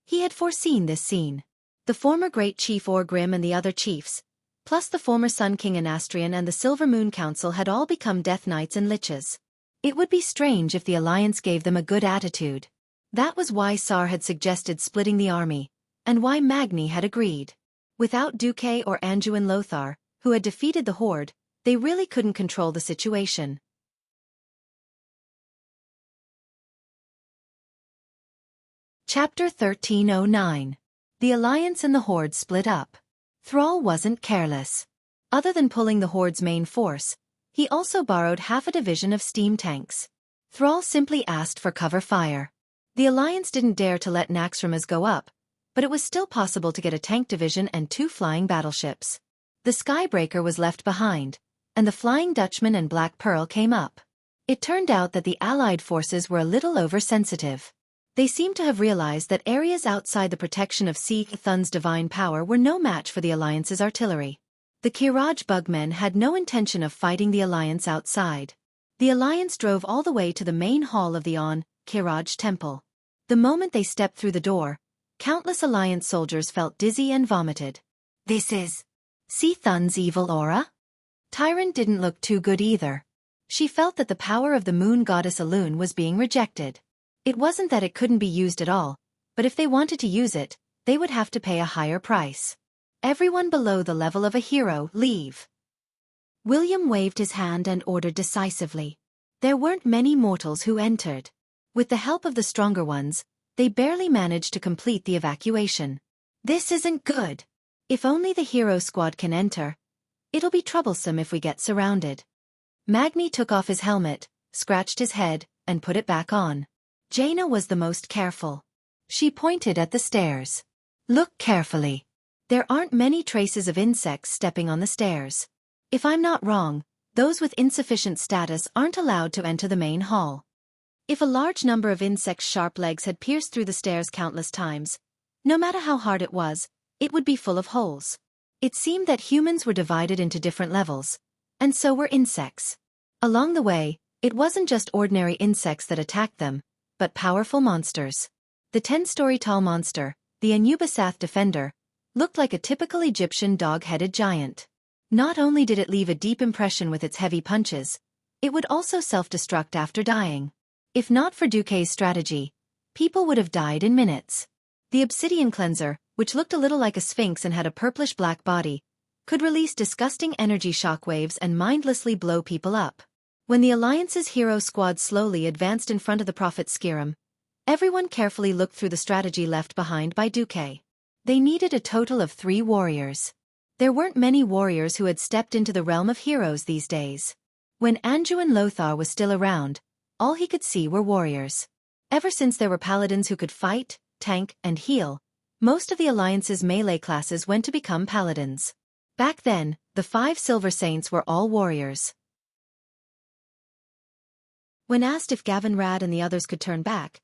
he had foreseen this scene. The former Great Chief Orgrim and the other chiefs, plus the former Sun King Anastrian and the Silver Moon Council had all become Death Knights and Liches. It would be strange if the Alliance gave them a good attitude. That was why Sar had suggested splitting the army, and why Magni had agreed. Without Duque or Anduin Lothar, who had defeated the Horde, they really couldn't control the situation. Chapter 1309. The Alliance and the Horde split up. Thrall wasn't careless. Other than pulling the Horde's main force, he also borrowed half a division of steam tanks. Thrall simply asked for cover fire. The Alliance didn't dare to let Naxxramas go up, but it was still possible to get a tank division and 2 flying battleships. The Skybreaker was left behind, and the Flying Dutchman and Black Pearl came up. It turned out that the Allied forces were a little oversensitive. They seemed to have realized that areas outside the protection of Sea Thun's divine power were no match for the Alliance's artillery. The Kiraj Bugmen had no intention of fighting the Alliance outside. The Alliance drove all the way to the main hall of the Kiraj Temple. The moment they stepped through the door, countless Alliance soldiers felt dizzy and vomited. This is Sea Thun's evil aura? Tyrant didn't look too good either. She felt that the power of the moon goddess Elune was being rejected. It wasn't that it couldn't be used at all, but if they wanted to use it, they would have to pay a higher price. Everyone below the level of a hero, leave. William waved his hand and ordered decisively. There weren't many mortals who entered. With the help of the stronger ones, they barely managed to complete the evacuation. This isn't good. If only the hero squad can enter. It'll be troublesome if we get surrounded. Magni took off his helmet, scratched his head, and put it back on. Jaina was the most careful. She pointed at the stairs. Look carefully. There aren't many traces of insects stepping on the stairs. If I'm not wrong, those with insufficient status aren't allowed to enter the main hall. If a large number of insects' sharp legs had pierced through the stairs countless times, no matter how hard it was, it would be full of holes. It seemed that humans were divided into different levels, and so were insects. Along the way, it wasn't just ordinary insects that attacked them, but powerful monsters. The 10-story tall monster, the Anubisath Defender, looked like a typical Egyptian dog-headed giant. Not only did it leave a deep impression with its heavy punches, it would also self-destruct after dying. If not for Duque's strategy, people would have died in minutes. The Obsidian Cleanser, which looked a little like a sphinx and had a purplish-black body, could release disgusting energy shockwaves and mindlessly blow people up. When the Alliance's hero squad slowly advanced in front of the Prophet Skirim, everyone carefully looked through the strategy left behind by Duque. They needed a total of 3 warriors. There weren't many warriors who had stepped into the realm of heroes these days. When Anduin Lothar was still around, all he could see were warriors. Ever since there were paladins who could fight, tank, and heal, most of the Alliance's melee classes went to become paladins. Back then, the 5 Silver Saints were all warriors. When asked if Gavin Rad and the others could turn back,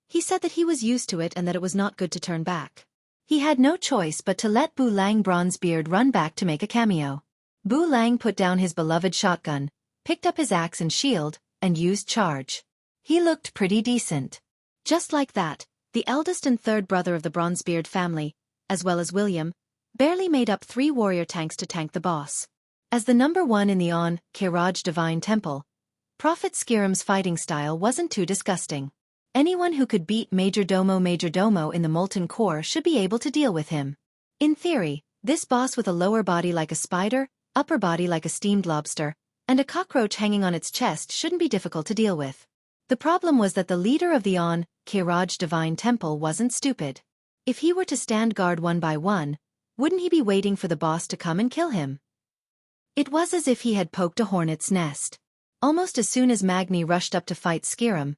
he said that he was used to it and that it was not good to turn back. He had no choice but to let Bu Lang Bronzebeard run back to make a cameo. Bu Lang put down his beloved shotgun, picked up his axe and shield, and used charge. He looked pretty decent. Just like that, the eldest and third brother of the Bronzebeard family, as well as barely made up 3 warrior tanks to tank the boss. As the number 1 in the Kiraj Divine Temple, Prophet Skiram's fighting style wasn't too disgusting. Anyone who could beat Major Domo in the Molten Core should be able to deal with him. In theory, this boss with a lower body like a spider, upper body like a steamed lobster, and a cockroach hanging on its chest shouldn't be difficult to deal with. The problem was that the leader of the Kiraj Divine Temple wasn't stupid. If he were to stand guard one by one, wouldn't he be waiting for the boss to come and kill him? It was as if he had poked a hornet's nest. Almost as soon as Magni rushed up to fight Skiram,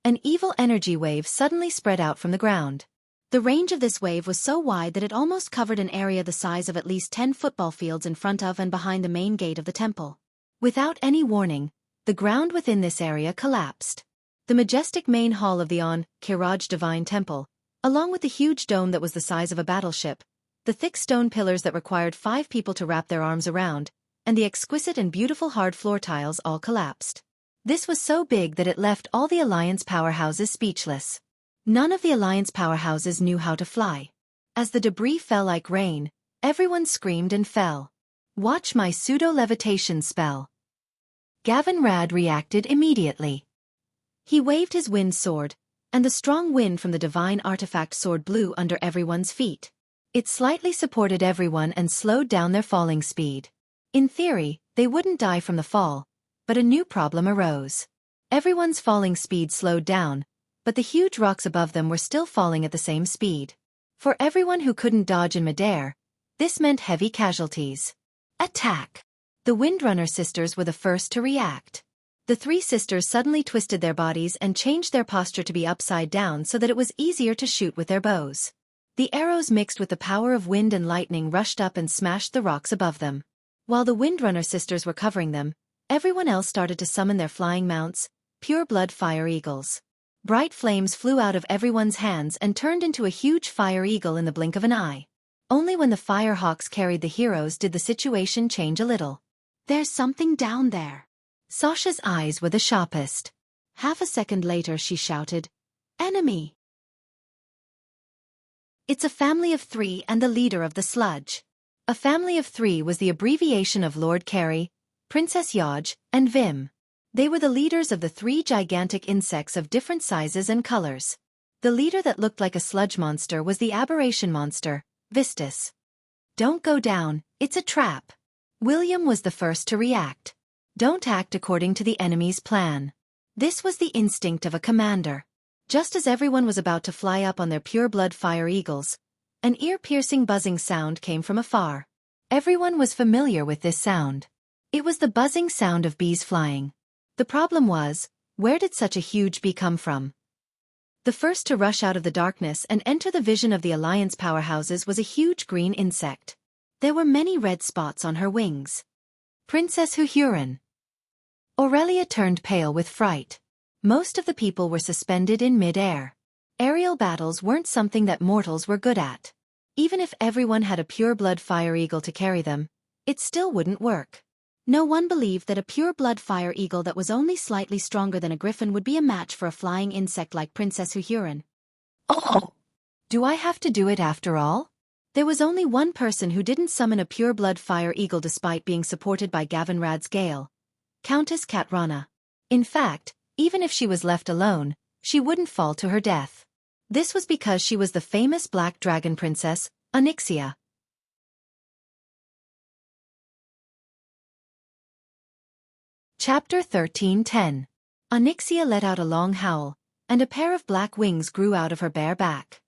an evil energy wave suddenly spread out from the ground. The range of this wave was so wide that it almost covered an area the size of at least 10 football fields in front of and behind the main gate of the temple. Without any warning, the ground within this area collapsed. The majestic main hall of the Kiraj Divine Temple, along with the huge dome that was the size of a battleship, the thick stone pillars that required 5 people to wrap their arms around, and the exquisite and beautiful hard floor tiles all collapsed. This was so big that it left all the Alliance powerhouses speechless. None of the Alliance powerhouses knew how to fly. As the debris fell like rain, everyone screamed and fell. "Watch my pseudo-levitation spell." Gavin Rad reacted immediately. He waved his wind sword, and the strong wind from the divine artifact sword blew under everyone's feet. It slightly supported everyone and slowed down their falling speed. In theory, they wouldn't die from the fall, but a new problem arose. Everyone's falling speed slowed down, but the huge rocks above them were still falling at the same speed. For everyone who couldn't dodge in midair, this meant heavy casualties. Attack! The Windrunner sisters were the first to react. The 3 sisters suddenly twisted their bodies and changed their posture to be upside down so that it was easier to shoot with their bows. The arrows mixed with the power of wind and lightning rushed up and smashed the rocks above them. While the Windrunner sisters were covering them, everyone else started to summon their flying mounts, pure-blood fire eagles. Bright flames flew out of everyone's hands and turned into a huge fire eagle in the blink of an eye. Only when the fire hawks carried the heroes did the situation change a little. "There's something down there." Sasha's eyes were the sharpest. Half a second later she shouted, "Enemy!" It's a family of 3 and the leader of the sludge. A family of 3 was the abbreviation of Lord Carey, Princess Yaj, and Vim. They were the leaders of the 3 gigantic insects of different sizes and colors. The leader that looked like a sludge monster was the aberration monster, Vistus. "Don't go down, it's a trap." William was the first to react. Don't act according to the enemy's plan. This was the instinct of a commander. Just as everyone was about to fly up on their pure-blood fire eagles, an ear-piercing buzzing sound came from afar. Everyone was familiar with this sound. It was the buzzing sound of bees flying. The problem was, where did such a huge bee come from? The first to rush out of the darkness and enter the vision of the Alliance powerhouses was a huge green insect. There were many red spots on her wings. Princess Xueqi. Aurelia turned pale with fright. Most of the people were suspended in mid-air. Aerial battles weren't something that mortals were good at. Even if everyone had a pure-blood fire eagle to carry them, it still wouldn't work. No one believed that a pure-blood fire eagle that was only slightly stronger than a griffin would be a match for a flying insect like Princess Xueqi. "Oh! Do I have to do it after all?" There was only one person who didn't summon a pure-blood fire eagle despite being supported by Gavin Rad's gale. Countess Katrana. In fact, even if she was left alone, she wouldn't fall to her death. This was because she was the famous Black Dragon Princess, Onyxia. Chapter 13:10. Onyxia let out a long howl, and a pair of black wings grew out of her bare back.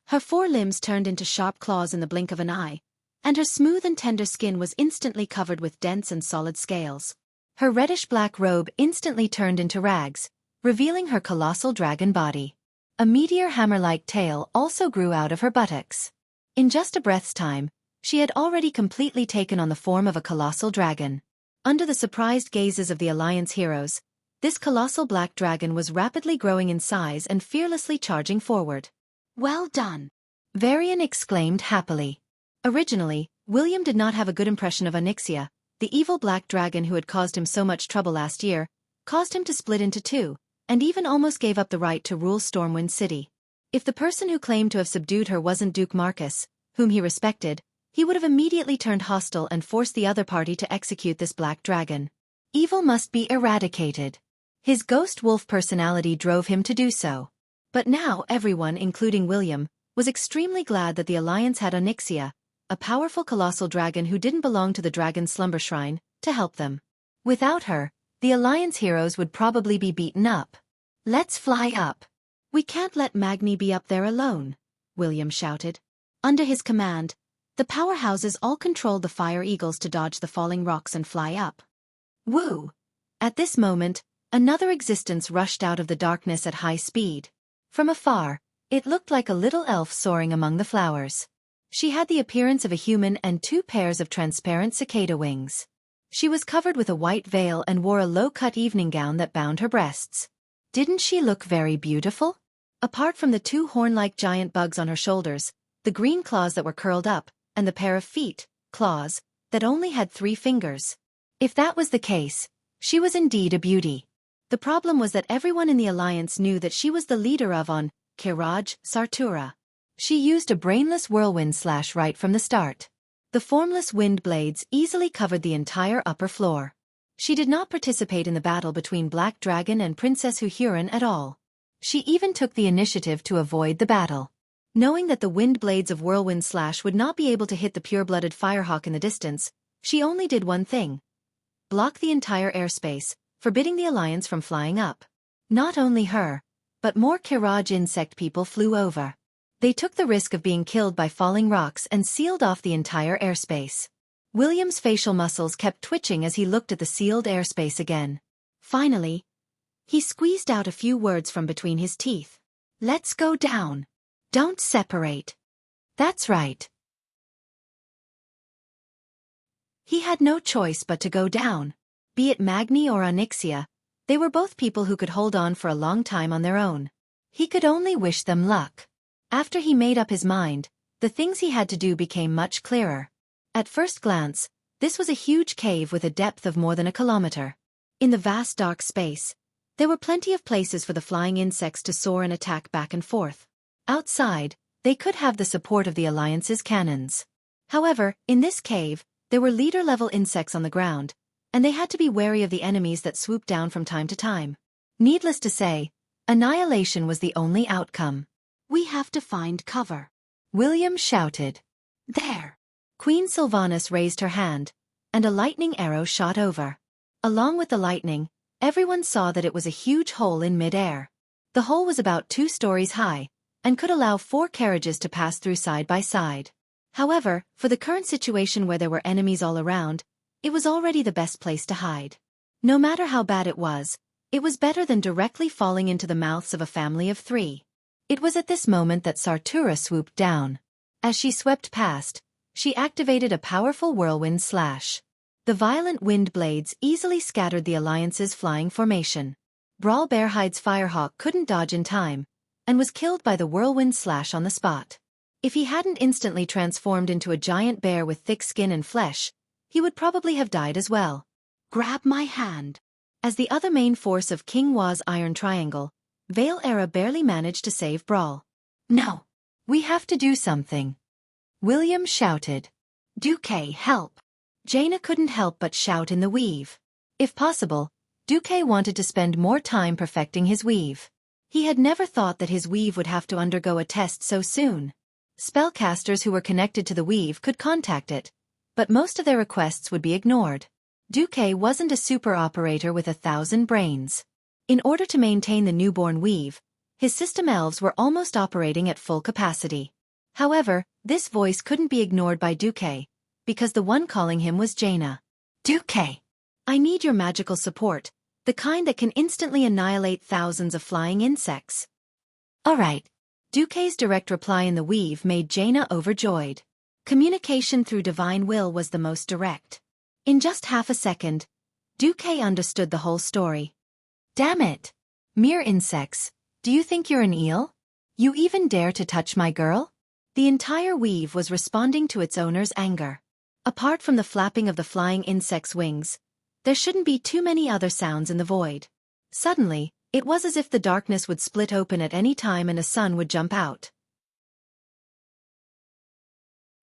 Her 4 limbs turned into sharp claws in the blink of an eye, and her smooth and tender skin was instantly covered with dense and solid scales. Her reddish-black robe instantly turned into rags, revealing her colossal dragon body. A meteor hammer-like tail also grew out of her buttocks. In just a breath's time, she had already completely taken on the form of a colossal dragon. Under the surprised gazes of the Alliance heroes, this colossal black dragon was rapidly growing in size and fearlessly charging forward. "Well done!" Varian exclaimed happily. Originally, William did not have a good impression of Onyxia. The evil black dragon who had caused him so much trouble last year, caused him to split into 2, and even almost gave up the right to rule Stormwind City. If the person who claimed to have subdued her wasn't Duke Marcus, whom he respected, he would have immediately turned hostile and forced the other party to execute this black dragon. Evil must be eradicated. His ghost wolf personality drove him to do so. But now everyone, including William, was extremely glad that the Alliance had Onyxia, a powerful colossal dragon who didn't belong to the Dragon's Slumber Shrine, to help them. Without her, the Alliance heroes would probably be beaten up. Let's fly up. We can't let Magni be up there alone, William shouted. Under his command, the powerhouses all controlled the fire eagles to dodge the falling rocks and fly up. Woo! At this moment, another existence rushed out of the darkness at high speed. From afar, it looked like a little elf soaring among the flowers. She had the appearance of a human and 2 pairs of transparent cicada wings. She was covered with a white veil and wore a low-cut evening gown that bound her breasts. Didn't she look very beautiful? Apart from the 2 horn-like giant bugs on her shoulders, the green claws that were curled up, and the pair of feet, claws, that only had 3 fingers. If that was the case, she was indeed a beauty. The problem was that everyone in the Alliance knew that she was the leader of Kiraj Sartura. She used a brainless whirlwind slash right from the start. The formless wind blades easily covered the entire upper floor. She did not participate in the battle between Black Dragon and Princess Huhuran at all. She even took the initiative to avoid the battle. Knowing that the wind blades of Whirlwind Slash would not be able to hit the pure-blooded Firehawk in the distance, she only did one thing. Block the entire airspace, forbidding the Alliance from flying up. Not only her, but more Kiraj insect people flew over. They took the risk of being killed by falling rocks and sealed off the entire airspace. William's facial muscles kept twitching as he looked at the sealed airspace again. Finally, he squeezed out a few words from between his teeth. Let's go down. Don't separate. That's right. He had no choice but to go down. Be it Magni or Onyxia, they were both people who could hold on for a long time on their own. He could only wish them luck. After he made up his mind, the things he had to do became much clearer. At first glance, this was a huge cave with a depth of more than a kilometer. In the vast dark space, there were plenty of places for the flying insects to soar and attack back and forth. Outside, they could have the support of the Alliance's cannons. However, in this cave, there were leader-level insects on the ground, and they had to be wary of the enemies that swooped down from time to time. Needless to say, annihilation was the only outcome. We have to find cover, William shouted. There! Queen Sylvanas raised her hand, and a lightning arrow shot over. Along with the lightning, everyone saw that it was a huge hole in mid-air. The hole was about 2 stories high, and could allow 4 carriages to pass through side by side. However, for the current situation where there were enemies all around, it was already the best place to hide. No matter how bad it was better than directly falling into the mouths of a family of 3. It was at this moment that Sartura swooped down. As she swept past, she activated a powerful whirlwind slash. The violent wind blades easily scattered the Alliance's flying formation. Brawl Bearhide's Firehawk couldn't dodge in time, and was killed by the whirlwind slash on the spot. If he hadn't instantly transformed into a giant bear with thick skin and flesh, he would probably have died as well. Grab my hand. As the other main force of King Wa's Iron Triangle, Veil Era barely managed to save Brawl. No! We have to do something. William shouted. Duque, help! Jaina couldn't help but shout in the weave. If possible, Duque wanted to spend more time perfecting his weave. He had never thought that his weave would have to undergo a test so soon. Spellcasters who were connected to the weave could contact it, but most of their requests would be ignored. Duque wasn't a super operator with 1,000 brains. In order to maintain the newborn weave, his system elves were almost operating at full capacity. However, this voice couldn't be ignored by Duque, because the one calling him was Jaina. Duque! I need your magical support, the kind that can instantly annihilate thousands of flying insects. Alright. Duque's direct reply in the weave made Jaina overjoyed. Communication through divine will was the most direct. In just half a second, Duque understood the whole story. Damn it! Mere insects, do you think you're an eel? You even dare to touch my girl? The entire weave was responding to its owner's anger. Apart from the flapping of the flying insect's wings, there shouldn't be too many other sounds in the void. Suddenly, It was as if the darkness would split open at any time and a sun would jump out.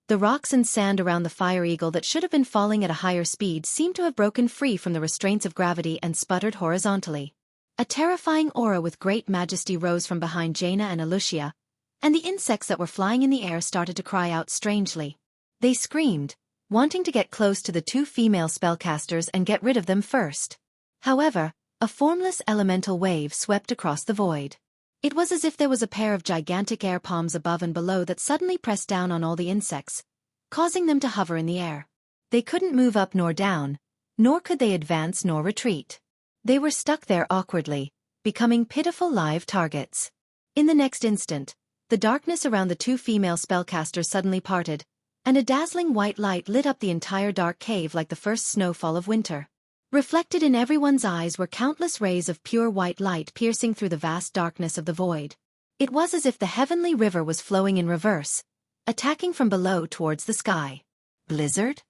The rocks and sand around the fire eagle that should have been falling at a higher speed seemed to have broken free from the restraints of gravity and sputtered horizontally. A terrifying aura with great majesty rose from behind Jaina and Alucia, and the insects that were flying in the air started to cry out strangely. They screamed, wanting to get close to the two female spellcasters and get rid of them first. However, a formless elemental wave swept across the void. It was as if there was a pair of gigantic air palms above and below that suddenly pressed down on all the insects, causing them to hover in the air. They couldn't move up nor down, nor could they advance nor retreat. They were stuck there awkwardly, becoming pitiful live targets. In the next instant, the darkness around the two female spellcasters suddenly parted, and a dazzling white light lit up the entire dark cave like the first snowfall of winter. Reflected in everyone's eyes were countless rays of pure white light piercing through the vast darkness of the void. It was as if the heavenly river was flowing in reverse, attacking from below towards the sky. Blizzard?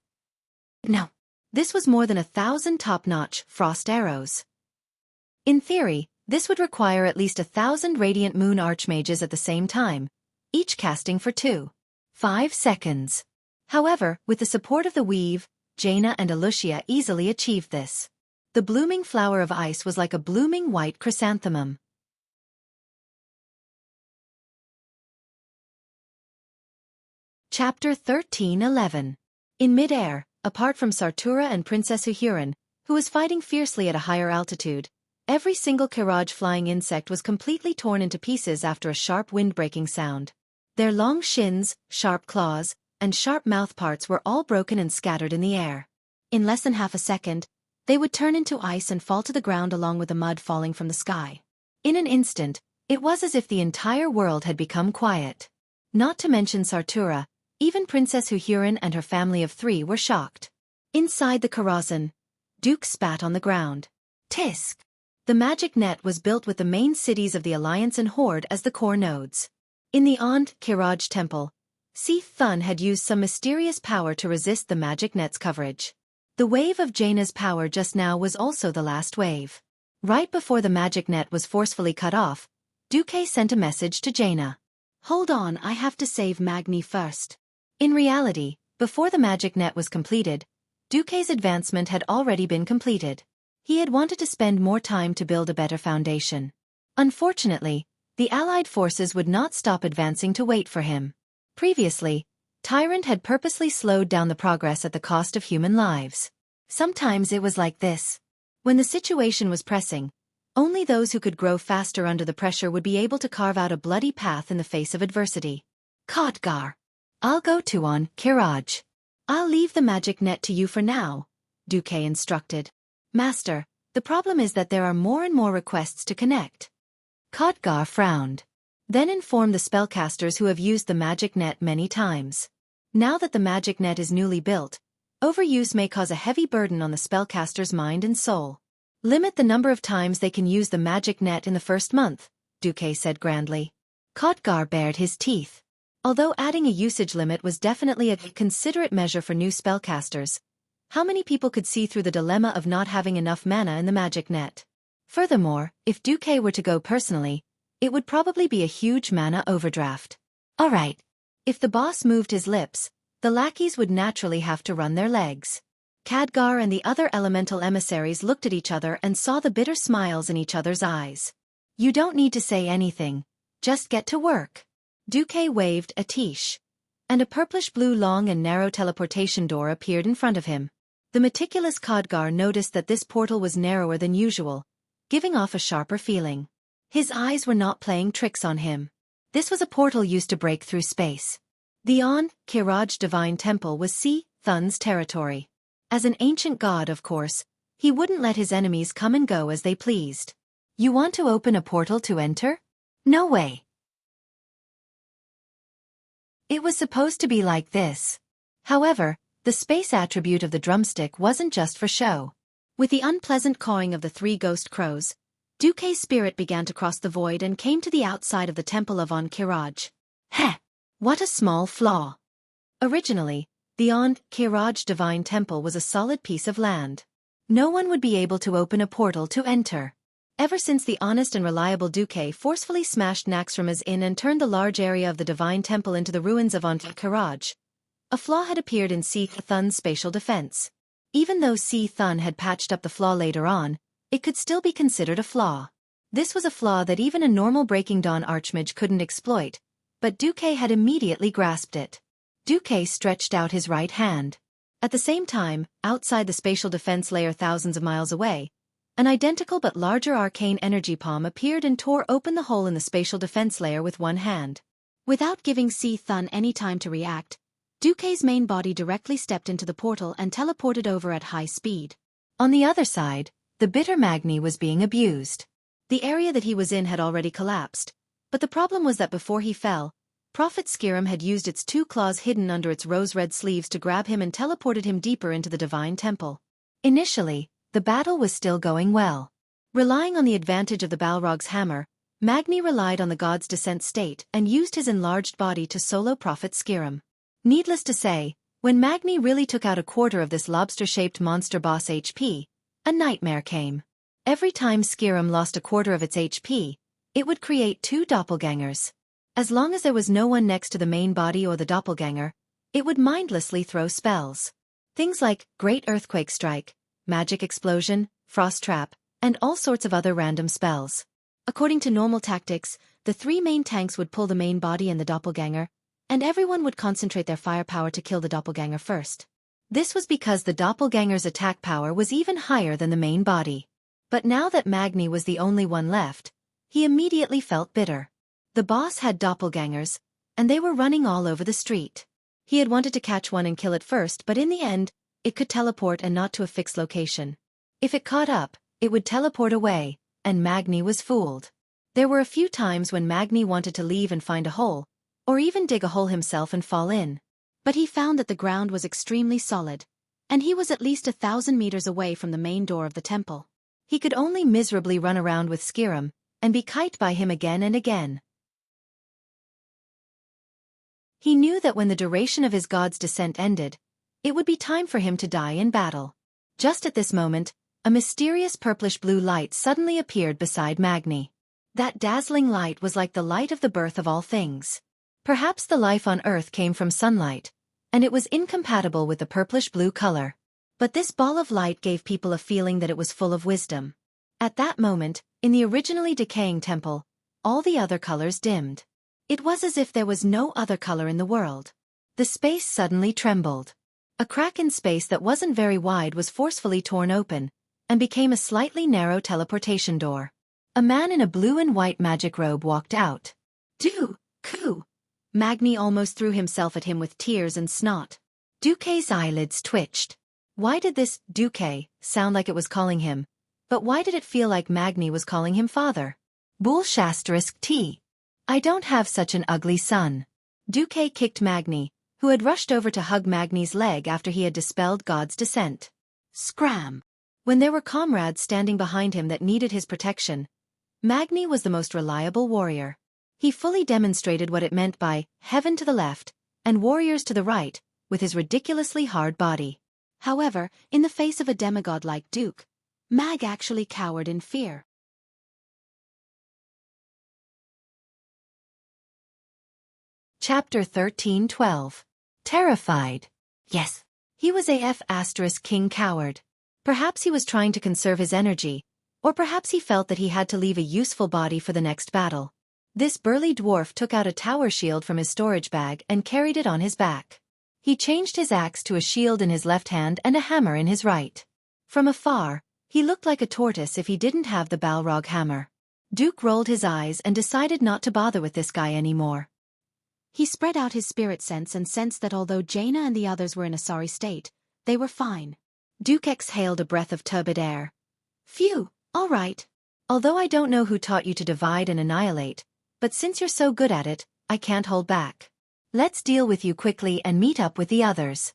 No. This was more than 1,000 top-notch frost arrows. In theory, this would require at least 1,000 radiant moon archmages at the same time, each casting for 5 seconds. However, with the support of the weave, Jaina and Alucia easily achieved this. The blooming flower of ice was like a blooming white chrysanthemum. Chapter 13:11. In mid-air, apart from Sartura and Princess Xueqi, who was fighting fiercely at a higher altitude, every single Kiraj flying insect was completely torn into pieces after a sharp wind-breaking sound. Their long shins, sharp claws, and sharp mouthparts were all broken and scattered in the air. In less than half a second, they would turn into ice and fall to the ground along with the mud falling from the sky. In an instant, it was as if the entire world had become quiet. Not to mention Sartura, even Princess Xueqi and her family of 3 were shocked. Inside the Karazhan, Duke spat on the ground. Tisk! The magic net was built with the main cities of the Alliance and Horde as the core nodes. In the Kiraj temple, Seath Thun had used some mysterious power to resist the magic net's coverage. The wave of Jaina's power just now was also the last wave. Right before the magic net was forcefully cut off, Duque sent a message to Jaina. Hold on, I have to save Magni first. In reality, before the magic net was completed, Duque's advancement had already been completed. He had wanted to spend more time to build a better foundation. Unfortunately, the Allied forces would not stop advancing to wait for him. Previously, Tyrant had purposely slowed down the progress at the cost of human lives. Sometimes it was like this. When the situation was pressing, only those who could grow faster under the pressure would be able to carve out a bloody path in the face of adversity. Khadgar. I'll go to Kiraj. I'll leave the magic net to you for now, Duque instructed. Master, the problem is that there are more and more requests to connect. Khadgar frowned. Then inform the spellcasters who have used the magic net many times. Now that the magic net is newly built, overuse may cause a heavy burden on the spellcaster's mind and soul. Limit the number of times they can use the magic net in the first month, Duque said grandly. Khadgar bared his teeth. Although adding a usage limit was definitely a considerate measure for new spellcasters, how many people could see through the dilemma of not having enough mana in the magic net? Furthermore, if Duque were to go personally, it would probably be a huge mana overdraft. Alright. If the boss moved his lips, the lackeys would naturally have to run their legs. Khadgar and the other elemental emissaries looked at each other and saw the bitter smiles in each other's eyes. You don't need to say anything. Just get to work. Duque waved a tish, and a purplish-blue long and narrow teleportation door appeared in front of him. The meticulous Khadgar noticed that this portal was narrower than usual, giving off a sharper feeling. His eyes were not playing tricks on him. This was a portal used to break through space. The Kiraj Divine Temple was Seath Thun's territory. As an ancient god, of course, he wouldn't let his enemies come and go as they pleased. You want to open a portal to enter? No way. It was supposed to be like this. However, the space attribute of the drumstick wasn't just for show. With the unpleasant cawing of the 3 ghost crows, Duque's spirit began to cross the void and came to the outside of the temple of Kiraj. Heh! What a small flaw. Originally, the Kiraj Divine Temple was a solid piece of land. No one would be able to open a portal to enter. Ever since the honest and reliable Duque forcefully smashed Naxxrama's inn and turned the large area of the Divine Temple into the ruins of Audiobook, a flaw had appeared in Xueqi Thun's spatial defense. Even though Xueqi Thun had patched up the flaw later on, it could still be considered a flaw. This was a flaw that even a normal Breaking Dawn archmage couldn't exploit, but Duque had immediately grasped it. Duque stretched out his right hand. At the same time, outside the spatial defense layer thousands of miles away, an identical but larger arcane energy palm appeared and tore open the hole in the spatial defense layer with one hand. Without giving Xueqi Thun any time to react, Duque's main body directly stepped into the portal and teleported over at high speed. On the other side, the bitter Magni was being abused. The area that he was in had already collapsed, but the problem was that before he fell, Prophet Skirim had used its two claws hidden under its rose-red sleeves to grab him and teleported him deeper into the Divine Temple. Initially, the battle was still going well. Relying on the advantage of the Balrog's hammer, Magni relied on the god's descent state and used his enlarged body to solo Prophet Skirim. Needless to say, when Magni really took out a quarter of this lobster-shaped monster boss HP, a nightmare came. Every time Skirim lost a quarter of its HP, it would create two doppelgangers. As long as there was no one next to the main body or the doppelganger, it would mindlessly throw spells. Things like Great Earthquake Strike, Magic Explosion, Frost Trap, and all sorts of other random spells. According to normal tactics, the three main tanks would pull the main body and the doppelganger, and everyone would concentrate their firepower to kill the doppelganger first. This was because the doppelganger's attack power was even higher than the main body. But now that Magni was the only one left, he immediately felt bitter. The boss had doppelgangers, and they were running all over the street. He had wanted to catch one and kill it first, but in the end, it could teleport and not to a fixed location. If it caught up, it would teleport away, and Magni was fooled. There were a few times when Magni wanted to leave and find a hole, or even dig a hole himself and fall in. But he found that the ground was extremely solid, and he was at least 1,000 meters away from the main door of the temple. He could only miserably run around with Skirim, and be kited by him again and again. He knew that when the duration of his god's descent ended, it would be time for him to die in battle. Just at this moment, a mysterious purplish-blue light suddenly appeared beside Magni. That dazzling light was like the light of the birth of all things. Perhaps the life on Earth came from sunlight, and it was incompatible with the purplish-blue color. But this ball of light gave people a feeling that it was full of wisdom. At that moment, in the originally decaying temple, all the other colors dimmed. It was as if there was no other color in the world. The space suddenly trembled. A crack in space that wasn't very wide was forcefully torn open, and became a slightly narrow teleportation door. A man in a blue and white magic robe walked out. Duque! Magni almost threw himself at him with tears and snot. Duque's eyelids twitched. Why did this Duque sound like it was calling him? But why did it feel like Magni was calling him father? Bull**T. I don't have such an ugly son. Duque kicked Magni, who had rushed over to hug Magni's leg after he had dispelled God's descent. Scram! When there were comrades standing behind him that needed his protection, Magni was the most reliable warrior. He fully demonstrated what it meant by heaven to the left and warriors to the right, with his ridiculously hard body. However, in the face of a demigod like Duque, Mag actually cowered in fear. Chapter 13:12. Terrified. Yes. He was AF** King coward. Perhaps he was trying to conserve his energy, or perhaps he felt that he had to leave a useful body for the next battle. This burly dwarf took out a tower shield from his storage bag and carried it on his back. He changed his axe to a shield in his left hand and a hammer in his right. From afar, he looked like a tortoise if he didn't have the Balrog hammer. Duque rolled his eyes and decided not to bother with this guy anymore. He spread out his spirit sense and sensed that although Jaina and the others were in a sorry state, they were fine. Duque exhaled a breath of turbid air. Phew, all right. Although I don't know who taught you to divide and annihilate, but since you're so good at it, I can't hold back. Let's deal with you quickly and meet up with the others.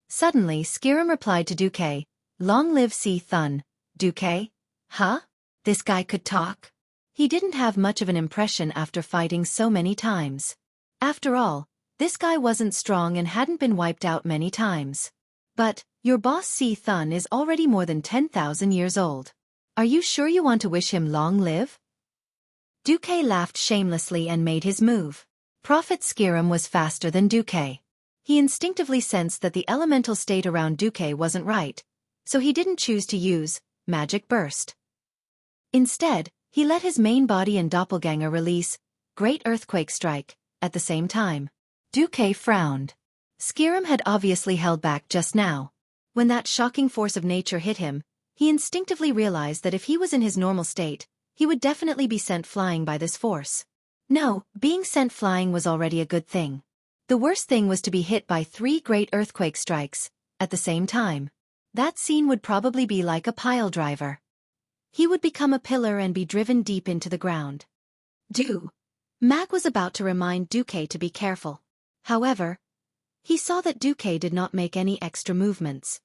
Suddenly Skirim replied to Duque, Long live Xueqi Thun. Duque? Huh? This guy could talk? He didn't have much of an impression after fighting so many times. After all, this guy wasn't strong and hadn't been wiped out many times. But, your boss Xueqi Thun is already more than 10,000 years old. Are you sure you want to wish him long live? Xueqi laughed shamelessly and made his move. Prophet Skirim was faster than Xueqi. He instinctively sensed that the elemental state around Xueqi wasn't right, so he didn't choose to use Magic Burst. Instead, he let his main body and doppelganger release Great Earthquake Strike at the same time. Xueqi frowned. Skirim had obviously held back just now. When that shocking force of nature hit him, he instinctively realized that if he was in his normal state, he would definitely be sent flying by this force. No, being sent flying was already a good thing. The worst thing was to be hit by 3 great earthquake strikes at the same time. That scene would probably be like a pile driver. He would become a pillar and be driven deep into the ground. Mag was about to remind Xueqi to be careful. However, he saw that Xueqi did not make any extra movements.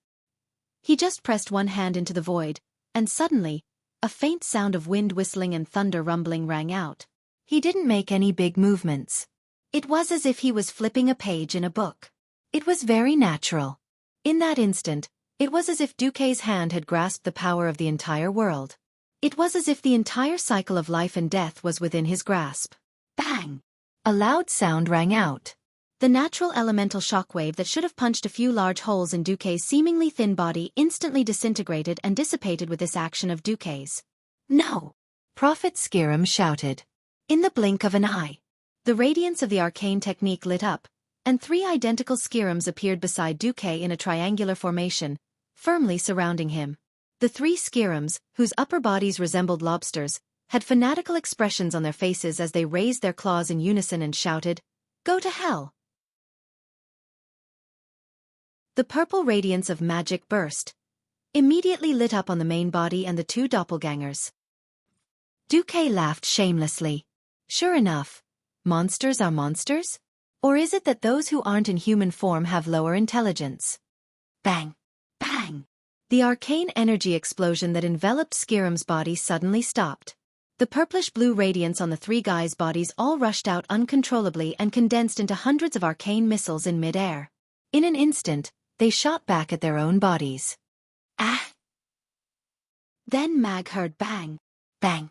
He just pressed one hand into the void, and suddenly, a faint sound of wind whistling and thunder rumbling rang out. He didn't make any big movements. It was as if he was flipping a page in a book. It was very natural. In that instant, it was as if Xueqi's hand had grasped the power of the entire world. It was as if the entire cycle of life and death was within his grasp. Bang! A loud sound rang out. The natural elemental shockwave that should have punched a few large holes in Xueqi's seemingly thin body instantly disintegrated and dissipated with this action of Xueqi's. No! Prophet Skirim shouted. In the blink of an eye, the radiance of the arcane technique lit up, and 3 identical Skirims appeared beside Xueqi in a triangular formation, firmly surrounding him. The 3 Skirims, whose upper bodies resembled lobsters, had fanatical expressions on their faces as they raised their claws in unison and shouted, "Go to hell!" The purple radiance of Magic Burst immediately lit up on the main body and the 2 doppelgangers. Xueqi laughed shamelessly. Sure enough, monsters are monsters? Or is it that those who aren't in human form have lower intelligence? Bang! Bang! The arcane energy explosion that enveloped Skirim's body suddenly stopped. The purplish-blue radiance on the 3 guys' bodies all rushed out uncontrollably and condensed into hundreds of arcane missiles in mid-air. In an instant, they shot back at their own bodies. Ah! Then Mag heard bang, bang.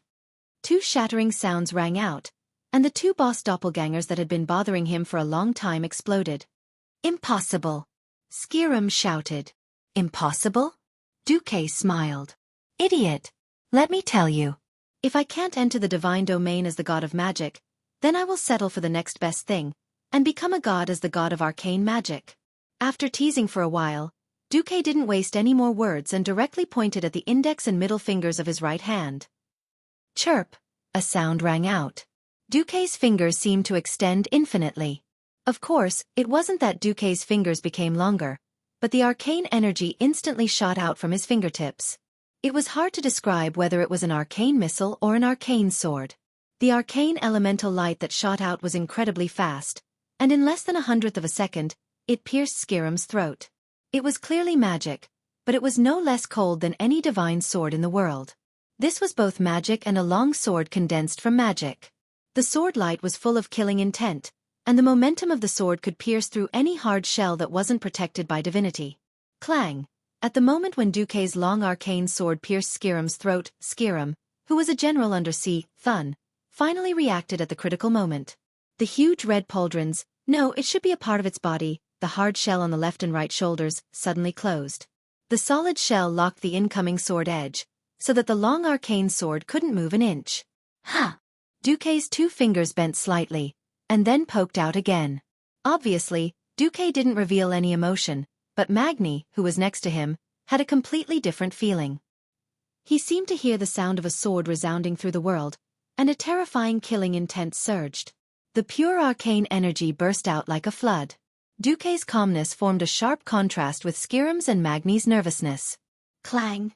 2 shattering sounds rang out, and the 2 boss doppelgangers that had been bothering him for a long time exploded. Impossible! Skirim shouted. Impossible? Xueqi smiled. Idiot! Let me tell you. If I can't enter the divine domain as the god of magic, then I will settle for the next best thing, and become a god as the god of arcane magic. After teasing for a while, Xueqi didn't waste any more words and directly pointed at the index and middle fingers of his right hand. Chirp! A sound rang out. Xueqi's fingers seemed to extend infinitely. Of course, it wasn't that Xueqi's fingers became longer, but the arcane energy instantly shot out from his fingertips. It was hard to describe whether it was an arcane missile or an arcane sword. The arcane elemental light that shot out was incredibly fast, and in less than 1/100th of a second, it pierced Skirim's throat. It was clearly magic, but it was no less cold than any divine sword in the world. This was both magic and a long sword condensed from magic. The sword light was full of killing intent, and the momentum of the sword could pierce through any hard shell that wasn't protected by divinity. Clang! At the moment when Xueqi's long arcane sword pierced Skirim's throat, Skirim, who was a general under sea, Thun, finally reacted at the critical moment. The huge red pauldrons, no, it should be a part of its body, the hard shell on the left and right shoulders, suddenly closed. The solid shell locked the incoming sword edge, so that the long arcane sword couldn't move an inch. Ha! Xueqi's 2 fingers bent slightly, and then poked out again. Obviously, Xueqi didn't reveal any emotion, but Magni, who was next to him, had a completely different feeling. He seemed to hear the sound of a sword resounding through the world, and a terrifying killing intent surged. The pure arcane energy burst out like a flood. Xueqi's calmness formed a sharp contrast with Skirim's and Magni's nervousness. Clang!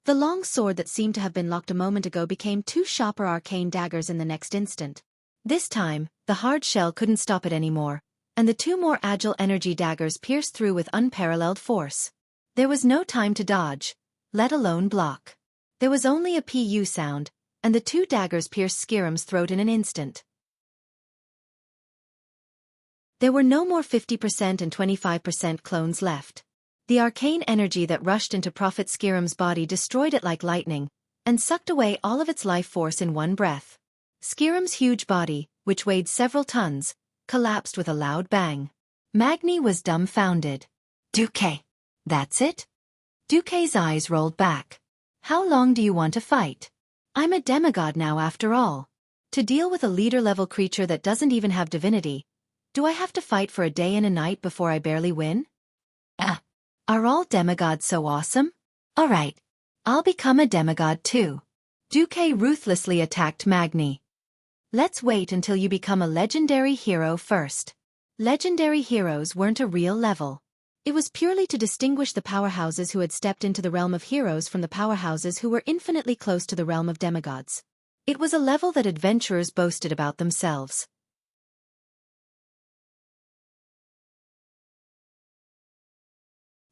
The long sword that seemed to have been locked a moment ago became 2 sharper arcane daggers in the next instant. This time, the hard shell couldn't stop it anymore, and the 2 more agile energy daggers pierced through with unparalleled force. There was no time to dodge, let alone block. There was only a PU sound, and the 2 daggers pierced Skirim's throat in an instant. There were no more 50% and 25% clones left. The arcane energy that rushed into Prophet Skirim's body destroyed it like lightning, and sucked away all of its life force in one breath. Skiram's huge body, which weighed several tons, collapsed with a loud bang. Magni was dumbfounded. Xueqi. That's it? Xueqi's eyes rolled back. How long do you want to fight? I'm a demigod now after all. To deal with a leader-level creature that doesn't even have divinity, do I have to fight for a day and a night before I barely win? Are all demigods so awesome? Alright, I'll become a demigod too. Xueqi ruthlessly attacked Magni. Let's wait until you become a legendary hero first. Legendary heroes weren't a real level. It was purely to distinguish the powerhouses who had stepped into the realm of heroes from the powerhouses who were infinitely close to the realm of demigods. It was a level that adventurers boasted about themselves.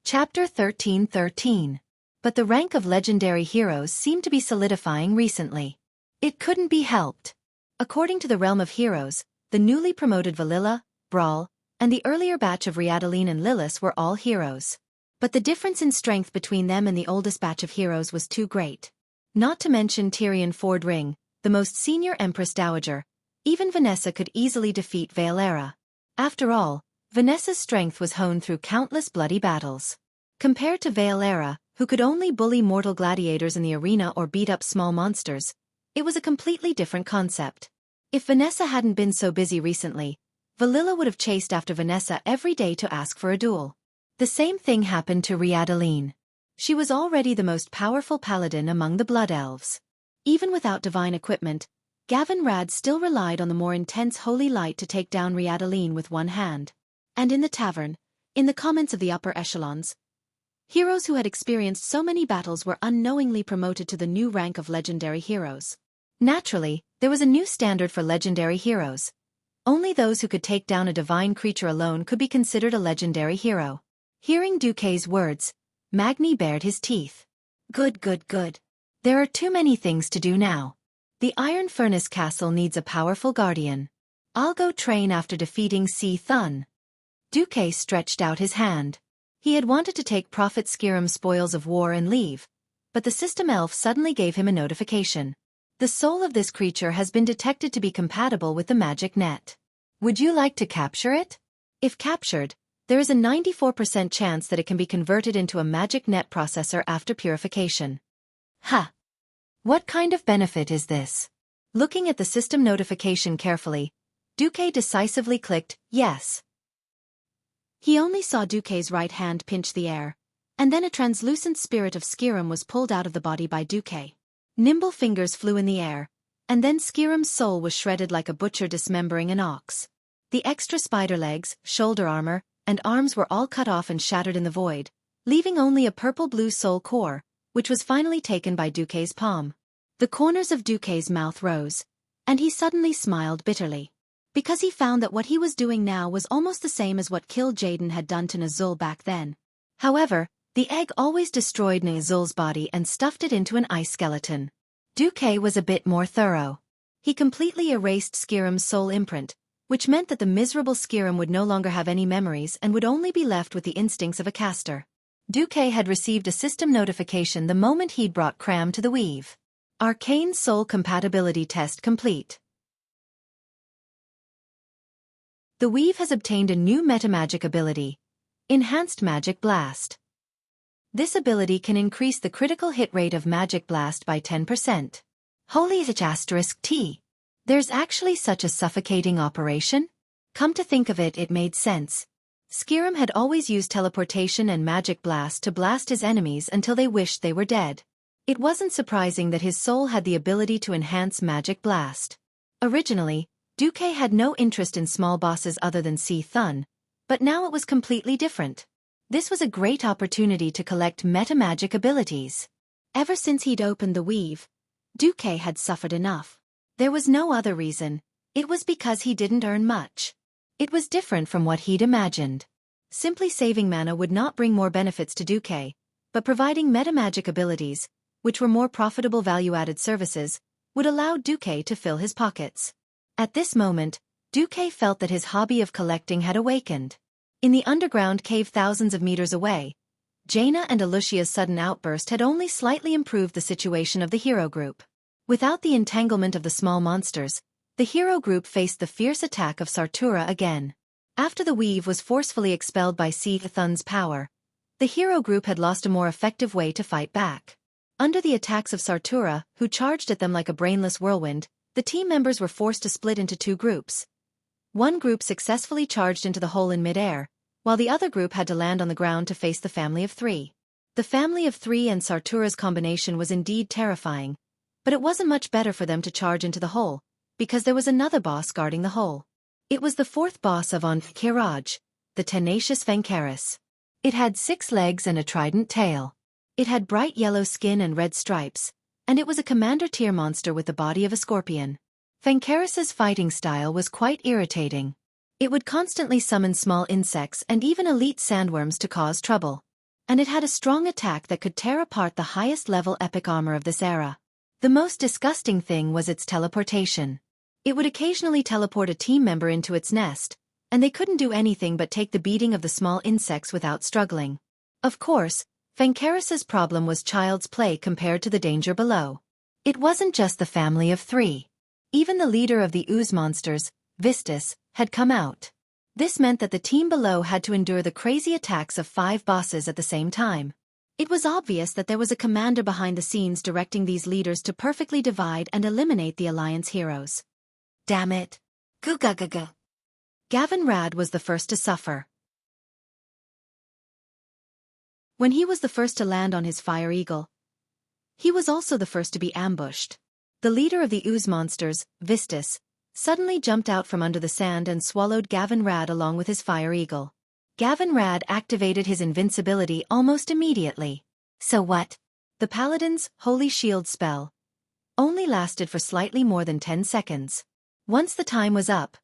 Chapter 13:13. But the rank of legendary heroes seemed to be solidifying recently. It couldn't be helped. According to the realm of heroes, the newly promoted Valilla, Brawl, and the earlier batch of Riadaline and Lilith were all heroes. But the difference in strength between them and the oldest batch of heroes was too great. Not to mention Tyrion Ford Ring, the most senior Empress Dowager. Even Vanessa could easily defeat Valera. After all, Vanessa's strength was honed through countless bloody battles. Compared to Valera, who could only bully mortal gladiators in the arena or beat up small monsters, it was a completely different concept. If Vanessa hadn't been so busy recently, Valilla would have chased after Vanessa every day to ask for a duel. The same thing happened to Riadaline. She was already the most powerful paladin among the Blood Elves. Even without divine equipment, Gavin Rad still relied on the more intense holy light to take down Riadaline with one hand. And in the tavern, in the comments of the upper echelons, heroes who had experienced so many battles were unknowingly promoted to the new rank of legendary heroes. Naturally, there was a new standard for legendary heroes. Only those who could take down a divine creature alone could be considered a legendary hero. Hearing Xueqi's words, Magni bared his teeth. Good. There are too many things to do now. The Iron Furnace Castle needs a powerful guardian. I'll go train after defeating Si Thun. Xueqi stretched out his hand. He had wanted to take Prophet Skiram's spoils of war and leave, but the system elf suddenly gave him a notification. The soul of this creature has been detected to be compatible with the magic net. Would you like to capture it? If captured, there is a 94% chance that it can be converted into a magic net processor after purification. What kind of benefit is this? Looking at the system notification carefully, Xueqi decisively clicked yes. He only saw Xueqi's right hand pinch the air, and then a translucent spirit of Skiram was pulled out of the body by Xueqi. Nimble fingers flew in the air, and then Skiram's soul was shredded like a butcher dismembering an ox. The extra spider legs, shoulder armor, and arms were all cut off and shattered in the void, leaving only a purple-blue soul core, which was finally taken by Xueqi's palm. The corners of Xueqi's mouth rose, and he suddenly smiled bitterly. Because he found that what he was doing now was almost the same as what killed Jaden had done to Nazul back then. However, the egg always destroyed Nazul's body and stuffed it into an ice skeleton. Xueqi was a bit more thorough. He completely erased Skiram's soul imprint, which meant that the miserable Skiram would no longer have any memories and would only be left with the instincts of a caster. Xueqi had received a system notification the moment he'd brought Cram to the weave. Arcane Soul Compatibility Test complete. The weave has obtained a new metamagic ability, Enhanced Magic Blast. This ability can increase the critical hit rate of Magic Blast by 10%. Holy *T. There's actually such a suffocating operation? Come to think of it, it made sense. Skiram had always used teleportation and Magic Blast to blast his enemies until they wished they were dead. It wasn't surprising that his soul had the ability to enhance Magic Blast. Originally, Xueqi had no interest in small bosses other than Si Thun, but now it was completely different. This was a great opportunity to collect metamagic abilities. Ever since he'd opened the weave, Xueqi had suffered enough. There was no other reason, it was because he didn't earn much. It was different from what he'd imagined. Simply saving mana would not bring more benefits to Xueqi, but providing metamagic abilities, which were more profitable value-added services, would allow Xueqi to fill his pockets. At this moment, Xueqi felt that his hobby of collecting had awakened. In the underground cave thousands of meters away, Jaina and Alucia's sudden outburst had only slightly improved the situation of the hero group. Without the entanglement of the small monsters, the hero group faced the fierce attack of Sartura again. After the weave was forcefully expelled by Thun's power, the hero group had lost a more effective way to fight back. Under the attacks of Sartura, who charged at them like a brainless whirlwind, the team members were forced to split into two groups. One group successfully charged into the hole in midair, while the other group had to land on the ground to face the family of three. The family of three and Sartura's combination was indeed terrifying, but it wasn't much better for them to charge into the hole, because there was another boss guarding the hole. It was the fourth boss of Kiraj, the tenacious Vencaris. It had 6 legs and a trident tail. It had bright yellow skin and red stripes, and it was a commander-tier monster with the body of a scorpion. Vencaris's fighting style was quite irritating. It would constantly summon small insects and even elite sandworms to cause trouble. And it had a strong attack that could tear apart the highest-level epic armor of this era. The most disgusting thing was its teleportation. It would occasionally teleport a team member into its nest, and they couldn't do anything but take the beating of the small insects without struggling. Of course, Vencaris's problem was child's play compared to the danger below. It wasn't just the family of three. Even the leader of the ooze monsters, Vistus, had come out. This meant that the team below had to endure the crazy attacks of 5 bosses at the same time. It was obvious that there was a commander behind the scenes directing these leaders to perfectly divide and eliminate the Alliance heroes. Damn it. Goo-ga-ga-ga. Gavin Rad was the first to suffer. When he was the first to land on his fire eagle, he was also the first to be ambushed. The leader of the ooze monsters, Vistus, suddenly jumped out from under the sand and swallowed Gavin Rad along with his fire eagle. Gavin Rad activated his invincibility almost immediately. So what? The paladin's holy shield spell only lasted for slightly more than 10 seconds. Once the time was up,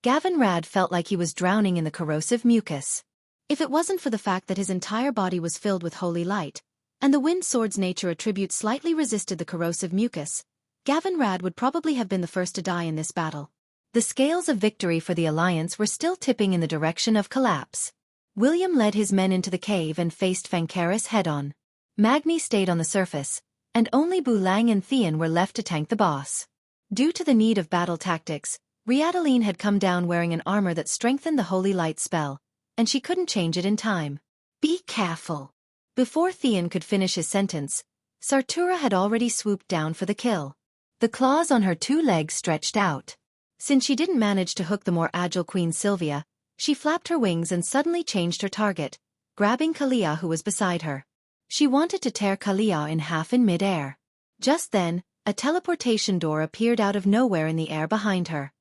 Gavin Rad felt like he was drowning in the corrosive mucus. If it wasn't for the fact that his entire body was filled with holy light, and the wind sword's nature attribute slightly resisted the corrosive mucus, Gavin Rad would probably have been the first to die in this battle. The scales of victory for the Alliance were still tipping in the direction of collapse. William led his men into the cave and faced Vencaris head-on. Magni stayed on the surface, and only Bulang and Theon were left to tank the boss. Due to the need of battle tactics, Riadaline had come down wearing an armor that strengthened the holy light spell, and she couldn't change it in time. Be careful. Before Theon could finish his sentence, Sartura had already swooped down for the kill. The claws on her 2 legs stretched out. Since she didn't manage to hook the more agile Queen Sylvia, she flapped her wings and suddenly changed her target, grabbing Kalia who was beside her. She wanted to tear Kalia in half in mid-air. Just then, a teleportation door appeared out of nowhere in the air behind her.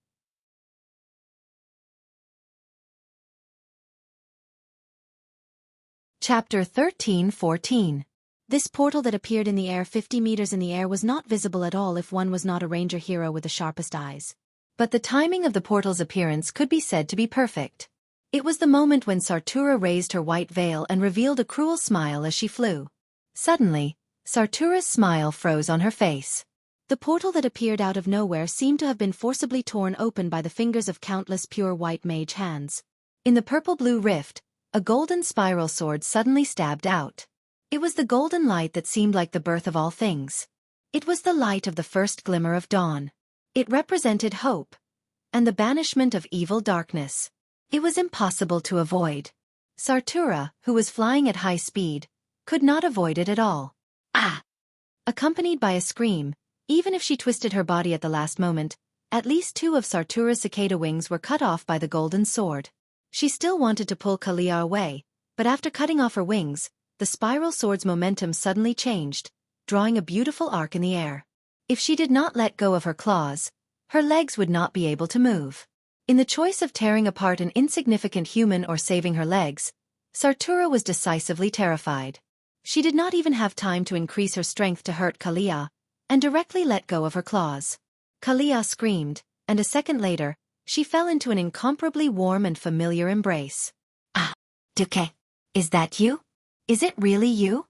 Chapter 13-14. This portal that appeared in the air 50 meters in the air was not visible at all if one was not a ranger hero with the sharpest eyes. But the timing of the portal's appearance could be said to be perfect. It was the moment when Sartura raised her white veil and revealed a cruel smile as she flew. Suddenly, Sartura's smile froze on her face. The portal that appeared out of nowhere seemed to have been forcibly torn open by the fingers of countless pure white mage hands. In the purple-blue rift, a golden spiral sword suddenly stabbed out. It was the golden light that seemed like the birth of all things. It was the light of the first glimmer of dawn. It represented hope and the banishment of evil darkness. It was impossible to avoid. Sartura, who was flying at high speed, could not avoid it at all. Ah! Accompanied by a scream, even if she twisted her body at the last moment, at least 2 of Sartura's cicada wings were cut off by the golden sword. She still wanted to pull Kalia away, but after cutting off her wings, the spiral sword's momentum suddenly changed, drawing a beautiful arc in the air. If she did not let go of her claws, her legs would not be able to move. In the choice of tearing apart an insignificant human or saving her legs, Sartura was decisively terrified. She did not even have time to increase her strength to hurt Kalia, and directly let go of her claws. Kalia screamed, and a second later, she fell into an incomparably warm and familiar embrace. Ah, Duque, is that you? Is it really you?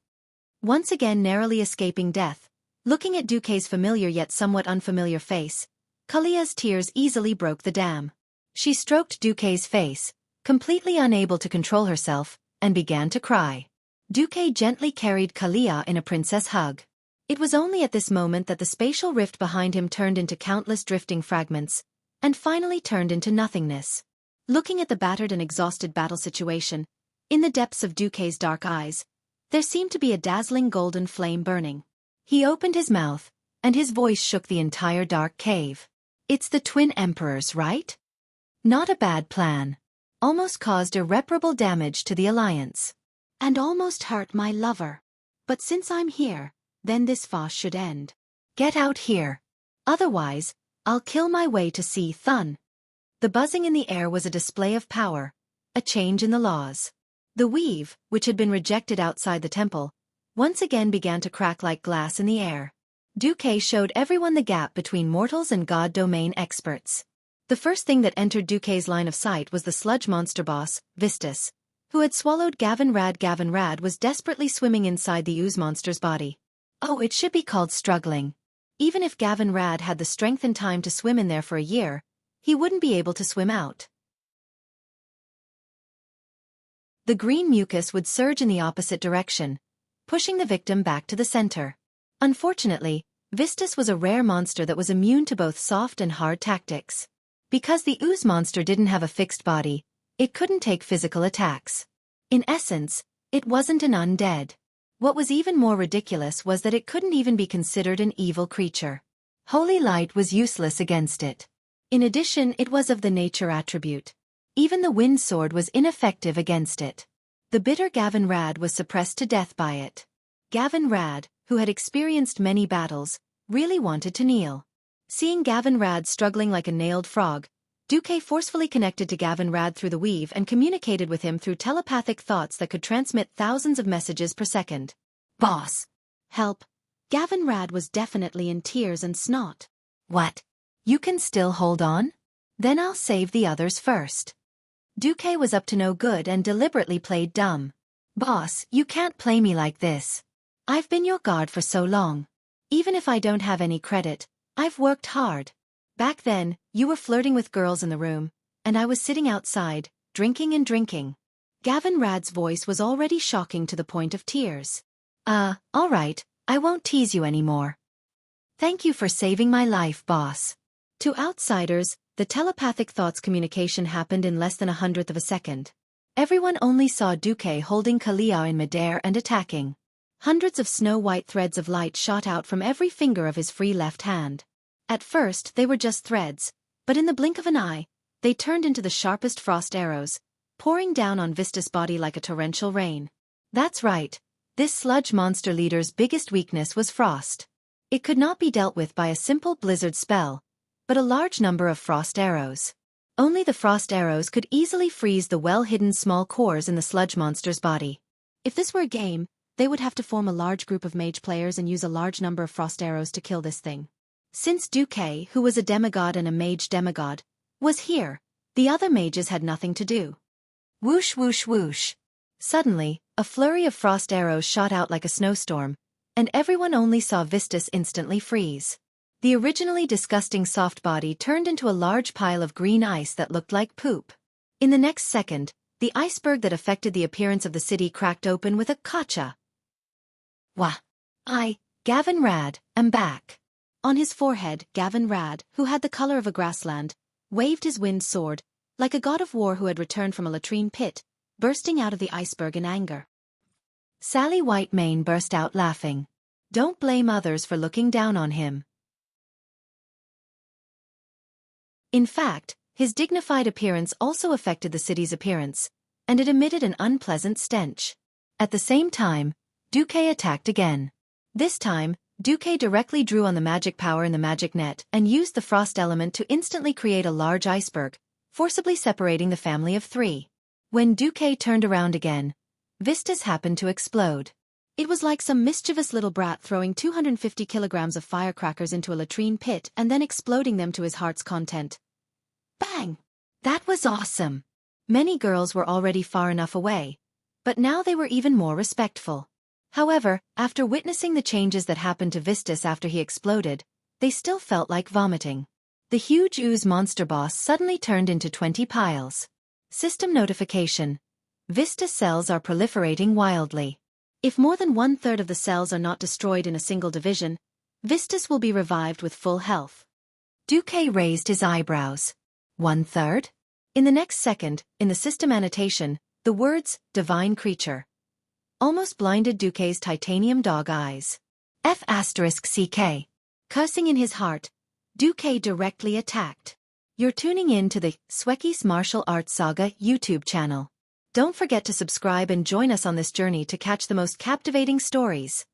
Once again narrowly escaping death, looking at Duque's familiar yet somewhat unfamiliar face, Kalia's tears easily broke the dam. She stroked Duque's face, completely unable to control herself, and began to cry. Duque gently carried Kalia in a princess hug. It was only at this moment that the spatial rift behind him turned into countless drifting fragments, and finally turned into nothingness. Looking at the battered and exhausted battle situation, in the depths of Duque's dark eyes, there seemed to be a dazzling golden flame burning. He opened his mouth, and his voice shook the entire dark cave. It's the twin emperors, right? Not a bad plan. Almost caused irreparable damage to the alliance. And almost hurt my lover. But since I'm here, then this farce should end. Get out here. Otherwise, I'll kill my way to see Thun. The buzzing in the air was a display of power, a change in the laws. The weave, which had been rejected outside the temple, once again began to crack like glass in the air. Duque showed everyone the gap between mortals and god domain experts. The first thing that entered Duque's line of sight was the sludge monster boss, Vistus, who had swallowed Gavin Rad. Gavin Rad was desperately swimming inside the ooze monster's body. Oh, it should be called struggling. Even if Gavin Rad had the strength and time to swim in there for a year, he wouldn't be able to swim out. The green mucus would surge in the opposite direction, pushing the victim back to the center. Unfortunately, Vistus was a rare monster that was immune to both soft and hard tactics. Because the ooze monster didn't have a fixed body, it couldn't take physical attacks. In essence, it wasn't an undead. What was even more ridiculous was that it couldn't even be considered an evil creature. Holy light was useless against it. In addition, it was of the nature attribute. Even the wind sword was ineffective against it. The bitter Gavin Rad was suppressed to death by it. Gavin Rad, who had experienced many battles, really wanted to kneel. Seeing Gavin Rad struggling like a nailed frog, Duque forcefully connected to Gavin Rad through the weave and communicated with him through telepathic thoughts that could transmit thousands of messages per second. Boss! Help! Gavin Rad was definitely in tears and snot. What? You can still hold on? Then I'll save the others first. Duque was up to no good and deliberately played dumb. Boss, you can't play me like this. I've been your guard for so long. Even if I don't have any credit, I've worked hard. Back then, you were flirting with girls in the room, and I was sitting outside, drinking and drinking. Gavin Rad's voice was already shocking to the point of tears. All right, I won't tease you anymore. Thank you for saving my life, boss. To outsiders, the telepathic thoughts communication happened in less than 1/100th of a second. Everyone only saw Duque holding Kalia in midair and attacking. Hundreds of snow-white threads of light shot out from every finger of his free left hand. At first, they were just threads, but in the blink of an eye, they turned into the sharpest frost arrows, pouring down on Vistus' body like a torrential rain. That's right, this sludge monster leader's biggest weakness was frost. It could not be dealt with by a simple blizzard spell, but a large number of frost arrows. Only the frost arrows could easily freeze the well-hidden small cores in the sludge monster's body. If this were a game, they would have to form a large group of mage players and use a large number of frost arrows to kill this thing. Since Duque, who was a demigod and a mage demigod, was here, the other mages had nothing to do. Whoosh whoosh whoosh. Suddenly, a flurry of frost arrows shot out like a snowstorm, and everyone only saw Vistus instantly freeze. The originally disgusting soft body turned into a large pile of green ice that looked like poop. In the next second, the iceberg that affected the appearance of the city cracked open with a kacha. Wah! Gavin Rad, am back. On his forehead, Gavin Rad, who had the color of a grassland, waved his wind sword, like a god of war who had returned from a latrine pit, bursting out of the iceberg in anger. Sally Whitemane burst out laughing. Don't blame others for looking down on him. In fact, his dignified appearance also affected the city's appearance, and it emitted an unpleasant stench. At the same time, Duque attacked again. This time, Duque directly drew on the magic power in the magic net and used the frost element to instantly create a large iceberg, forcibly separating the family of three. When Duque turned around again, Vistus happened to explode. It was like some mischievous little brat throwing 250 kilograms of firecrackers into a latrine pit and then exploding them to his heart's content. Bang! That was awesome! Many girls were already far enough away, but now they were even more respectful. However, after witnessing the changes that happened to Vistus after he exploded, they still felt like vomiting. The huge ooze monster boss suddenly turned into 20 piles. System notification. Vistus cells are proliferating wildly. If more than 1/3 of the cells are not destroyed in a single division, Vistus will be revived with full health. Xueqi raised his eyebrows. 1/3? In the next second, in the system annotation, the words, divine creature, almost blinded Xueqi's titanium dog eyes. F***CK. Cursing in his heart, Xueqi directly attacked. You're tuning in to the Xueqi's Martial Arts Saga YouTube channel. Don't forget to subscribe and join us on this journey to catch the most captivating stories.